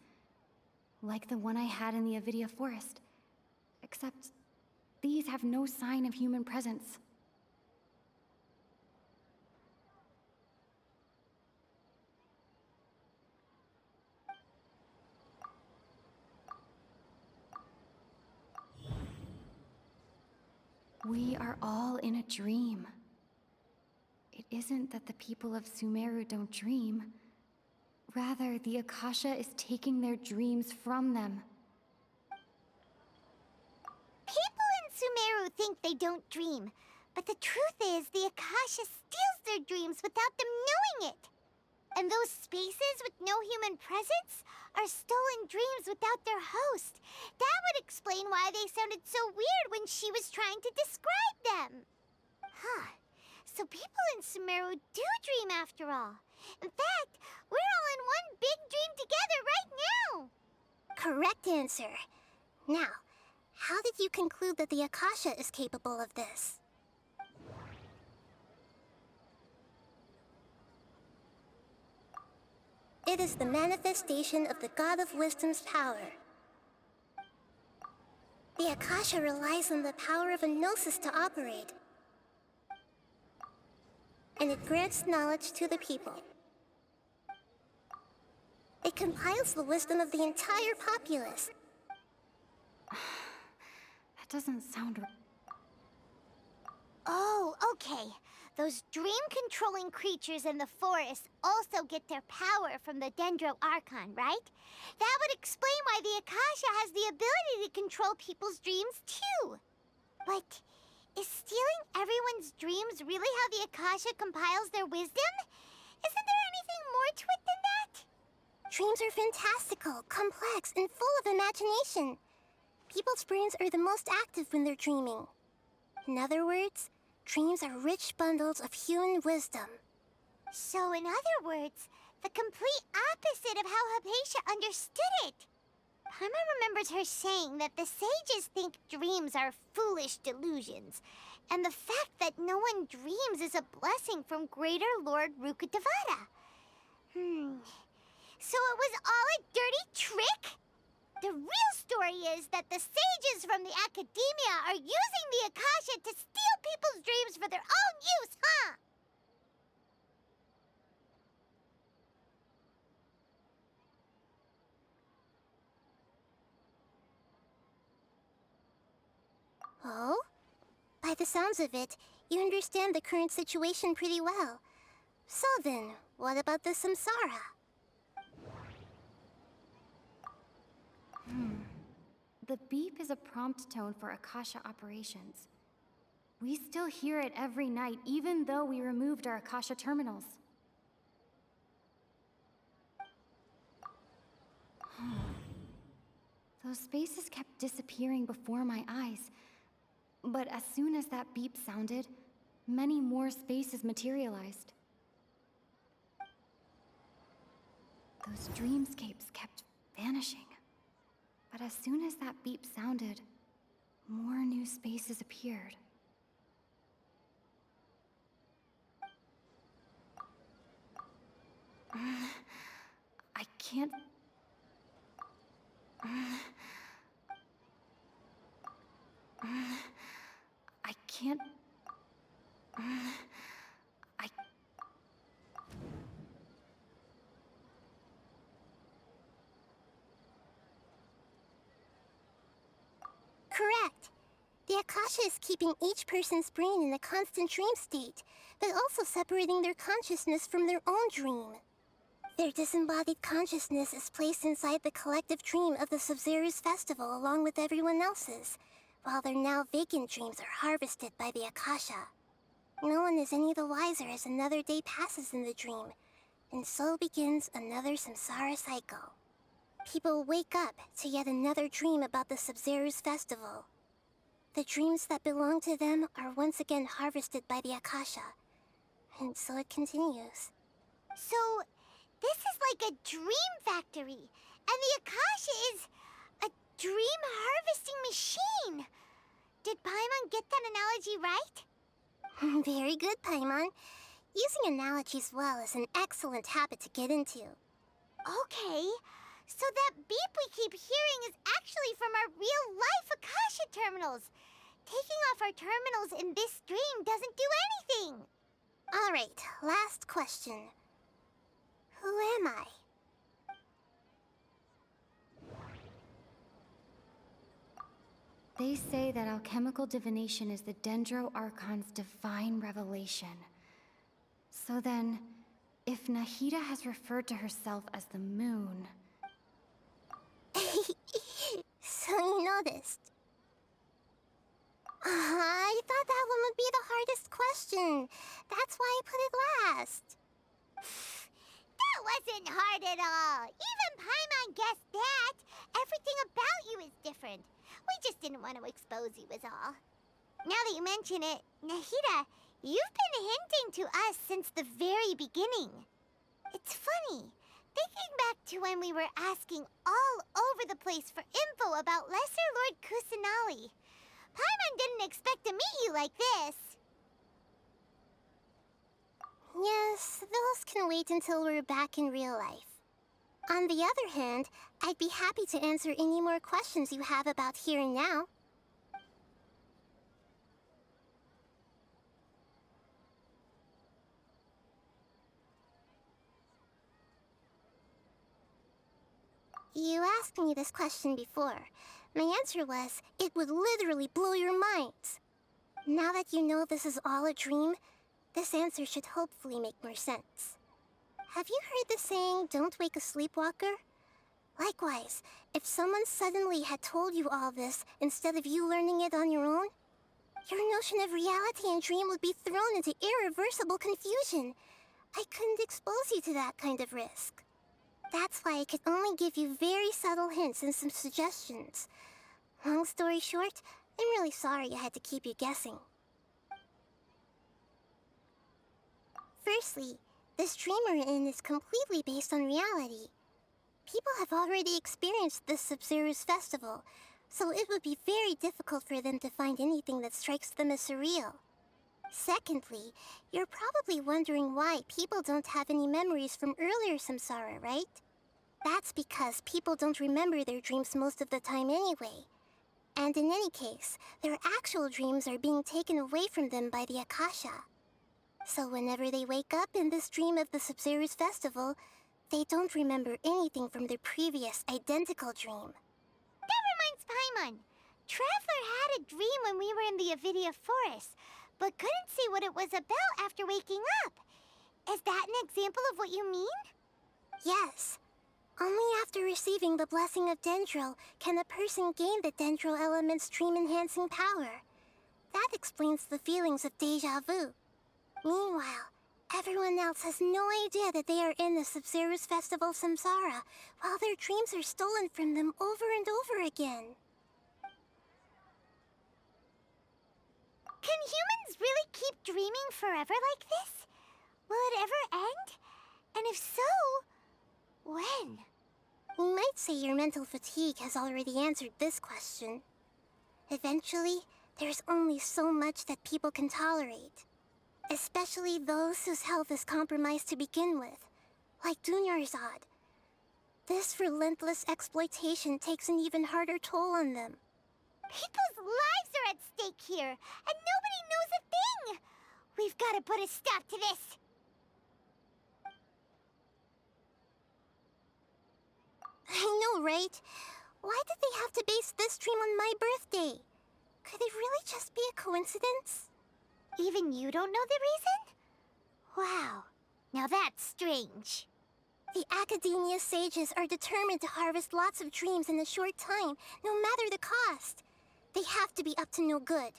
like the one I had in the Avidia forest, except these have no sign of human presence. We are all in a dream. It isn't that the people of Sumeru don't dream. Rather, the Akasha is taking their dreams from them. People in Sumeru think they don't dream, but the truth is the Akasha steals their dreams without them knowing it. And those spaces with no human presence are stolen dreams without their host. That would explain why they sounded so weird when she was trying to describe them. Huh. So people in Sumeru do dream after all. In fact, we're all in one big dream together right now. Correct answer. Now, how did you conclude that the Akasha is capable of this? It is the manifestation of the God of Wisdom's power. The Akasha relies on the power of a gnosis to operate, and it grants knowledge to the people. It compiles the wisdom of the entire populace. That doesn't sound... Oh, okay. Those dream-controlling creatures in the forest also get their power from the Dendro Archon, right? That would explain why the Akasha has the ability to control people's dreams, too. But is stealing everyone's dreams really how the Akasha compiles their wisdom? Isn't there anything more to it than that? Dreams are fantastical, complex, and full of imagination. People's brains are the most active when they're dreaming. In other words, dreams are rich bundles of human wisdom. So in other words, the complete opposite of how Hypatia understood it. Paimon remembers her saying that the sages think dreams are foolish delusions, and the fact that no one dreams is a blessing from Greater Lord Rukkhadevata. So it was all a dirty trick? The real story is that the sages from the Academia are using the Akasha to steal people's dreams for their own use, huh? Oh? By the sounds of it, you understand the current situation pretty well. So then, what about the Samsara? The beep is a prompt tone for Akasha operations. We still hear it every night, even though we removed our Akasha terminals. Those spaces kept disappearing before my eyes. But as soon as that beep sounded, many more spaces materialized. Those dreamscapes kept vanishing. But as soon as that beep sounded, more new spaces appeared. I can't... I can't... Correct. The Akasha is keeping each person's brain in a constant dream state, but also separating their consciousness from their own dream. Their disembodied consciousness is placed inside the collective dream of the Sabzeruz festival along with everyone else's, while their now vacant dreams are harvested by the Akasha. No one is any the wiser as another day passes in the dream, and so begins another Samsara cycle. People wake up to yet another dream about the Sabzeruz festival. The dreams that belong to them are once again harvested by the Akasha, and so it continues. So, this is like a dream factory, and the Akasha is a dream harvesting machine. Did Paimon get that analogy right? Very good, Paimon. Using analogies well is an excellent habit to get into. Okay, so that beep we keep hearing is actually from our real-life Akasha terminals. Taking off our terminals in this dream doesn't do anything. All right, last question. Who am I? They say that alchemical divination is the Dendro Archon's divine revelation. So then, if Nahida has referred to herself as the moon... So you noticed. I thought that one would be the hardest question. That's why I put it last. That wasn't hard at all. Even Paimon guessed that. Everything about you is different. We just didn't want to expose you is all. Now that you mention it, Nahida, you've been hinting to us since the very beginning. It's funny. Thinking back to when we were asking all over the place for info about Lesser Lord Kusanali, Paimon didn't expect to meet you like this. Yes, those can wait until we're back in real life. On the other hand, I'd be happy to answer any more questions you have about here and now. You asked me this question before. My answer was, it would literally blow your minds. Now that you know this is all a dream, this answer should hopefully make more sense. Have you heard the saying, don't wake a sleepwalker? Likewise, if someone suddenly had told you all this instead of you learning it on your own, your notion of reality and dream would be thrown into irreversible confusion. I couldn't expose you to that kind of risk. That's why I could only give you very subtle hints and some suggestions. Long story short, I'm really sorry I had to keep you guessing. Firstly, this dream we're in is completely based on reality. People have already experienced this Sabzeruz festival, so it would be very difficult for them to find anything that strikes them as surreal. Secondly, you're probably wondering why people don't have any memories from earlier Samsara, right? That's because people don't remember their dreams most of the time anyway. And in any case, their actual dreams are being taken away from them by the Akasha. So whenever they wake up in this dream of the Sabzeruz festival, they don't remember anything from their previous identical dream. That reminds Paimon. Traveler had a dream when we were in the Avidia forest, but couldn't see what it was about after waking up. Is that an example of what you mean? Yes. Only after receiving the blessing of Dendril can a person gain the Dendril element's dream-enhancing power. That explains the feelings of déjà vu. Meanwhile, everyone else has no idea that they are in the Sabzeruz Festival Samsara, while their dreams are stolen from them over and over again. Can humans really keep dreaming forever like this? Will it ever end? And if so, when? You might say your mental fatigue has already answered this question. Eventually, there's only so much that people can tolerate. Especially those whose health is compromised to begin with, like Dunyarzad. This relentless exploitation takes an even harder toll on them. People's lives are at stake here, and nobody knows a thing! We've got to put a stop to this! I know, right? Why did they have to base this dream on my birthday? Could it really just be a coincidence? Even you don't know the reason? Wow, now that's strange. The Academia sages are determined to harvest lots of dreams in a short time, no matter the cost. They have to be up to no good.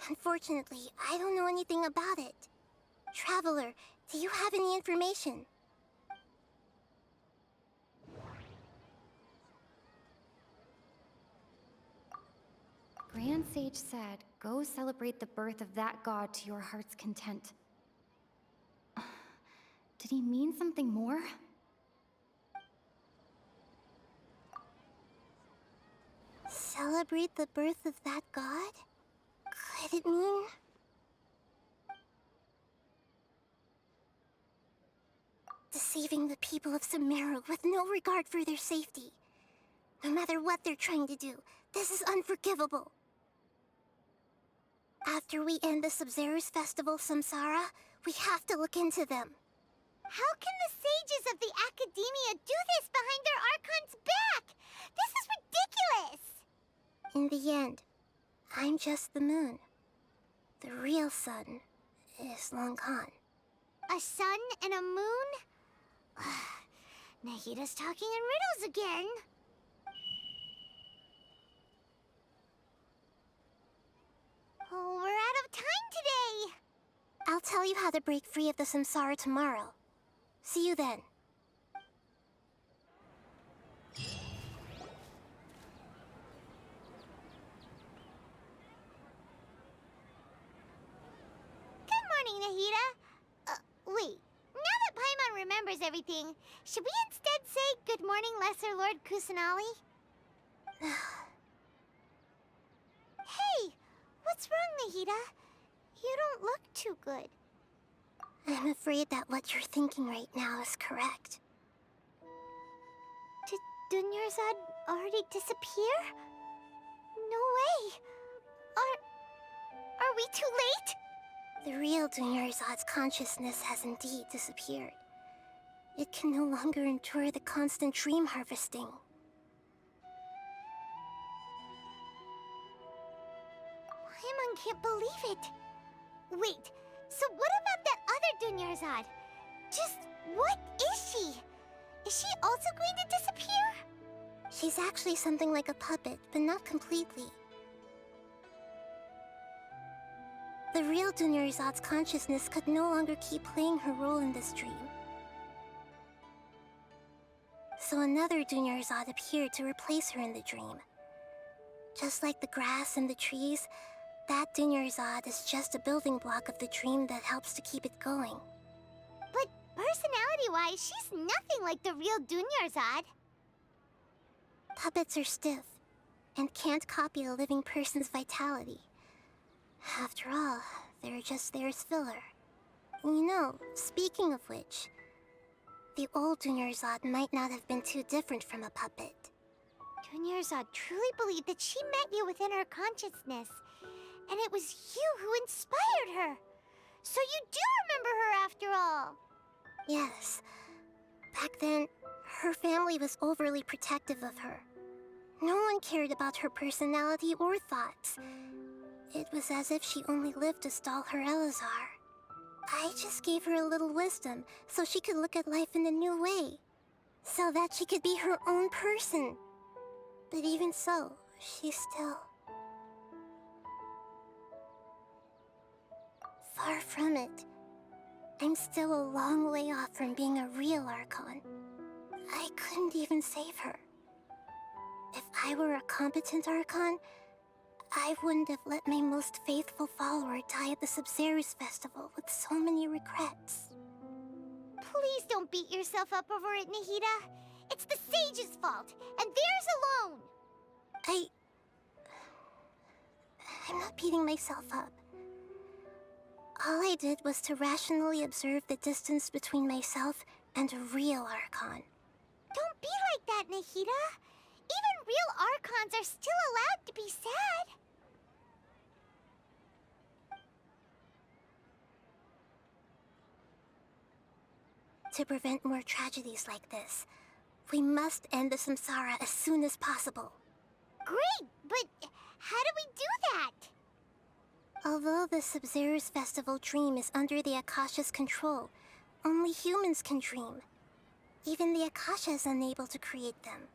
Unfortunately, I don't know anything about it. Traveler, do you have any information? Grand Sage said, go celebrate the birth of that god to your heart's content. Did he mean something more? Celebrate the birth of that god? Could it mean... deceiving the people of Sumeru with no regard for their safety? No matter what they're trying to do, this is unforgivable. After we end the Sabzeruz Festival Samsara, we have to look into them. How can the sages of the Academia do this behind their Archon's back? This is ridiculous! In the end, I'm just the moon. The real sun is long gone. A sun and a moon? Nahida's talking in riddles again. Oh, we're out of time today! I'll tell you how to break free of the Samsara tomorrow. See you then. Good morning, Nahida. Wait. Now that Paimon remembers everything, should we instead say good morning, Lesser Lord Kusanali? Hey! What's wrong, Nahida? You don't look too good. I'm afraid that what you're thinking right now is correct. Did Dunyarzad already disappear? No way! Are we too late? The real Dunyarzad's consciousness has indeed disappeared. It can no longer endure the constant dream harvesting. Paimon can't believe it. Wait, so what about that other Dunyarzad? Just what is she? Is she also going to disappear? She's actually something like a puppet, but not completely. The real Dunyarzad's consciousness could no longer keep playing her role in this dream. So another Dunyarzad appeared to replace her in the dream. Just like the grass and the trees, that Dunyarzad is just a building block of the dream that helps to keep it going. But personality-wise, she's nothing like the real Dunyarzad. Puppets are stiff and can't copy a living person's vitality. After all, they're just there as filler. You know, speaking of which, the old Dunyarzad might not have been too different from a puppet. Dunyarzad truly believed that she met you within her consciousness, and it was you who inspired her. So you do remember her after all. Yes. Back then, her family was overly protective of her. No one cared about her personality or thoughts. It was as if she only lived to stall her Elazar. I just gave her a little wisdom so she could look at life in a new way. So that she could be her own person. But even so, she's still... far from it. I'm still a long way off from being a real Archon. I couldn't even save her. If I were a competent Archon, I wouldn't have let my most faithful follower die at the Sabzeruz festival with so many regrets. Please don't beat yourself up over it, Nahida. It's the Sage's fault, and theirs alone. I'm not beating myself up. All I did was to rationally observe the distance between myself and a real Archon. Don't be like that, Nahida. Even real Archons are still allowed to be sad. To prevent more tragedies like this, we must end the Samsara as soon as possible. Great, but how do we do that? Although the Sabzeruz festival dream is under the Akasha's control, only humans can dream. Even the Akasha is unable to create them.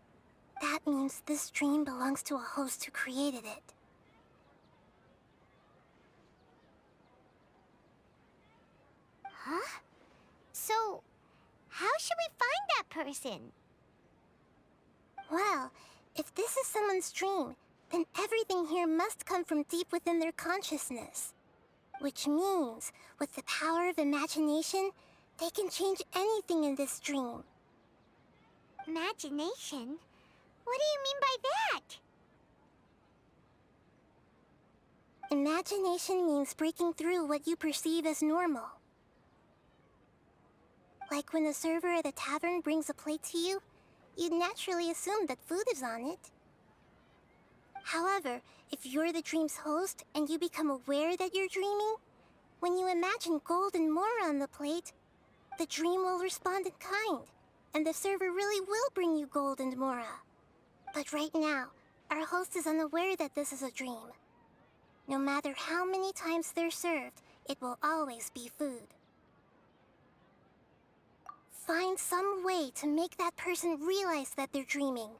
That means this dream belongs to a host who created it. Huh? So, how should we find that person? Well, if this is someone's dream, then everything here must come from deep within their consciousness. Which means, with the power of imagination, they can change anything in this dream. Imagination? What do you mean by that? Imagination means breaking through what you perceive as normal. Like when a server at a tavern brings a plate to you, you'd naturally assume that food is on it. However, if you're the dream's host and you become aware that you're dreaming, when you imagine gold and more on the plate, the dream will respond in kind, and the server really will bring you gold and mora. But right now, our host is unaware that this is a dream. No matter how many times they're served, it will always be food. Find some way to make that person realize that they're dreaming.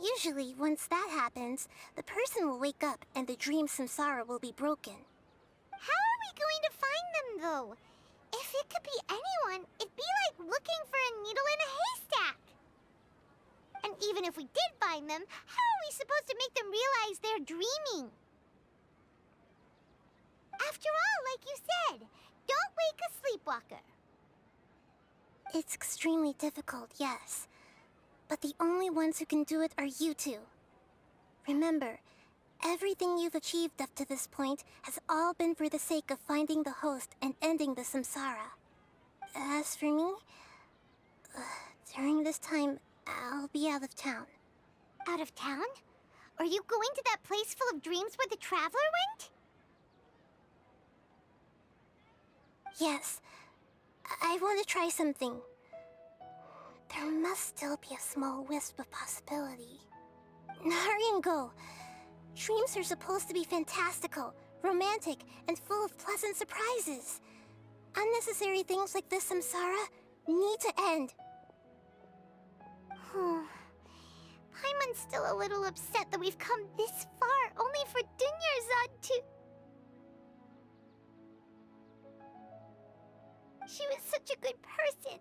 Usually, once that happens, the person will wake up and the dream samsara will be broken. How are we going to find them, though? If it could be anyone, it'd be like looking for a needle in a haystack. And even if we did find them, how are we supposed to make them realize they're dreaming? After all, like you said, don't wake a sleepwalker. It's extremely difficult, yes. But the only ones who can do it are you two. Remember, everything you've achieved up to this point has all been for the sake of finding the host and ending the samsara. As for me, during this time, I'll be out of town. Out of town? Are you going to that place full of dreams where the Traveler went? Yes. I want to try something. There must still be a small wisp of possibility. Hurry and go. Dreams are supposed to be fantastical, romantic, and full of pleasant surprises. Unnecessary things like this samsara need to end. Paimon's still a little upset that we've come this far only for Dunyarzad to... She was such a good person,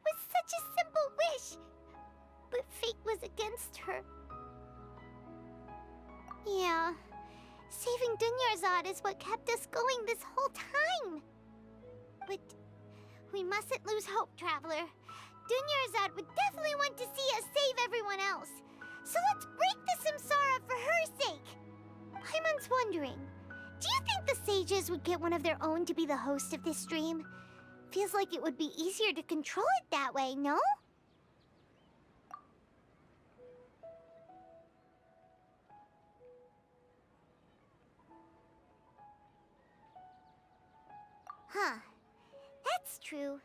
with such a simple wish. against her. Yeah, saving Dunyarzad is what kept us going this whole time. But we mustn't lose hope, Traveler. Dunyarzad would definitely want to see us save everyone else. So let's break the Samsara for her sake. Paimon's wondering, do you think the sages would get one of their own to be the host of this stream? Feels like it would be easier to control it that way, no? Huh. That's true.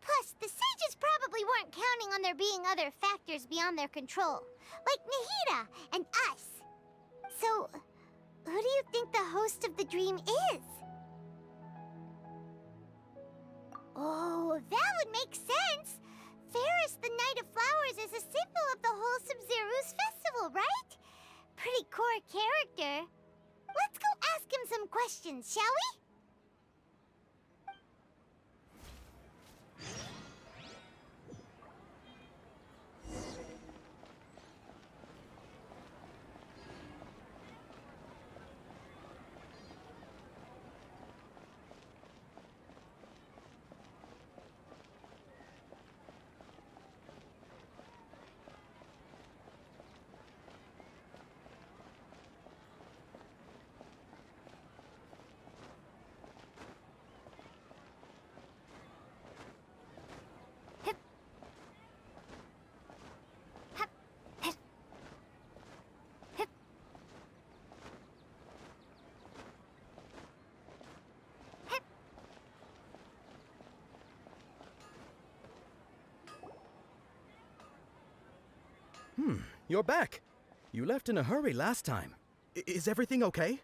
Plus, the sages probably weren't counting on there being other factors beyond their control, like Nahida and us. So, who do you think the host of the dream is? Oh, that would make sense! Ferris, the Knight of Flowers, is a symbol of the whole Sabzeruz festival, right? Pretty core character. Let's go ask him some questions, shall we? You're back. You left in a hurry last time. Is everything okay?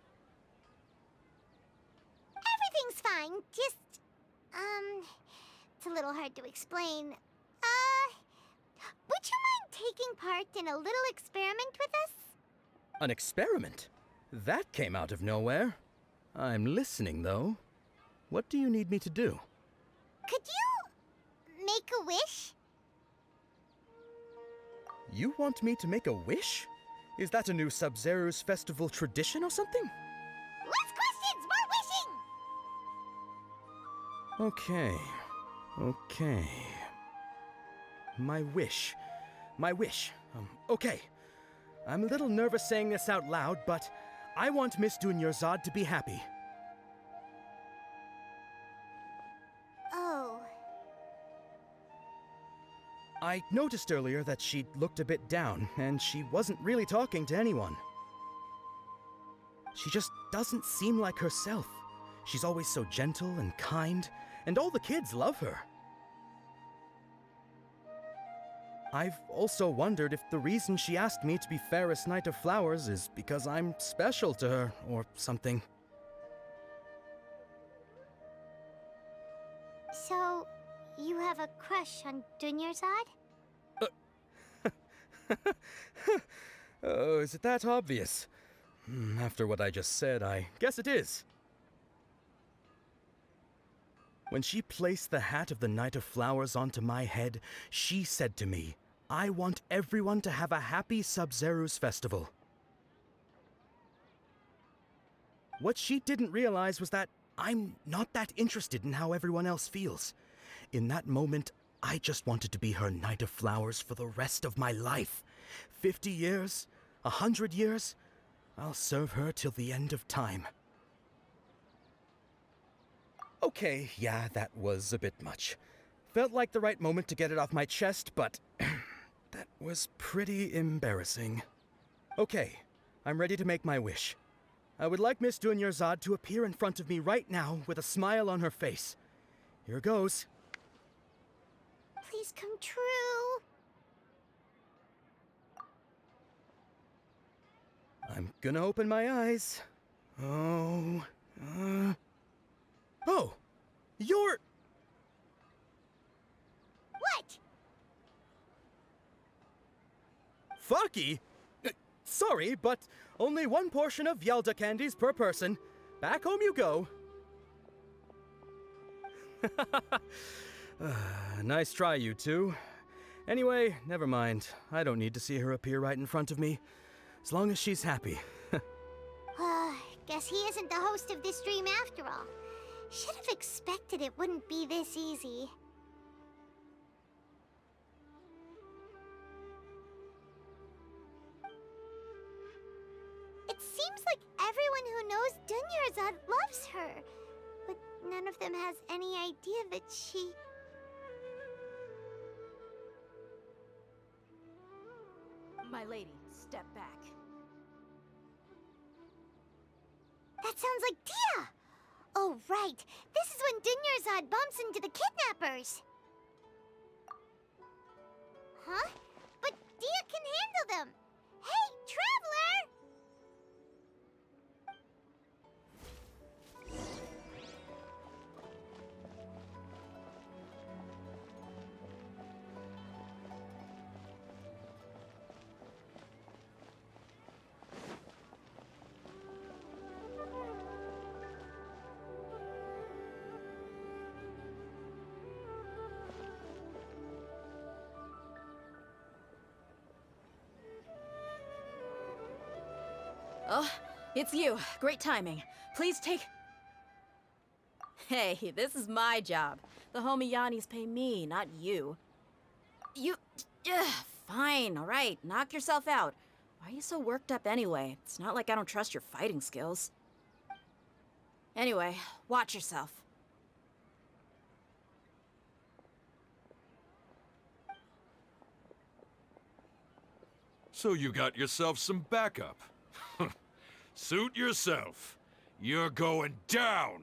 Everything's fine, just, it's a little hard to explain. Would you mind taking part in a little experiment with us? An experiment? That came out of nowhere. I'm listening, though. What do you need me to do? Could you make a wish? You want me to make a wish? Is that a new Sabzeruz festival tradition or something? Less questions, more wishing! Okay. My wish. Okay. I'm a little nervous saying this out loud, but I want Miss Dunyarzad to be happy. Oh. I noticed earlier that she looked a bit down, and she wasn't really talking to anyone. She just doesn't seem like herself. She's always so gentle and kind, and all the kids love her. I've also wondered if the reason she asked me to be Fairest Knight of Flowers is because I'm special to her, or something. So, you have a crush on Dunyarzad? Oh, is it that obvious? After what I just said, I guess it is. When she placed the hat of the Knight of Flowers onto my head, she said to me, I want everyone to have a happy Sabzeruz festival. What she didn't realize was that I'm not that interested in how everyone else feels. In that moment, I just wanted to be her Knight of Flowers for the rest of my life. 50 years, 100 years, I'll serve her till the end of time. Okay, yeah, that was a bit much. Felt like the right moment to get it off my chest, but that was pretty embarrassing. Okay, I'm ready to make my wish. I would like Miss Dunyarzad to appear in front of me right now with a smile on her face. Here goes. Please come true. I'm gonna open my eyes. Oh, you're... What? Fucky? Sorry, but only one portion of Yalda candies per person. Back home you go. Nice try, you two. Anyway, never mind. I don't need to see her appear right in front of me. As long as she's happy. Guess he isn't the host of this dream after all. Should have expected it wouldn't be this easy. It seems like everyone who knows Dunyarzad loves her, but none of them has any idea that she... My lady, step back. That sounds like Dia! Oh, right. This is when Dunyarzad bumps into the kidnappers. Huh? But Dia can handle them. Hey, Traveler! Oh, it's you. Great timing. Please take... Hey, this is my job. The homie Yannis pay me, not you. You... Fine, all right. Knock yourself out. Why are you so worked up anyway? It's not like I don't trust your fighting skills. Anyway, watch yourself. So you got yourself some backup. Suit yourself. You're going down.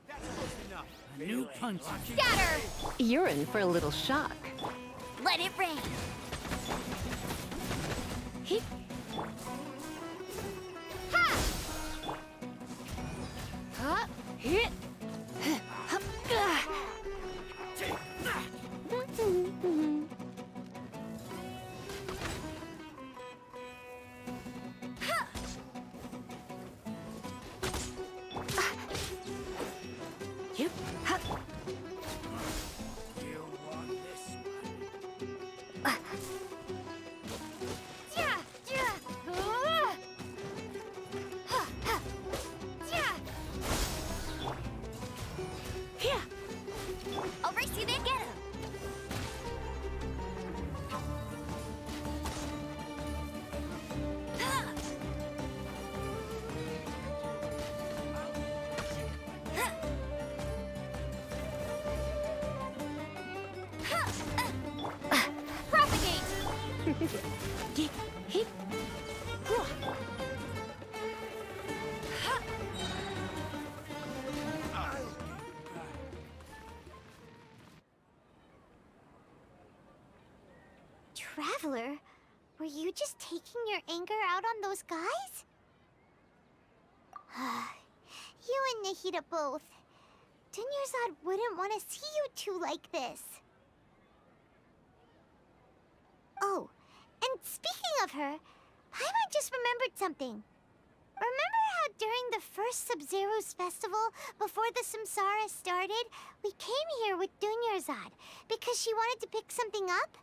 That's close enough. A new punch. Scatter! You're in for a little shock. Let it rain! He... Ha! Huh? Hit! I'll race you to get him! Traveler, were you just taking your anger out on those guys? You and Nahida both. Dunyarzad wouldn't want to see you two like this. Oh, and speaking of her, Paimon just remembered something. Remember how during the first Sabzeruz festival, before the Samsara started, we came here with Dunyarzad because she wanted to pick something up?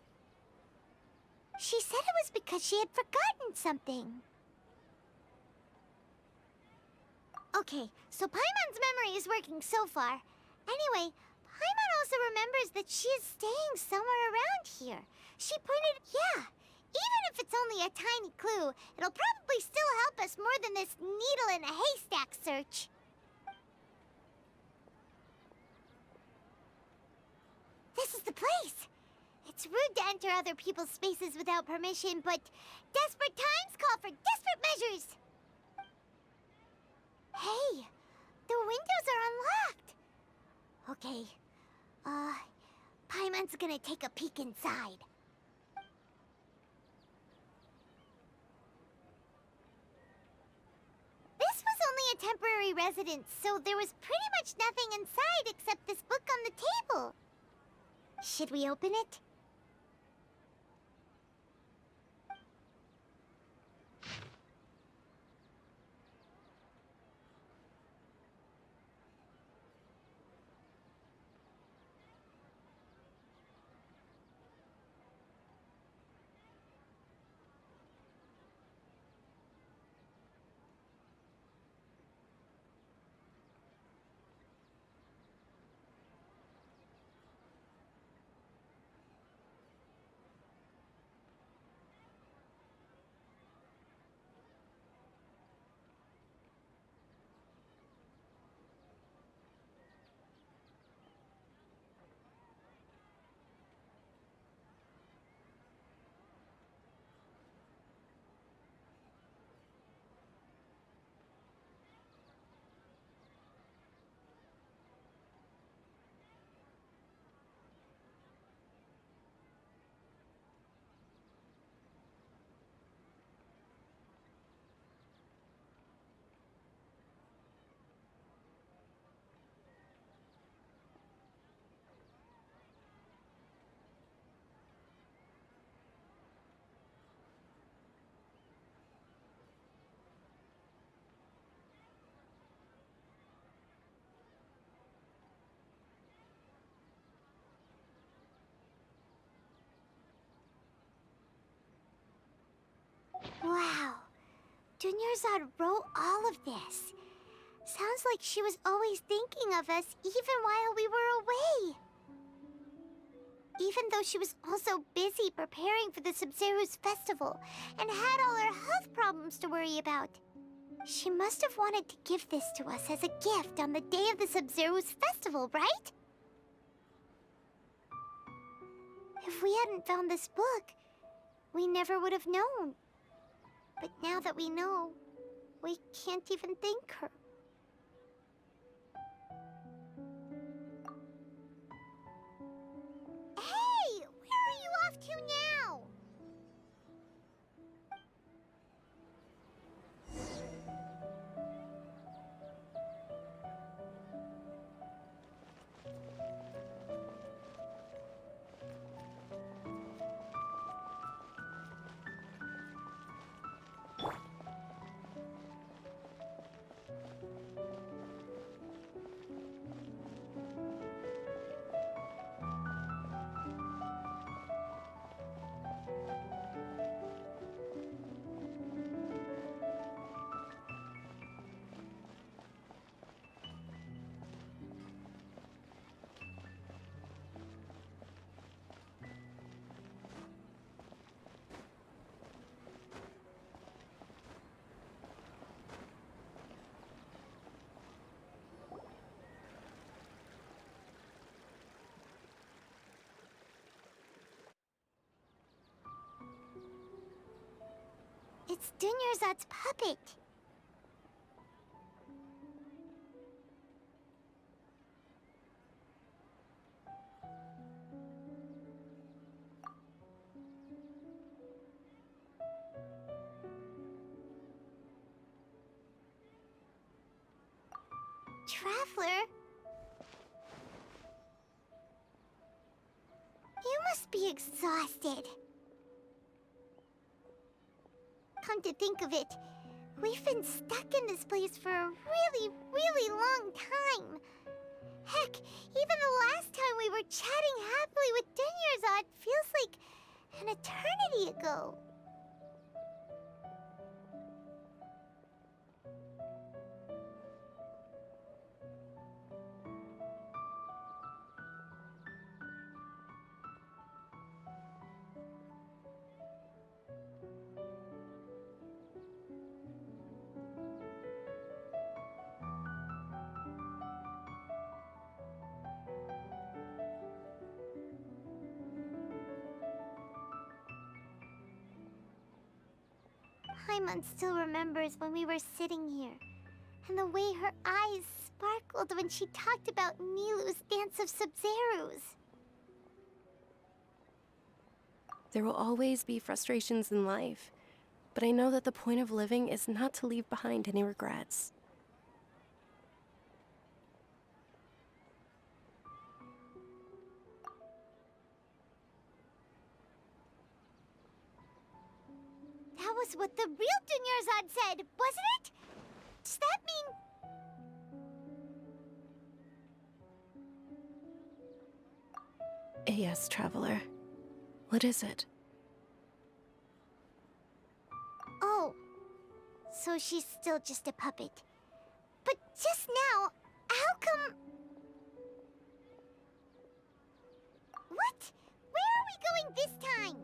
She said it was because she had forgotten something. Okay, so Paimon's memory is working so far. Anyway, Paimon also remembers that she is staying somewhere around here. She pointed... Yeah, even if it's only a tiny clue, it'll probably still help us more than this needle in a haystack search. This is the place. It's rude to enter other people's spaces without permission, but desperate times call for desperate measures. Hey, the windows are unlocked. Okay, Paimon's gonna take a peek inside. This was only a temporary residence, so there was pretty much nothing inside except this book on the table. Should we open it? Dunyarzad wrote all of this. Sounds like she was always thinking of us even while we were away. Even though she was also busy preparing for the Sabzeruz festival and had all her health problems to worry about. She must have wanted to give this to us as a gift on the day of the Sabzeruz festival, right? If we hadn't found this book, we never would have known. But now that we know, we can't even thank her. Hey! Where are you off to now? It's Dunyarzad's puppet. Traveler? You must be exhausted. Come to think of it, we've been stuck in this place for a really, really long time. Heck, even the last time we were chatting happily with Dunyarzad feels like an eternity ago. Paimon still remembers when we were sitting here, and the way her eyes sparkled when she talked about Nilou's Dance of Sabzeruz. There will always be frustrations in life, but I know that the point of living is not to leave behind any regrets. That was what the real Dunyarzad said, wasn't it? Does that mean... Yes, Traveler. What is it? Oh, so she's still just a puppet. But just now, how come... What? Where are we going this time?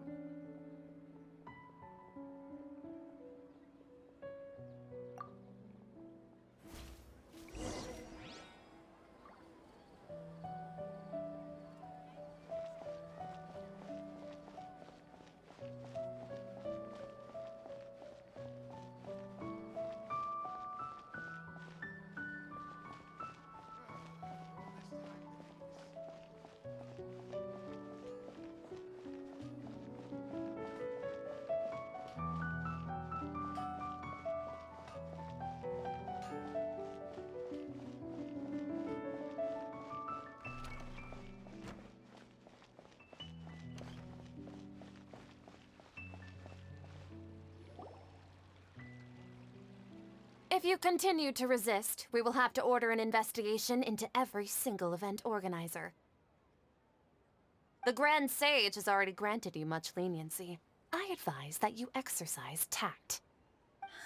If you continue to resist, we will have to order an investigation into every single event organizer. The Grand Sage has already granted you much leniency. I advise that you exercise tact.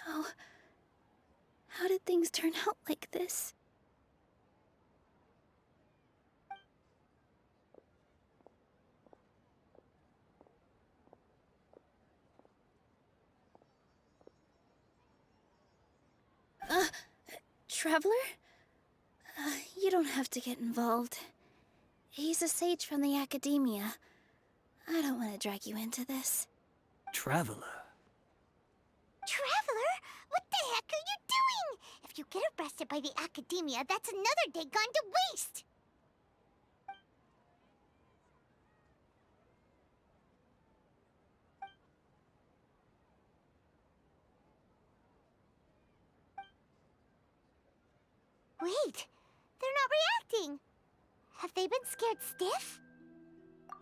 How did things turn out like this? Traveler? You don't have to get involved. He's a sage from the academia. I don't want to drag you into this. Traveler? Traveler? What the heck are you doing? If you get arrested by the academia, that's another day gone to waste! Wait, they're not reacting. Have they been scared stiff?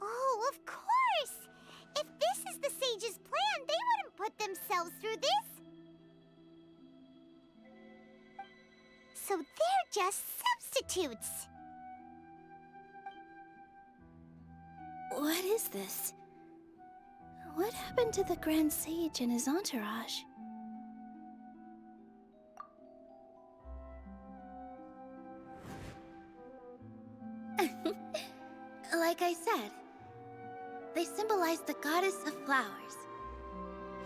Oh, of course! If this is the sage's plan, they wouldn't put themselves through this. So they're just substitutes. What is this? What happened to the Grand Sage and his entourage? Like I said, they symbolize the goddess of flowers.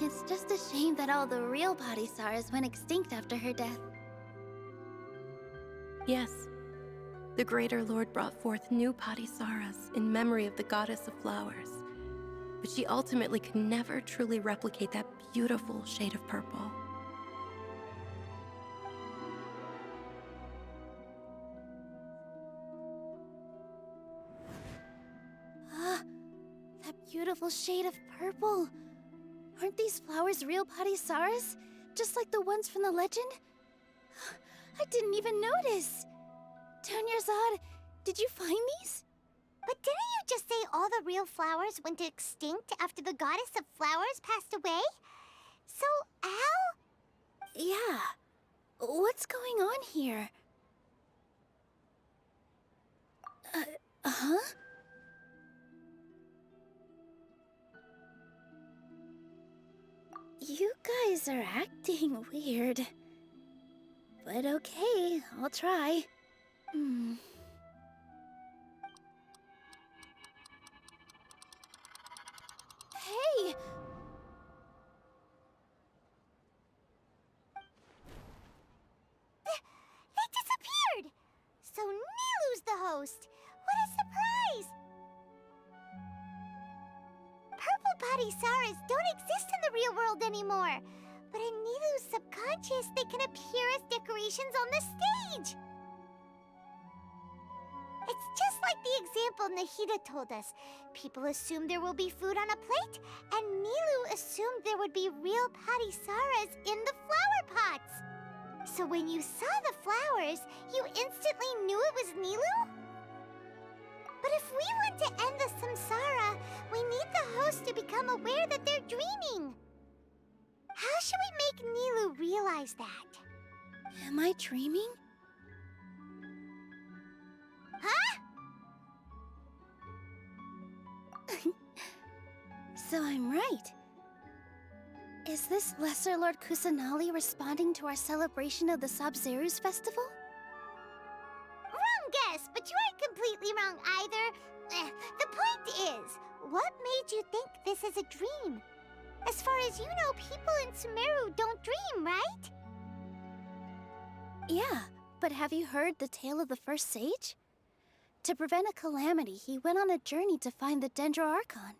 It's just a shame that all the real Padisaras went extinct after her death. Yes. The Greater Lord brought forth new Padisaras in memory of the goddess of flowers. But she ultimately could never truly replicate that beautiful shade of purple. That beautiful shade of purple. Aren't these flowers real Padisaras? Just like the ones from the legend? I didn't even notice. Dunyarzad, did you find these? But didn't you just say all the real flowers went extinct after the goddess of flowers passed away? So, Al? Yeah. What's going on here? Huh? You guys are acting weird. But okay, I'll try. Hey! They disappeared! So Nilu's the host! What a surprise! Purple Padisaras don't exist in the real world anymore. But in Nilu's subconscious, they can appear as decorations on the stage! It's just like the example Nahida told us. People assume there will be food on a plate, and Nilu assumed there would be real Padisaras in the flower pots. So when you saw the flowers, you instantly knew it was Nilu? But if we want to end the Samsara, we need the host to become aware that they're dreaming. How should we make Nilu realize that? Am I dreaming? Huh? So I'm right. Is this Lesser Lord Kusanali responding to our celebration of the Sabzeruz festival? Wrong guess, but you aren't completely wrong either. The point is, what made you think this is a dream? As far as you know, people in Sumeru don't dream, right? Yeah, but have you heard the tale of the first sage? To prevent a calamity, he went on a journey to find the Dendroarchon.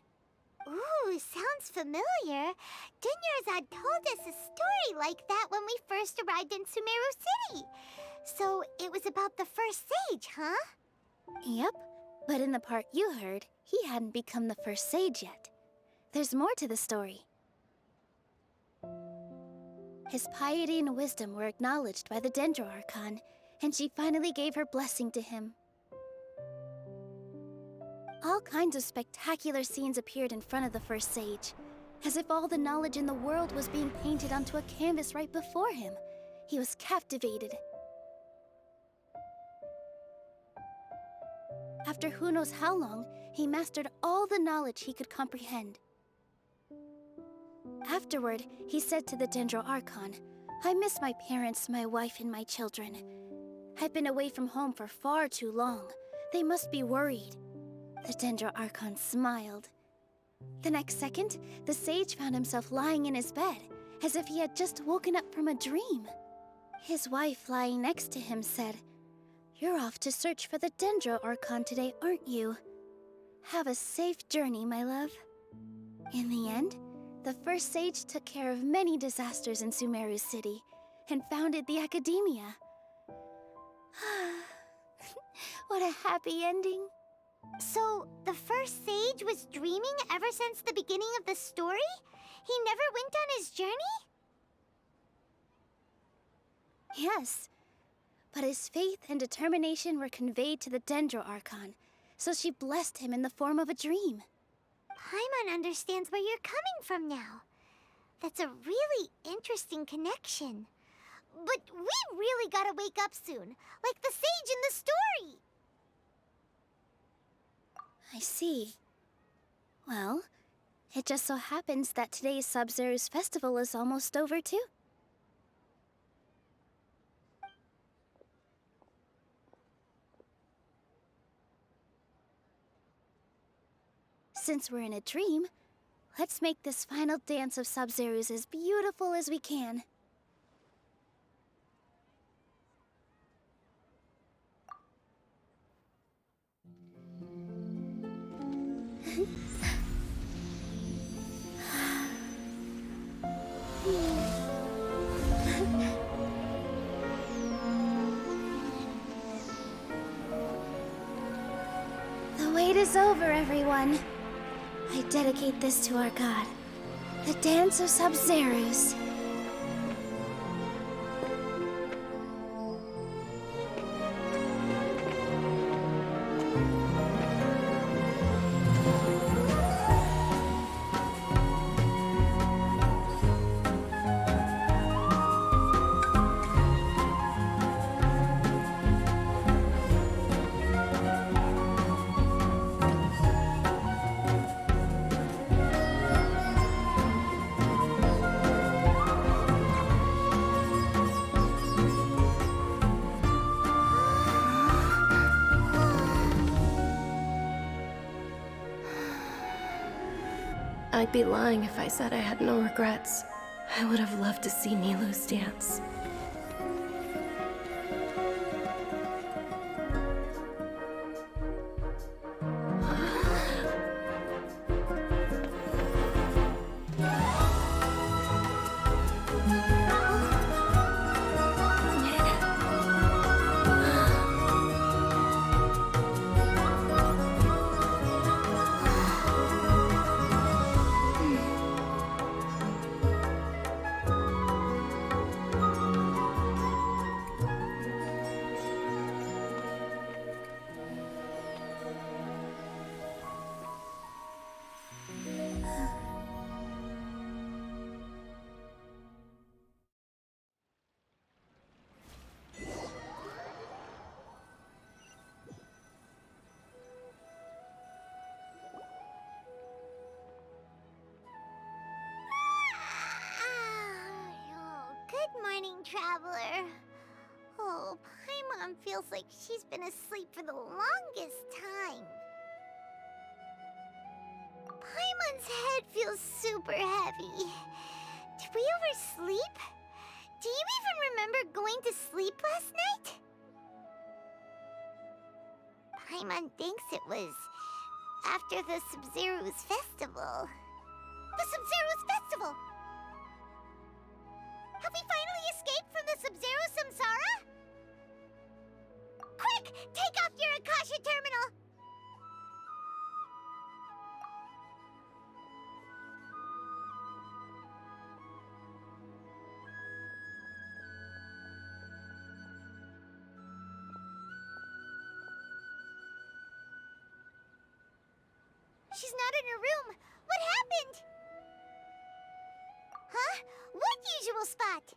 Ooh, sounds familiar. Dunyarzad told us a story like that when we first arrived in Sumeru City. So it was about the first sage, huh? Yep, but in the part you heard, he hadn't become the first sage yet. There's more to the story. His piety and wisdom were acknowledged by the Dendroarchon, and she finally gave her blessing to him. All kinds of spectacular scenes appeared in front of the first sage, as if all the knowledge in the world was being painted onto a canvas right before him. He was captivated. After who knows how long, he mastered all the knowledge he could comprehend. Afterward, he said to the Dendro Archon, I miss my parents, my wife, and my children. I've been away from home for far too long. They must be worried. The Dendro Archon smiled. The next second, the sage found himself lying in his bed, as if he had just woken up from a dream. His wife, lying next to him, said, You're off to search for the Dendro Archon today, aren't you? Have a safe journey, my love. In the end, the first sage took care of many disasters in Sumeru City and founded the Academia. What a happy ending. So, the first sage was dreaming ever since the beginning of the story? He never went on his journey? Yes, but his faith and determination were conveyed to the Dendro Archon, so she blessed him in the form of a dream. Paimon understands where you're coming from now. That's a really interesting connection. But we really gotta wake up soon, like the sage in the story! I see. Well, it just so happens that today's Sabzeruz festival is almost over too. Since we're in a dream, let's make this final dance of Sabzeruz as beautiful as we can. The wait is over, everyone. I dedicate this to our god, the dance of Sabzeruz. I'd be lying if I said I had no regrets. I would have loved to see Nilou's dance. Good morning, traveler. Oh, Paimon feels like she's been asleep for the longest time. Paimon's head feels super heavy. Did we oversleep? Do you even remember going to sleep last night? Paimon thinks it was after the Sabzeruz festival. The Sabzeruz festival! Have we finally escaped from the Sabzeruz Samsara? Quick! Take off your Akasha terminal! She's not in her room. What happened? Huh? What usual spot?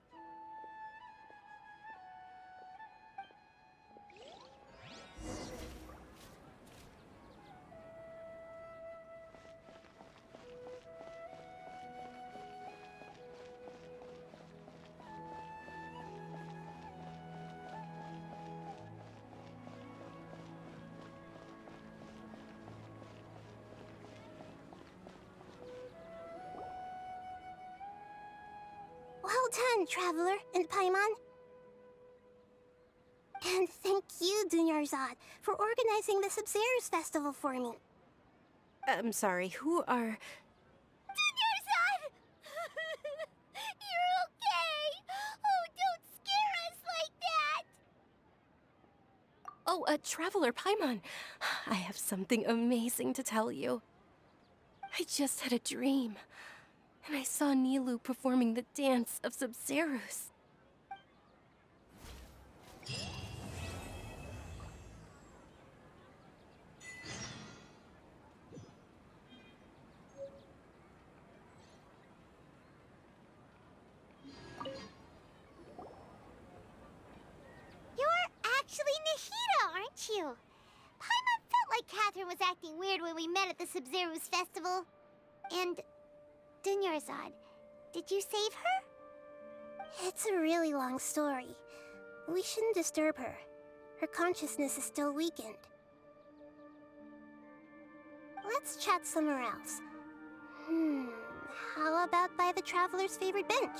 done, Traveler and Paimon. And thank you, Dunyarzad, for organizing the Sabzeruz festival for me. I'm sorry, who are... Dunyarzad! You're okay! Oh, don't scare us like that! Oh, Traveler Paimon. I have something amazing to tell you. I just had a dream, and I saw Nilou performing the dance of Sabzeruz. You're actually Nahida, aren't you? Paimon felt like Catherine was acting weird when we met at the Sabzeruz festival. And... Dunyarzad, did you save her? It's a really long story. We shouldn't disturb her. Her consciousness is still weakened. Let's chat somewhere else. How about by the Traveler's favorite bench?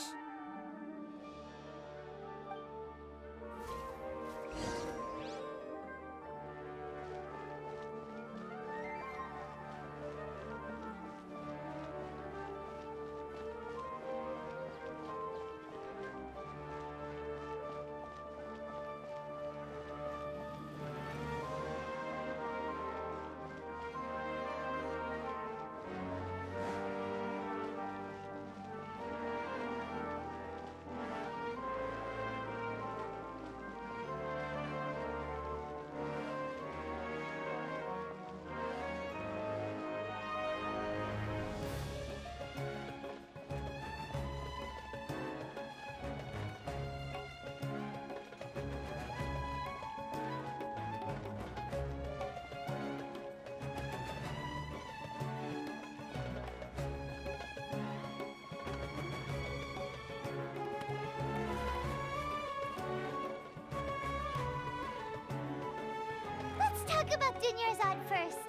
Let's talk about Dunyarzad first.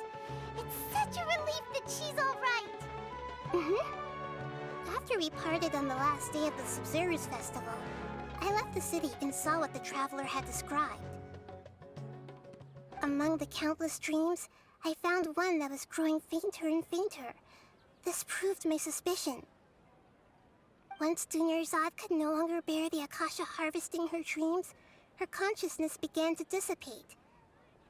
It's such a relief that she's all right. After we parted on the last day of the Sabzeruz festival, I left the city and saw what the Traveler had described. Among the countless dreams, I found one that was growing fainter and fainter. This proved my suspicion. Once Dunyarzad could no longer bear the Akasha harvesting her dreams, her consciousness began to dissipate.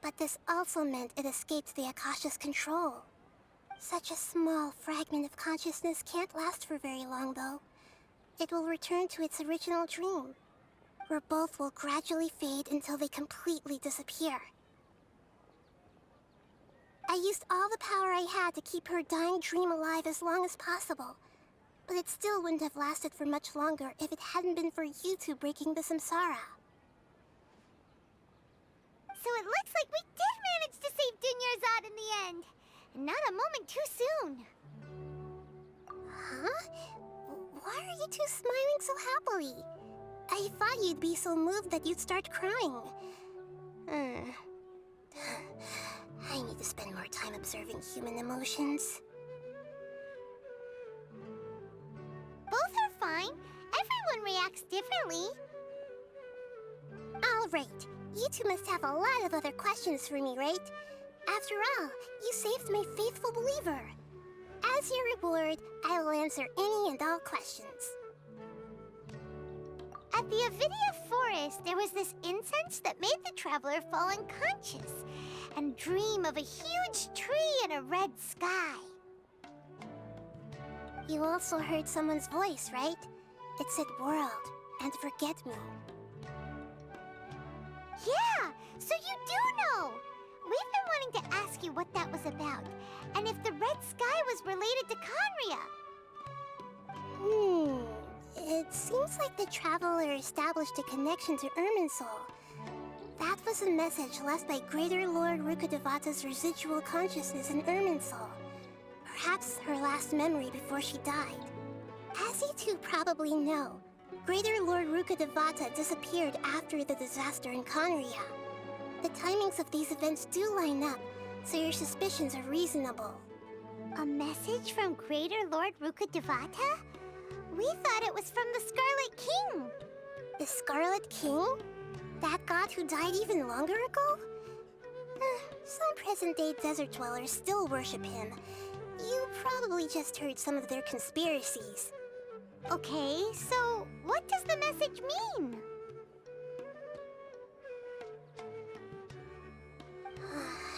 But this also meant it escaped the Akasha's control. Such a small fragment of consciousness can't last for very long, though. It will return to its original dream, where both will gradually fade until they completely disappear. I used all the power I had to keep her dying dream alive as long as possible, but it still wouldn't have lasted for much longer if it hadn't been for you two breaking the Samsara. So it looks like we did manage to save Dunyarzad in the end. And not a moment too soon. Huh? Why are you two smiling so happily? I thought you'd be so moved that you'd start crying. I need to spend more time observing human emotions. Both are fine. Everyone reacts differently. All right. You two must have a lot of other questions for me, right? After all, you saved my faithful believer. As your reward, I will answer any and all questions. At the Avidia forest, there was this incense that made the Traveler fall unconscious and dream of a huge tree and a red sky. You also heard someone's voice, right? It said world and forget me. Yeah, so you do know! We've been wanting to ask you what that was about, and if the red sky was related to Khaenri'ah. It seems like the Traveler established a connection to Irminsul. That was a message left by Greater Lord Rukkhadevata's residual consciousness in Irminsul. Perhaps her last memory before she died. As you two probably know, Greater Lord Rukkhadevata disappeared after the disaster in Khaenri'ah. The timings of these events do line up, so your suspicions are reasonable. A message from Greater Lord Rukkhadevata? We thought it was from the Scarlet King. The Scarlet King? That god who died even longer ago? Some present-day desert dwellers still worship him. You probably just heard some of their conspiracies. Okay, so what does the message mean?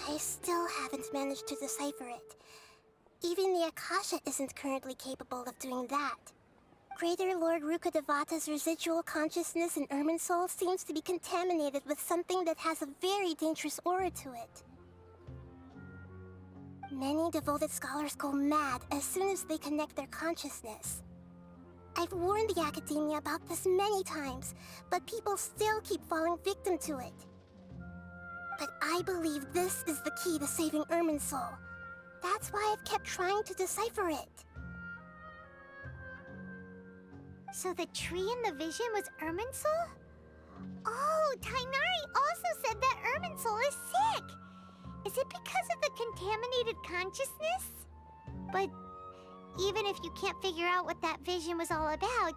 I still haven't managed to decipher it. Even the Akasha isn't currently capable of doing that. Greater Lord Rukkhadevata's residual consciousness in Irminsul seems to be contaminated with something that has a very dangerous aura to it. Many devoted scholars go mad as soon as they connect their consciousness. I've warned the Academia about this many times, but people still keep falling victim to it. But I believe this is the key to saving Irminsul. That's why I've kept trying to decipher it. So the tree in the vision was Irminsul? Oh, Tighnari also said that Irminsul is sick! Is it because of the contaminated consciousness? But even if you can't figure out what that vision was all about,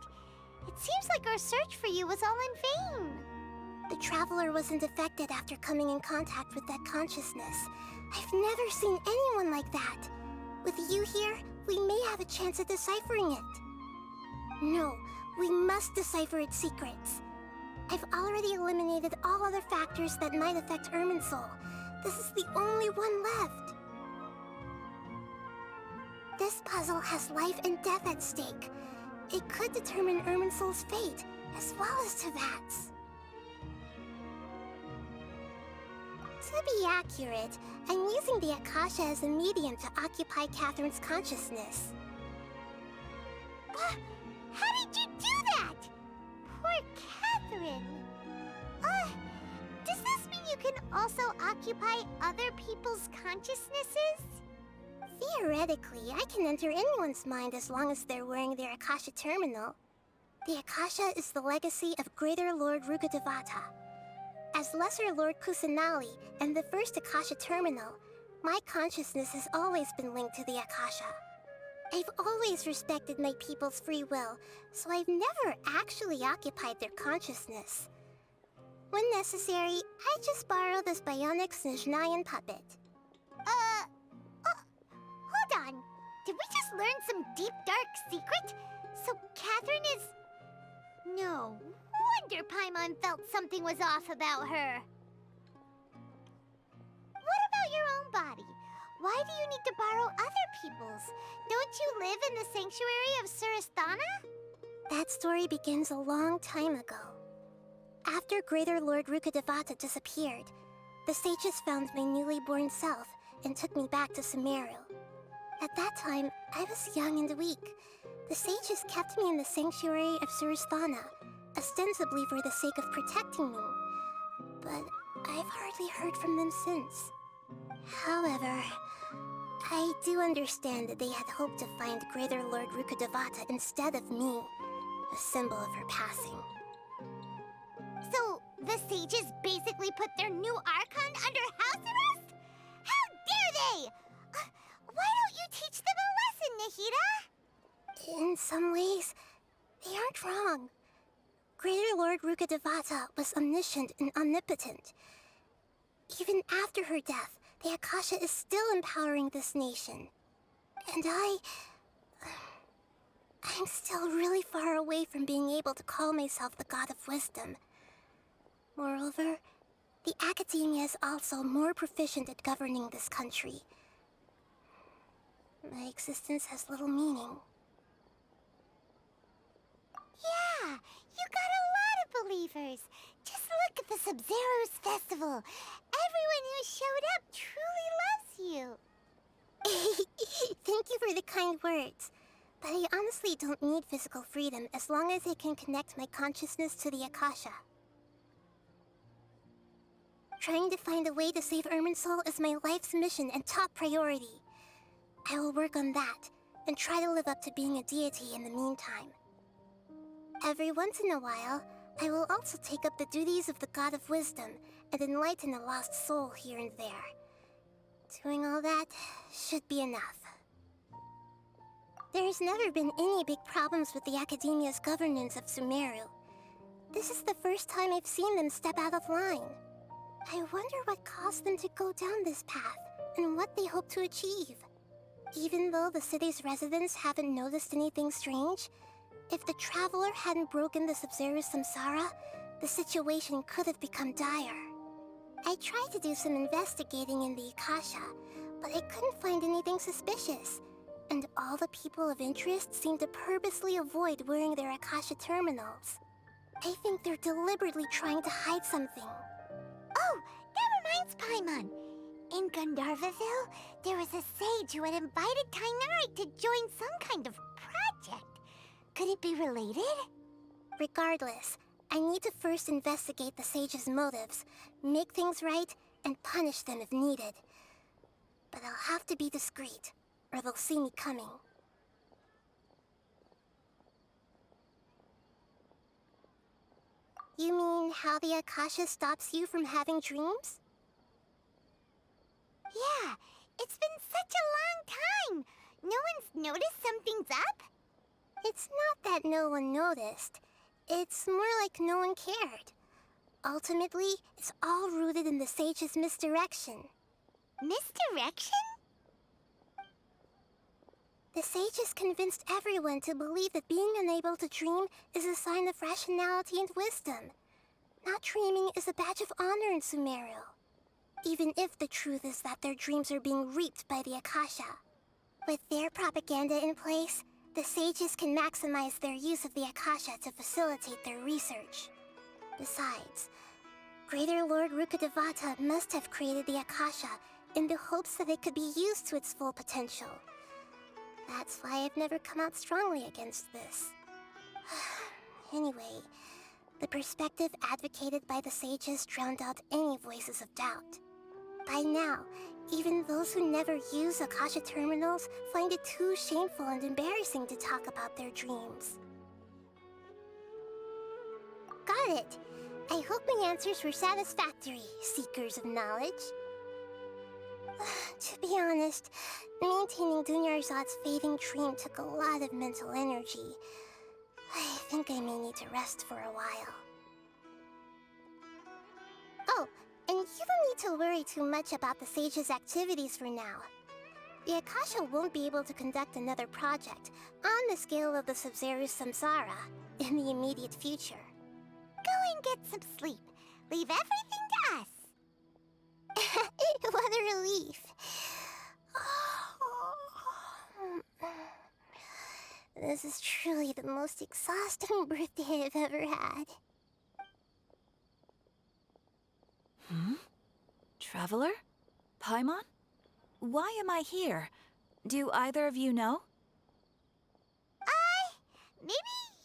it seems like our search for you was all in vain. The Traveler wasn't affected after coming in contact with that consciousness. I've never seen anyone like that. With you here, we may have a chance at deciphering it. No, we must decipher its secrets. I've already eliminated all other factors that might affect Irminsul. This is the only one left. This puzzle has life and death at stake. It could determine Irminsul's fate, as well as Tevat's. To be accurate, I'm using the Akasha as a medium to occupy Catherine's consciousness. How did you do that? Poor Catherine. Does this mean you can also occupy other people's consciousnesses? Theoretically, I can enter anyone's mind as long as they're wearing their Akasha terminal. The Akasha is the legacy of Greater Lord Rukkhadevata. As Lesser Lord Kusanali and the first Akasha terminal, my consciousness has always been linked to the Akasha. I've always respected my people's free will, so I've never actually occupied their consciousness. When necessary, I just borrow this bionic Snezhnayan puppet. Hold on. Did we just learn some deep, dark secret? So Catherine is... No wonder Paimon felt something was off about her. What about your own body? Why do you need to borrow other people's? Don't you live in the sanctuary of Surasthana? That story begins a long time ago. After Greater Lord Rukkhadevata disappeared, the sages found my newly born self and took me back to Sumeru. At that time, I was young and weak. The sages kept me in the sanctuary of Surasthana, ostensibly for the sake of protecting me. But I've hardly heard from them since. However, I do understand that they had hoped to find Greater Lord Rukkhadevata instead of me, a symbol of her passing. So, the sages basically put their new Archon under house arrest? How dare they! Why don't you teach them a lesson, Nahida? In some ways, they aren't wrong. Greater Lord Rukkhadevata was omniscient and omnipotent. Even after her death, the Akasha is still empowering this nation. And I'm still really far away from being able to call myself the God of Wisdom. Moreover, the Academia is also more proficient at governing this country. My existence has little meaning. Yeah, you got a lot of believers. Just look at the Sabzeruz festival. Everyone who showed up truly loves you. Thank you for the kind words. But I honestly don't need physical freedom as long as I can connect my consciousness to the Akasha. Trying to find a way to save Irminsul is my life's mission and top priority. I will work on that, and try to live up to being a deity in the meantime. Every once in a while, I will also take up the duties of the God of Wisdom and enlighten a lost soul here and there. Doing all that should be enough. There's never been any big problems with the Academia's governance of Sumeru. This is the first time I've seen them step out of line. I wonder what caused them to go down this path, and what they hope to achieve. Even though the city's residents haven't noticed anything strange, if the Traveler hadn't broken the Sabzeruz Samsara, the situation could have become dire. I tried to do some investigating in the Akasha, but I couldn't find anything suspicious. And all the people of interest seem to purposely avoid wearing their Akasha terminals. I think they're deliberately trying to hide something. Oh, that reminds Paimon. In Gandharvaville, there was a sage who had invited Tainari to join some kind of project. Could it be related? Regardless, I need to first investigate the sage's motives, make things right, and punish them if needed. But I'll have to be discreet, or they'll see me coming. You mean how the Akasha stops you from having dreams? Yeah, it's been such a long time. No one's noticed something's up? It's not that no one noticed. It's more like no one cared. Ultimately, it's all rooted in the sage's misdirection. Misdirection? The sage has convinced everyone to believe that being unable to dream is a sign of rationality and wisdom. Not dreaming is a badge of honor in Sumeru. Even if the truth is that their dreams are being reaped by the Akasha. With their propaganda in place, the sages can maximize their use of the Akasha to facilitate their research. Besides, Greater Lord Rukkhadevata must have created the Akasha in the hopes that it could be used to its full potential. That's why I've never come out strongly against this. Anyway, the perspective advocated by the sages drowned out any voices of doubt. By now, even those who never use Akasha terminals find it too shameful and embarrassing to talk about their dreams. Got it! I hope my answers were satisfactory, seekers of knowledge. To be honest, maintaining Dunyarzad's fading dream took a lot of mental energy. I think I may need to rest for a while. Oh, and you don't need to worry too much about the sage's activities for now. The Akasha won't be able to conduct another project on the scale of the Sabzeruz Samsara in the immediate future. Go and get some sleep. Leave everything to us. What a relief. This is truly the most exhausting birthday I've ever had. Traveler? Paimon? Why am I here? Do either of you know? Maybe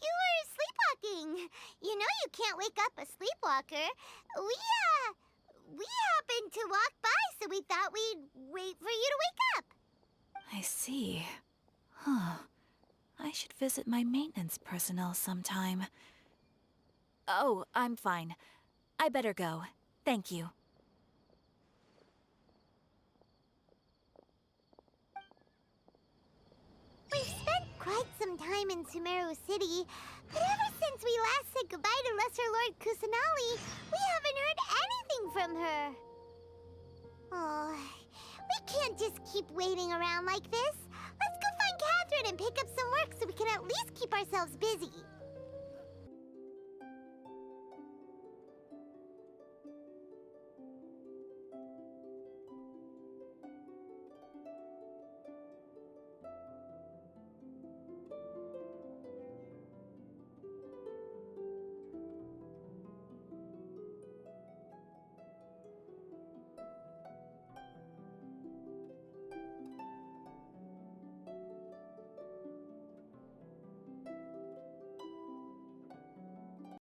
you were sleepwalking. You know you can't wake up a sleepwalker. We happened to walk by, so we thought we'd wait for you to wake up. I see. Huh. I should visit my maintenance personnel sometime. Oh, I'm fine. I better go. Thank you. We've spent quite some time in Sumeru City, but ever since we last said goodbye to Lesser Lord Kusanali, we haven't heard anything from her. Oh, we can't just keep waiting around like this. Let's go find Catherine and pick up some work so we can at least keep ourselves busy.